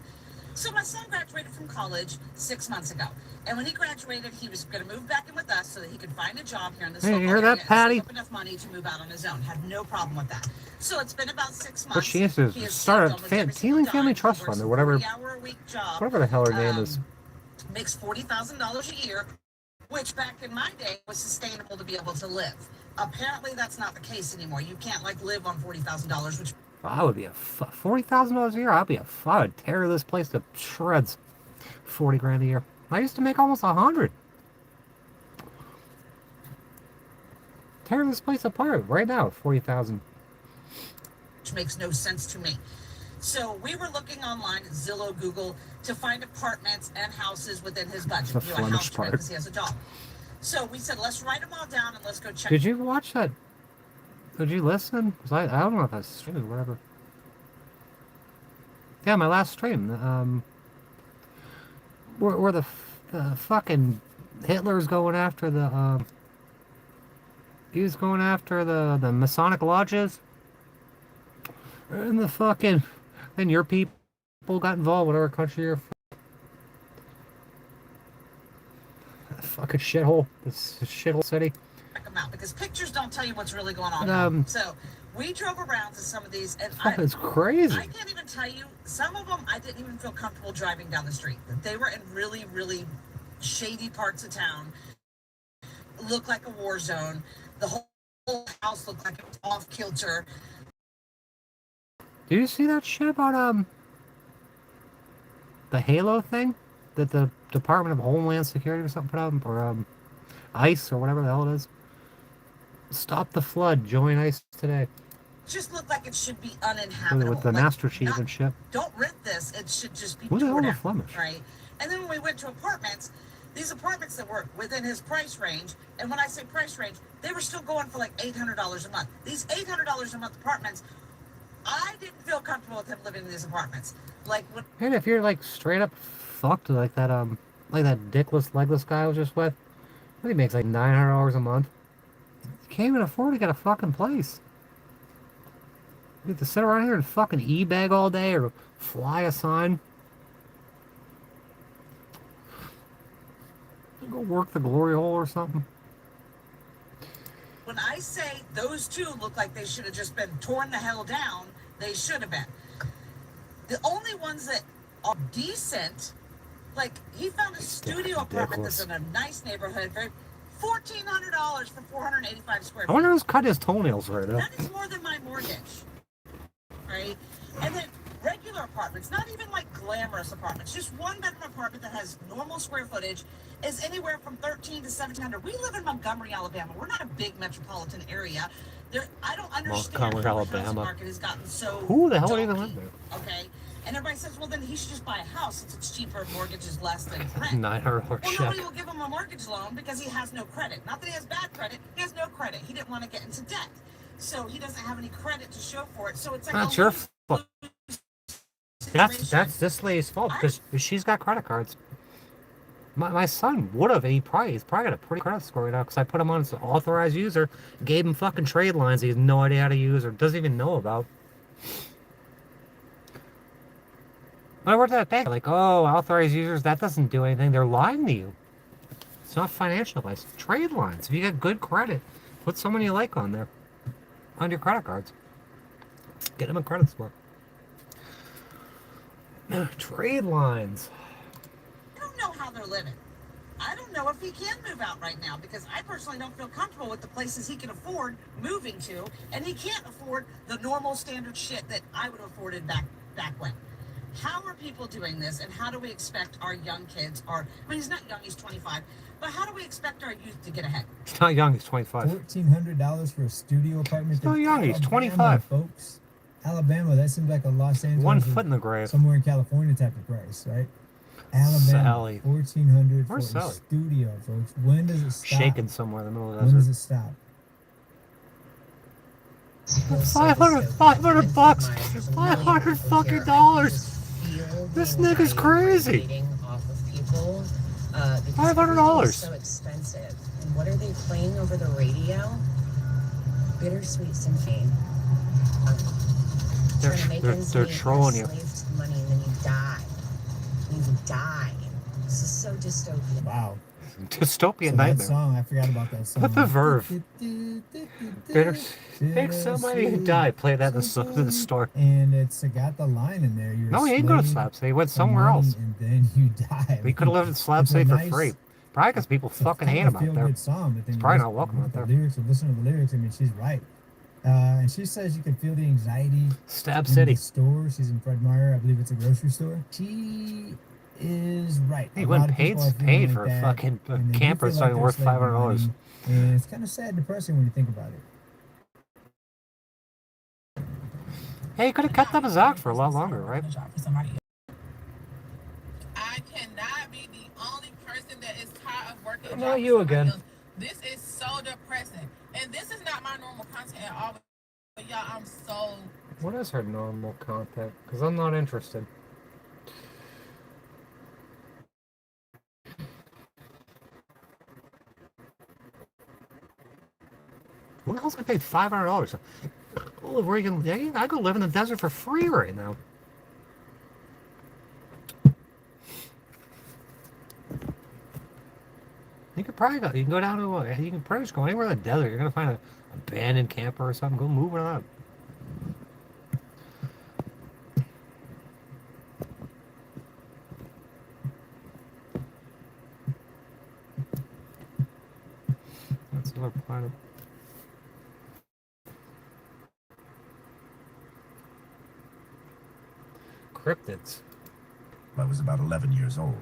So my son graduated from college 6 months ago. And when he graduated, he was going to move back in with us so that he could find a job here in this Hey, local you hear area that, Patty? and save up enough money to move out on his own. Had no problem with that. So it's been about 6 months. What she is He has start a saved almost every Teeling single Family dime. Trust He Fund works or a whatever, 40-hour-a-week job. whatever the hell her name is. Makes $40,000 a year, which back in my day was sustainable to be able to live. Apparently that's not the case anymore. You can't like live on $40,000, which I would be a $40,000 a year. I would tear this place to shreds. 40 grand a year. I used to make almost 100. Tear this place apart right now. 40,000. which makes no sense to me. So we were looking online at Zillow, Google to find apartments and houses within his budget. The You know, a Flemish house to rent part. because he has a dog. So we said, let's write them all down and let's go check. Did you watch that? Did you listen? 'Cause I don't know if I streamed or whatever. Yeah, my last stream. Where the fucking Hitler's going after the he was going after the Masonic lodges, and the fucking then your people got involved, whatever country you're from. Fucking shithole, this shithole city. Check them out because pictures don't tell you what's really going on. So we drove around to some of these, and It's crazy. I can't even tell you. Some of them I didn't even feel comfortable driving down the street. They were in really, really shady parts of town. Looked like a war zone. The whole house looked like it was off kilter. Do you see that shit about the Halo thing that the Department of Homeland Security or something put out, or ICE or whatever the hell it is? Stop the flood. Join ICE today. Just looked like it should be uninhabitable. With the Like, Master Chief and shit. Don't rent this. It should just be Who the hell torn are down, Flemish? right? And then when we went to apartments, these apartments that were within his price range, and when I say price range, they were still going for like $800 a month. These $800 a month apartments, I didn't feel comfortable with him living in these apartments. Like when And if you're like straight up fucked like that dickless legless guy I was just with, he makes like $900 a month. You can't even afford to get a fucking place. You have to sit around here and fucking e-bag all day or fly a sign. Go work the glory hole or something. when I say those two look like they should have just been torn the hell down, they should have been. The only ones that are decent, like he found a studio apartment that's in a nice neighborhood, very $1,400 for 485 square feet. I wonder who's cut his toenails right now. That is more than my mortgage, right? And then regular apartments, not even like glamorous apartments, just one bedroom apartment that has normal square footage is anywhere from $1,300 to $1,700. We live in Montgomery, Alabama. We're not a big metropolitan area. I don't understand Montgomery, how the housing Alabama. market has gotten so Who the hell would even donkey, live there? okay? And everybody says, well, then he should just buy a house since it's cheaper, mortgage is less than rent. $900 Well, check. nobody will give him a mortgage loan because he has no credit. Not that he has bad credit, he has no credit. He didn't want to get into debt. So he doesn't have any credit to show for it. So it's like That's a your lose- fault. situation. That's this lady's fault because she's got credit cards. My son would have. He's probably got a pretty credit score right now because I put him on as an authorized user, gave him fucking trade lines he has no idea how to use or doesn't even know about. When I worked at a bank, like, oh, authorized users, that doesn't do anything. They're lying to you. It's not financial advice. Trade lines. If you got good credit, put someone you like on there, on your credit cards. Get them a credit score. Trade lines. how they're living. I don't know if he can move out right now because I personally don't feel comfortable with the places he can afford moving to, and he can't afford the normal standard shit that I would have afforded back when. How are people doing this, and how do we expect our young kids, I mean, he's not young, he's 25, but how do we expect our youth to get ahead? He's not young, he's 25. $1,400 for a studio apartment. He's not young, he's Alabama, 25. Folks. Alabama, that seems like a Los Angeles. 1 foot in the grave. Somewhere in California type of price, right? Alabama, Sally. $1,400 for a Where's Sally? studio, folks. When does it stop? Shaking somewhere in the middle of the When does desert. it stop? 500 bucks! 500 fucking dollars! This nigga's crazy! $500. So expensive. And what are they playing over the radio? Bittersweet Symphony. They're trolling you. Slave to money, and then you die. You die. This is so dystopian. Wow. Dystopian So that nightmare. song, I forgot about that song. Put the verve. Take somebody who died. Play that in the store. And it's got the line in there. You're No, he didn't go to slave Slab City. He went for somewhere money, else. And then you die. He could have lived in Slab It's a City for nice- free. Probably because people it's a fucking kind hate of him out there. feel-good song, but then It's you probably listen- not welcome out the there. Lyrics, and listen to the lyrics. I mean, she's right. And she says you can feel the anxiety Stab in City. the store. She's in Fred Meyer. I believe it's a grocery store. She is right. He A went lot of people are feeling paid like for a that, fucking and they do camper. feel It's like only they're worth slave to $500. money, and it's kind of sad, depressing when you think about it. Hey, you could have kept up his act for a lot longer, right? I cannot be the only person that is tired of working. a Not job for you somebody again. else. This is so depressing, and this is not my normal content at all. But y'all, I'm so. What is her normal content? Because I'm not interested. Who the hell's gonna pay $500? Oh, where you can? I go live in the desert for free right now. You could probably go. You can go down to. You can probably just go anywhere in the desert. You're gonna find a abandoned camper or something. Go move it up. That's another planet. Cryptids. I was about 11 years old.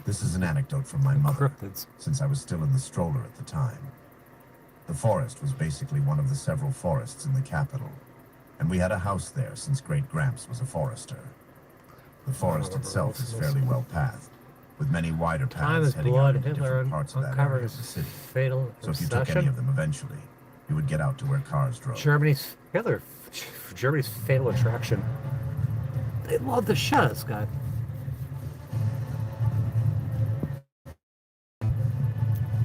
This is an anecdote from my mother, Cryptids. since I was still in the stroller at the time. The forest was basically one of the several forests in the capital, and we had a house there since Great Gramps was a forester. The forest itself is fairly well pathed, with many wider Time paths is heading blood. out into Hitler different parts of that uncovered area of his the city. fatal So if you took any obsession. of them eventually, you would get out to where cars drove. Germany's Hitler. Germany's fatal attraction. They love the shit out of this guy.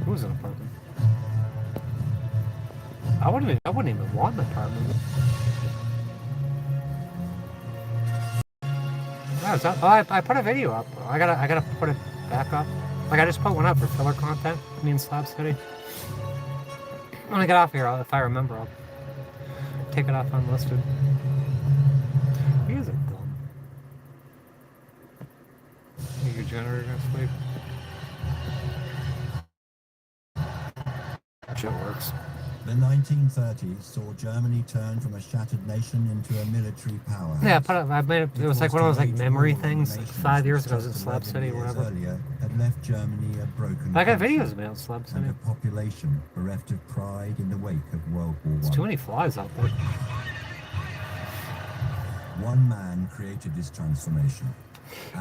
Who's an apartment? I wouldn't even want an apartment. Yeah, I put a video up. I gotta put it back up. Like I just put one up for filler content. Me in Slab City. When I get off here, if I remember, I'll take it off unlisted. He is a dumb. Your generator gonna sleep. Shit works. The 1930s saw Germany turn from a shattered nation into a military powerhouse. Yeah, I made it. It was like one of those like memory things. Like 5 years ago, I was in Slab City or whatever. Earlier had left Germany a broken I got country videos of me on Slab City. and a population bereft of pride in the wake of World War I. There's too many flies out there. One man created this transformation.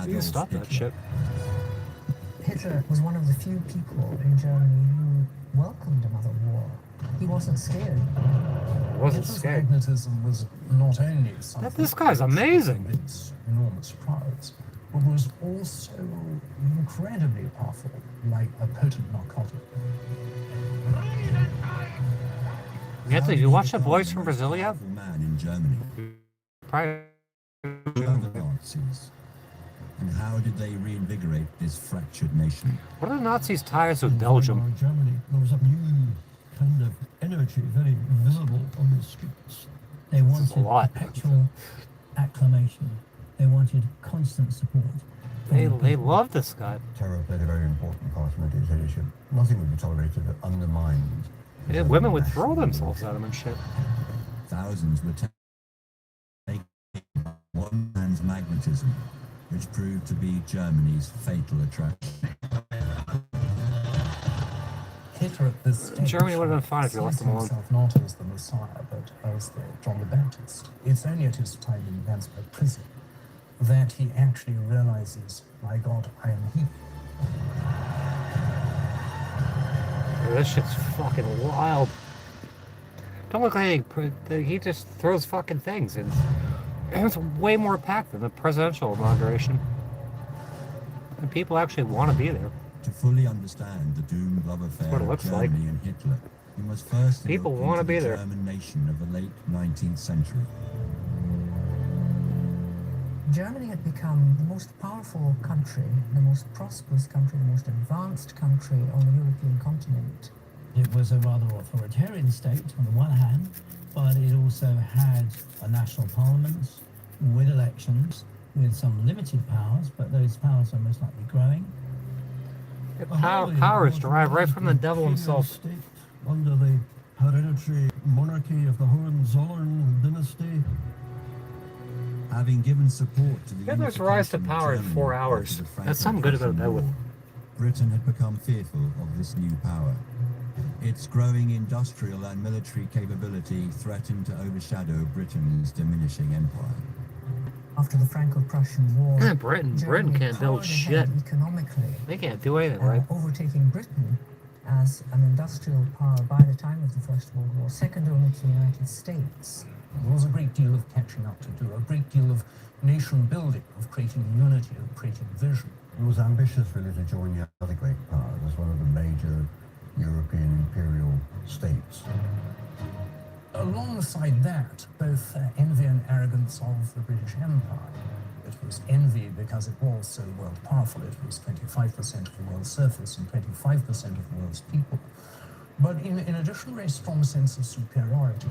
You Adolf stop that Hitler. shit. Hitler was one of the few people in Germany who welcomed another war. He wasn't scared. I wasn't scared. Magnetism was not only something This guy's amazing. It's enormous crowds, but was also incredibly powerful, like a potent narcotic. Anthony, you watch The Boys from Brazil yet? Man in Germany. Probably. The Nazis. And how did they reinvigorate this fractured nation? What are the Nazis' ties with Belgium? In Germany, there was a new kind of energy, very visible on the streets. They This is a wanted lot. perpetual acclamation. They wanted constant support. They love this guy. Terror played a very important part in the dictatorship. Nothing would be tolerated that undermined. Yeah, women would throw themselves at him and shit. Thousands were taken by one man's magnetism, which proved to be Germany's fatal attraction. Hitler at this stage Germany would have been fine if you left him alone. himself not as the Messiah, but as the John the Baptist. It's only at his time in Landsberg prison that he actually realizes, my God, I am he. This shit's fucking wild. Don't look like he just throws fucking things, and it's way more packed than the presidential inauguration. And people actually want to be there. To fully understand the doomed love affair what it of looks Germany like. and Hitler, you must first People look wanna into be the there. German nation of the late 19th century. Germany had become the most powerful country, the most prosperous country, the most advanced country on the European continent. It was a rather authoritarian state on the one hand, but it also had a national parliament with elections, with some limited powers, but those powers are most likely growing. Power is derived right from the devil himself. State under the hereditary monarchy of the Hohenzollern dynasty. Having given support to the Hitler's rise to unification of power in Germany 4 after hours. the That's something good to go to bed with. Britain had become fearful of this new power. Its growing industrial and military capability threatened to overshadow Britain's diminishing empire. After the Franco-Prussian War, Britain can't build shit. Economically, They can't do anything, right? overtaking Britain as an industrial power by the time of the First World War, second only to the United States. There was a great deal of catching up to do, a great deal of nation building, of creating unity, of creating vision. He was ambitious really to join the other great powers as one of the major European imperial states. Alongside that, both envy and arrogance of the British Empire. It was envy because it was so world powerful. It was 25% of the world's surface and 25% of the world's people. But in addition, a very strong sense of superiority.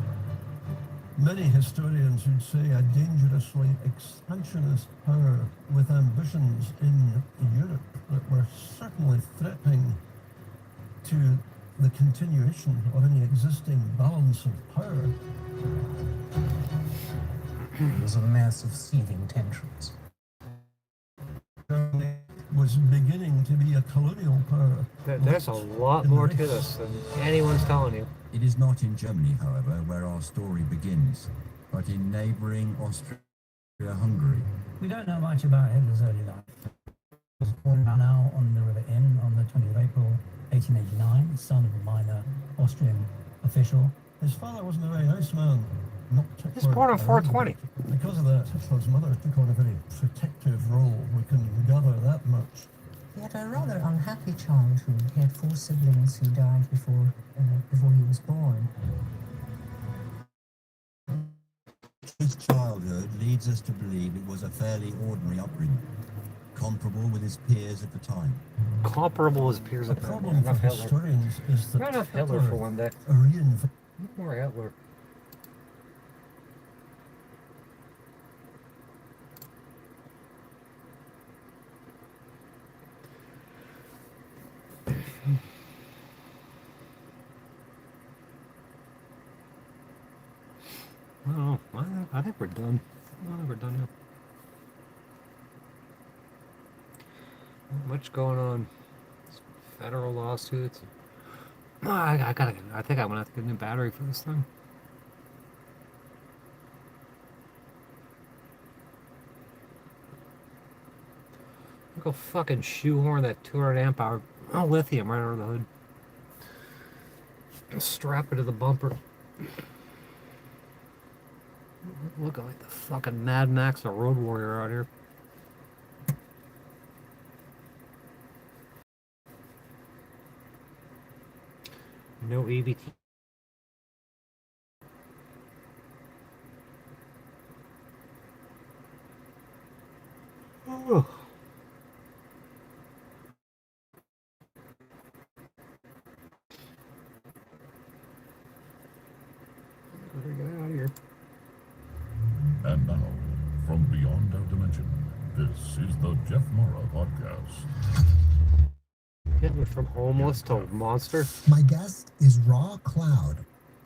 Many historians would say a dangerously expansionist power with ambitions in Europe that were certainly threatening to the continuation of any existing balance of power. It was a mass of seething tensions. Germany was beginning to be a colonial power. There's a lot more to this than anyone's telling you. It is not in Germany, however, where our story begins, but in neighbouring Austria-Hungary. We don't know much about Hitler's early life. He was born now on the River Inn on the 20th of April 1889, son of a minor Austrian official. His father wasn't a very nice man. Not He's born on 420. Because of that, Hitler's mother took on a very protective role. We can gather that much. He had a rather unhappy childhood. He had 4 siblings who died before he was born. His childhood leads us to believe it was a fairly ordinary upbringing, comparable with his peers at the time. Comparable as peers at the time. problem for Enough Hitler. historians is that Not enough Hitler for one day. More Hitler. Oh, I think we're done. I think we're done here. Not much going on. Federal lawsuits. Oh, I think I'm gonna have to get a new battery for this thing. Go fucking shoehorn that 200 amp hour lithium right over the hood. Strap it to the bumper. Look like the fucking Mad Max or Road Warrior out here. No EBT. Oh. Better get out of here. And now, from beyond our dimension, This is the Jeff Mara Podcast. Hitler from homeless to monster. My guest is Raw Cloud,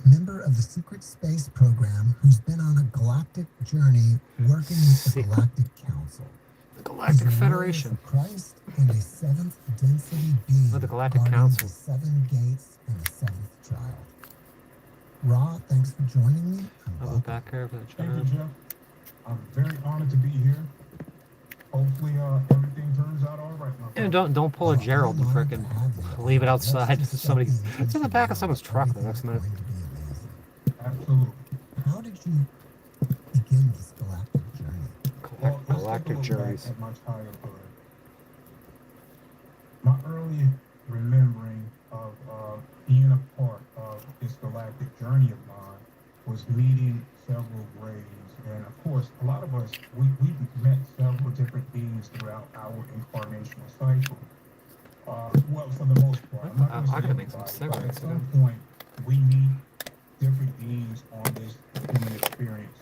member of the Secret Space Program who's been on a galactic journey working with the Galactic Council. The Galactic He's a warrior Federation. for Christ and a seventh density being Or the Galactic guarding Council. the seven gates and the seventh child. Raw, thanks for joining me. I'll go back here for the Thank you, child. Jeff. I'm very honored to be here. Hopefully, everything turns out all right. And don't pull a Gerald and frickin' leave it outside. Somebody, it's in the back of someone's truck the next minute. Absolutely. How did you begin this galactic journey? Galactic journeys. At my childhood, my early remembering of being a part of this galactic journey of mine was meeting several grays. And of course, a lot of us, we've met several different beings throughout our incarnational cycle. Well, for the most part. I'm not going to say could make some everybody, but cigarettes, at some point, we meet different beings on this human experience.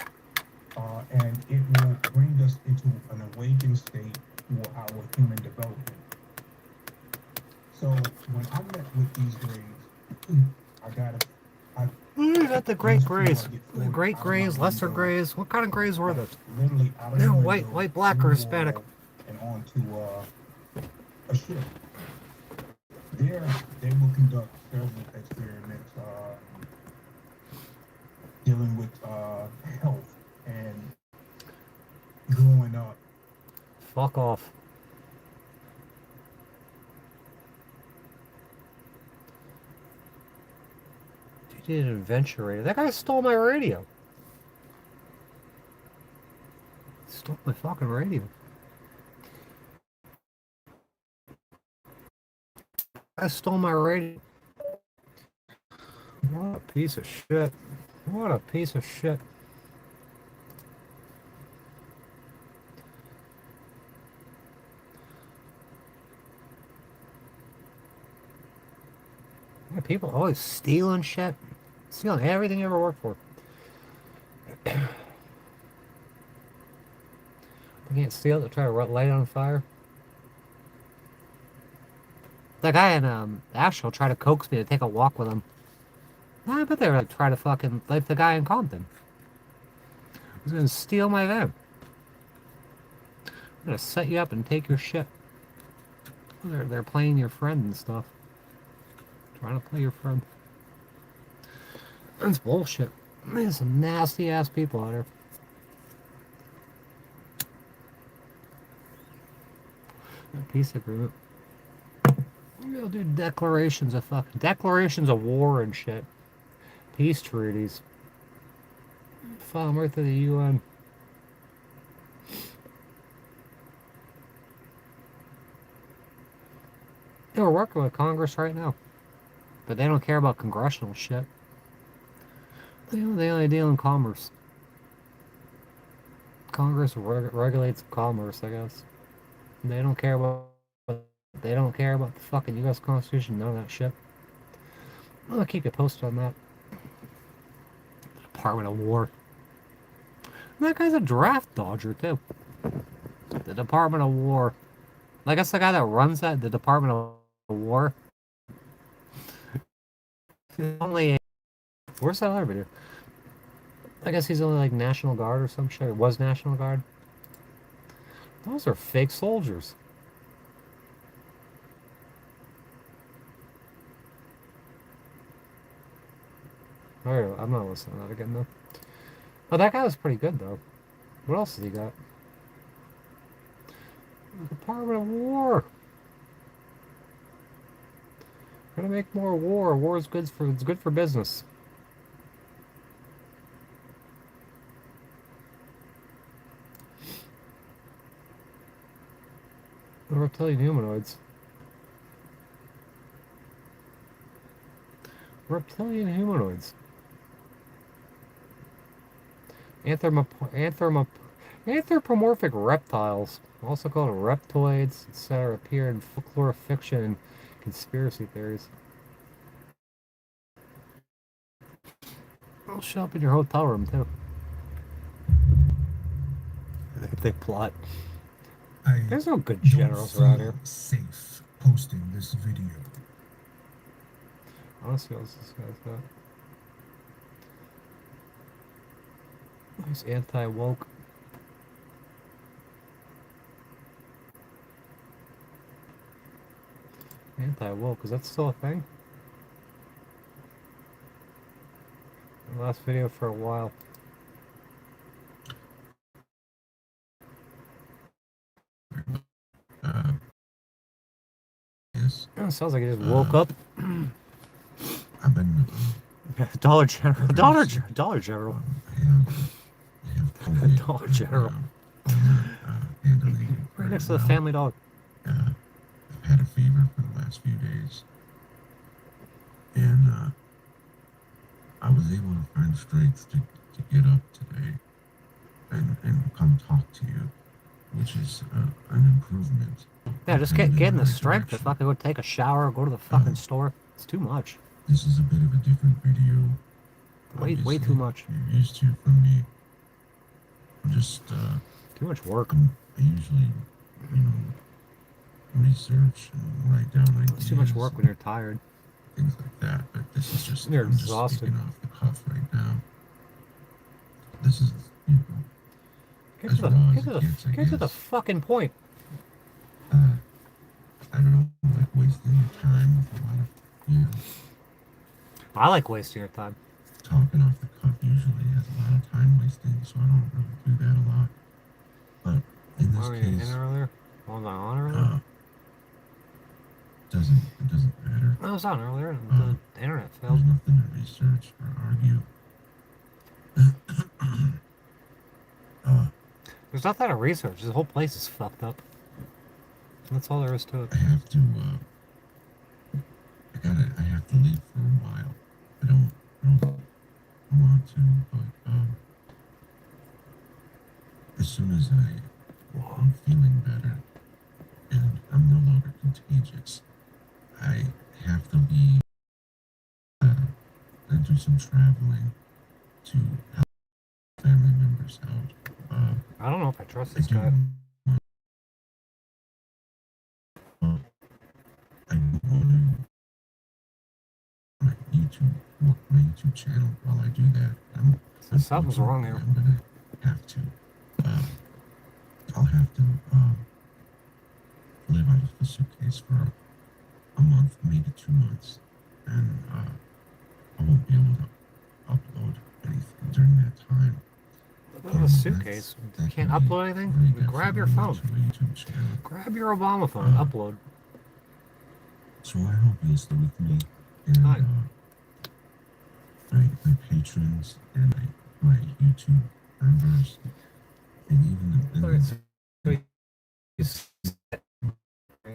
And it will bring us into an awakened state for our human development. So when I met with these grays, You got the Great Greys. The Great Greys, Lesser Greys. What kind of Greys were those? literally out of They're the white, window, black, or through the Hispanic. wall, and onto a ship. There, they will conduct several experiments dealing with health and growing up. Fuck off. He did an adventure radio. That guy stole my radio. He stole my fucking radio. I stole my radio. What a piece of shit. What a piece of shit. Yeah, people always stealing shit. Stealing everything you ever worked for. They can't steal it, they try to light it on fire. That guy in Asheville tried to coax me to take a walk with him. I bet they were trying to fucking like the guy in Compton. He's gonna steal my van. I'm gonna set you up and take your shit. They're playing your friend and stuff. Trying to play your friend. That's bullshit. There's some nasty ass people out here. A peace agreement. We'll do declarations of war and shit. Peace treaties. File them right to the UN. Yeah, we're working with Congress right now. But they don't care about congressional shit. They only deal in commerce. Congress regulates commerce, I guess. They don't care about the fucking U.S. Constitution, none of that shit. I'll keep you posted on that. Department of War. And that guy's a draft dodger, too. The Department of War. I guess the guy that runs that, the Department of War. Only. Where's that other video? I guess he's only like National Guard or some shit. Or was National Guard. Those are fake soldiers. Alright, I'm not listening to that again though. Oh, that guy was pretty good though. What else has he got? Department of War. We're gonna make more war. War is good for business. The reptilian humanoids. Reptilian humanoids. Anthropomorphic reptiles, also called reptoids, etc., appear in folklore, fiction, and conspiracy theories. They'll show up in your hotel room, too. They plot. There's no good don't generals around here. feel safe posting this video. Honestly, what else this guy's got? He's anti-woke. Anti-woke, is that still a thing? The last video for a while. Yes. Oh, it sounds like he just woke up. I've been Dollar General. Dollar General. Dollar General. Right next to the Family Dollar. I've had a fever for the last few days, and I was able to find strength to get up today and come talk to you, which is an improvement. Yeah, just getting the strength to fucking go take a shower, go to the fucking store. It's too much. This is a bit of a different video. Way too much. You're used to from me. I'm just too much work. I usually, research and write down ideas. It's too much work when you're tired. Things like that, but this is just You're I'm exhausted. just speaking off the cuff right now. This is Get as to the, raw get as to it the, gets, I get to the guess. fucking point. I don't like wasting your time with a lot of I like wasting your time. talking off the cuff usually has a lot of time wasting, so I don't really do that a lot. But in this Were you case, in earlier? Was I on earlier? it doesn't matter. I was on earlier and the internet failed. There's nothing to research or argue. There's nothing to research. This whole place is fucked up. That's all there is to it. I have to I have to leave for a while. I don't want to, but as soon as I'm feeling better and I'm no longer contagious, I have to leave and do some traveling to help family members out. I don't know if I trust this guy. I don't want to my YouTube channel while I do that. Something's wrong here. I'm gonna have to. I'll have to live out of the suitcase for a month, maybe 2 months, and I won't be able to upload anything during that time. Look at the suitcase. You can't upload anything? Grab your phone. Grab your Obama phone. Upload. So I hope you'll stay with me and my patrons and my YouTube members and even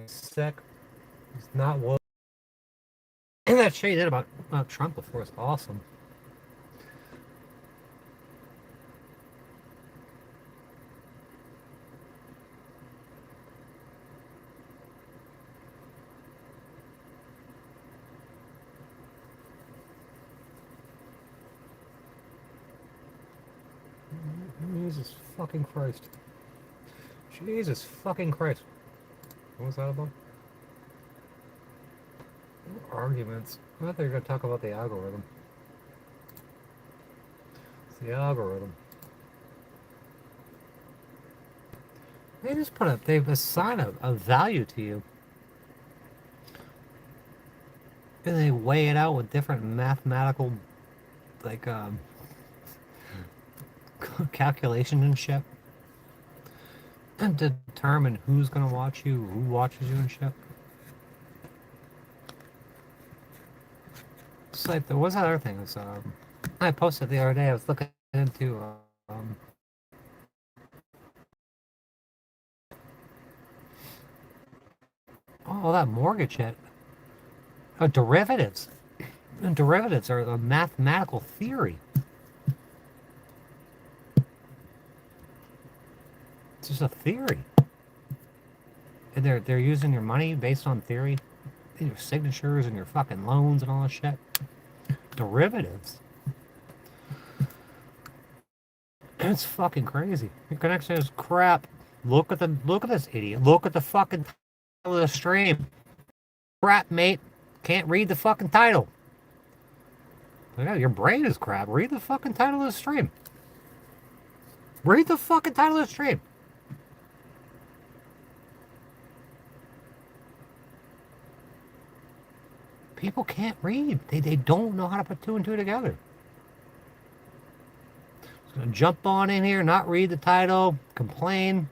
Sick. It's not what. And that shit you did about Trump before is awesome. Jesus fucking Christ. Jesus fucking Christ. What was that about? Arguments. I thought you were going to talk about the algorithm. It's the algorithm. They just they've assigned a value to you. And they weigh it out with different mathematical, like, calculation and shit. And determine who's gonna watch you, who watches you and shit. It's like, there was that other thing. It was, I posted the other day, I was looking into, oh, that mortgage shit. Oh, derivatives. And derivatives are a mathematical theory. It's just a theory. And they're using your money based on theory. And your signatures and your fucking loans and all that shit. Derivatives. It's fucking crazy. Your connection is crap. Look at this idiot. Look at the fucking title of the stream. Crap, mate. Can't read the fucking title. Yeah, your brain is crap. Read the fucking title of the stream. Read the fucking title of the stream. People can't read. They don't know how to put two and two together. Just gonna jump on in here, not read the title, complain.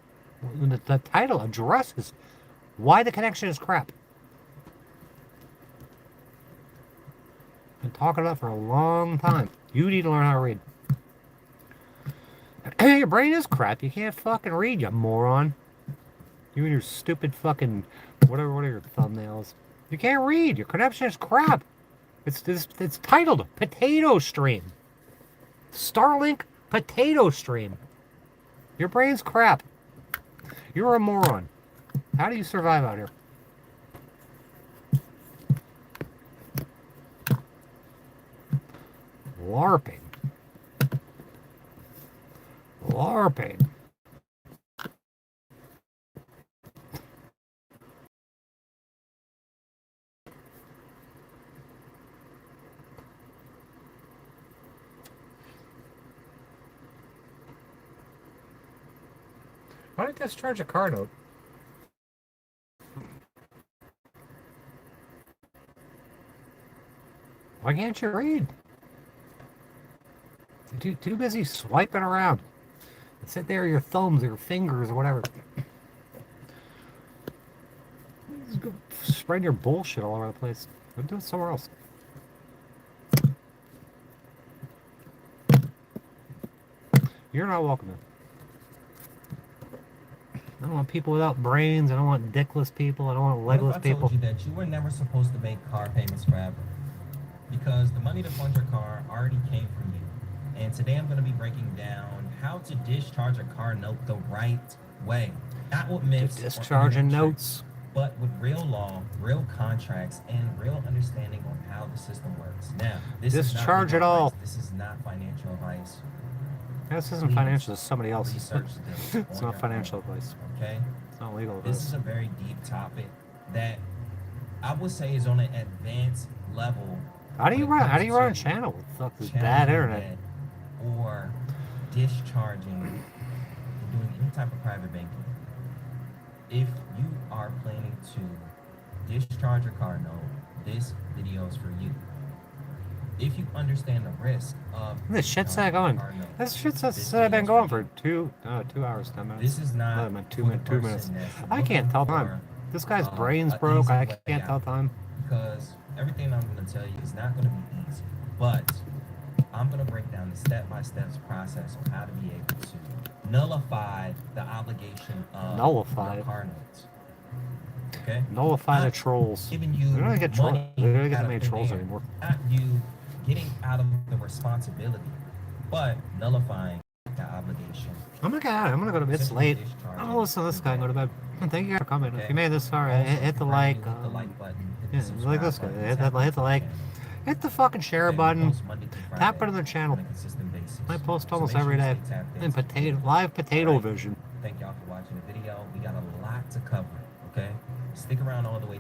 The title addresses why the connection is crap. Been talking about it for a long time. You need to learn how to read. Your brain is crap. You can't fucking read, you moron. You and your stupid fucking what are your thumbnails? You can't read. Your connection is crap. It's titled Potato Stream. Starlink Potato Stream. Your brain's crap. You're a moron. How do you survive out here? LARPing. LARPing. Why don't you discharge a car note? Why can't you read? You're too busy swiping around. Sit there, your thumbs or your fingers or whatever. Just go spread your bullshit all over the place. Go do it somewhere else. You're not welcome here. I don't want people without brains. I don't want dickless people. I don't want legless people. What if I told you that you were never supposed to make car payments forever? Because the money to fund your car already came from you. And today I'm going to be breaking down how to discharge a car note the right way. Not with myths. Discharging notes. But with real law, real contracts, and real understanding on how the system works. Now, this discharge is not it all. This is not financial advice. This isn't financial, it's somebody else. Research this It's not financial advice. Okay? It's not legal This advice. is a very deep topic that I would say is on an advanced level. How do you run a channel with fuck this bad internet? Or discharging and doing any type of private banking. If you are planning to discharge your car note, this video is for you. If you understand the risk of This shit's not going. This shit's been going for 2 hours, 10 minutes. This is not two minutes. I can't tell time. This guy's brain's broke. I can't tell time. Because everything I'm going to tell you is not going to be easy. But I'm going to break down the step-by-step process on how to be able to nullify the obligation of your car notes. Okay? Nullify the trolls. They're not gonna get trolls. They're not gonna make trolls anymore. Not you getting out of the responsibility, but nullifying the obligation. I'm gonna go to bed. It's late. I'm gonna listen to this guy and go to bed. Thank you for coming. If you made it this far, hit the like. The like button. Yeah, like this guy. Hit the like. Hit the fucking share button. Tap into the channel. I post almost every day. And live potato vision. Thank y'all for watching the video. We got a lot to cover. Okay, stick around all the way.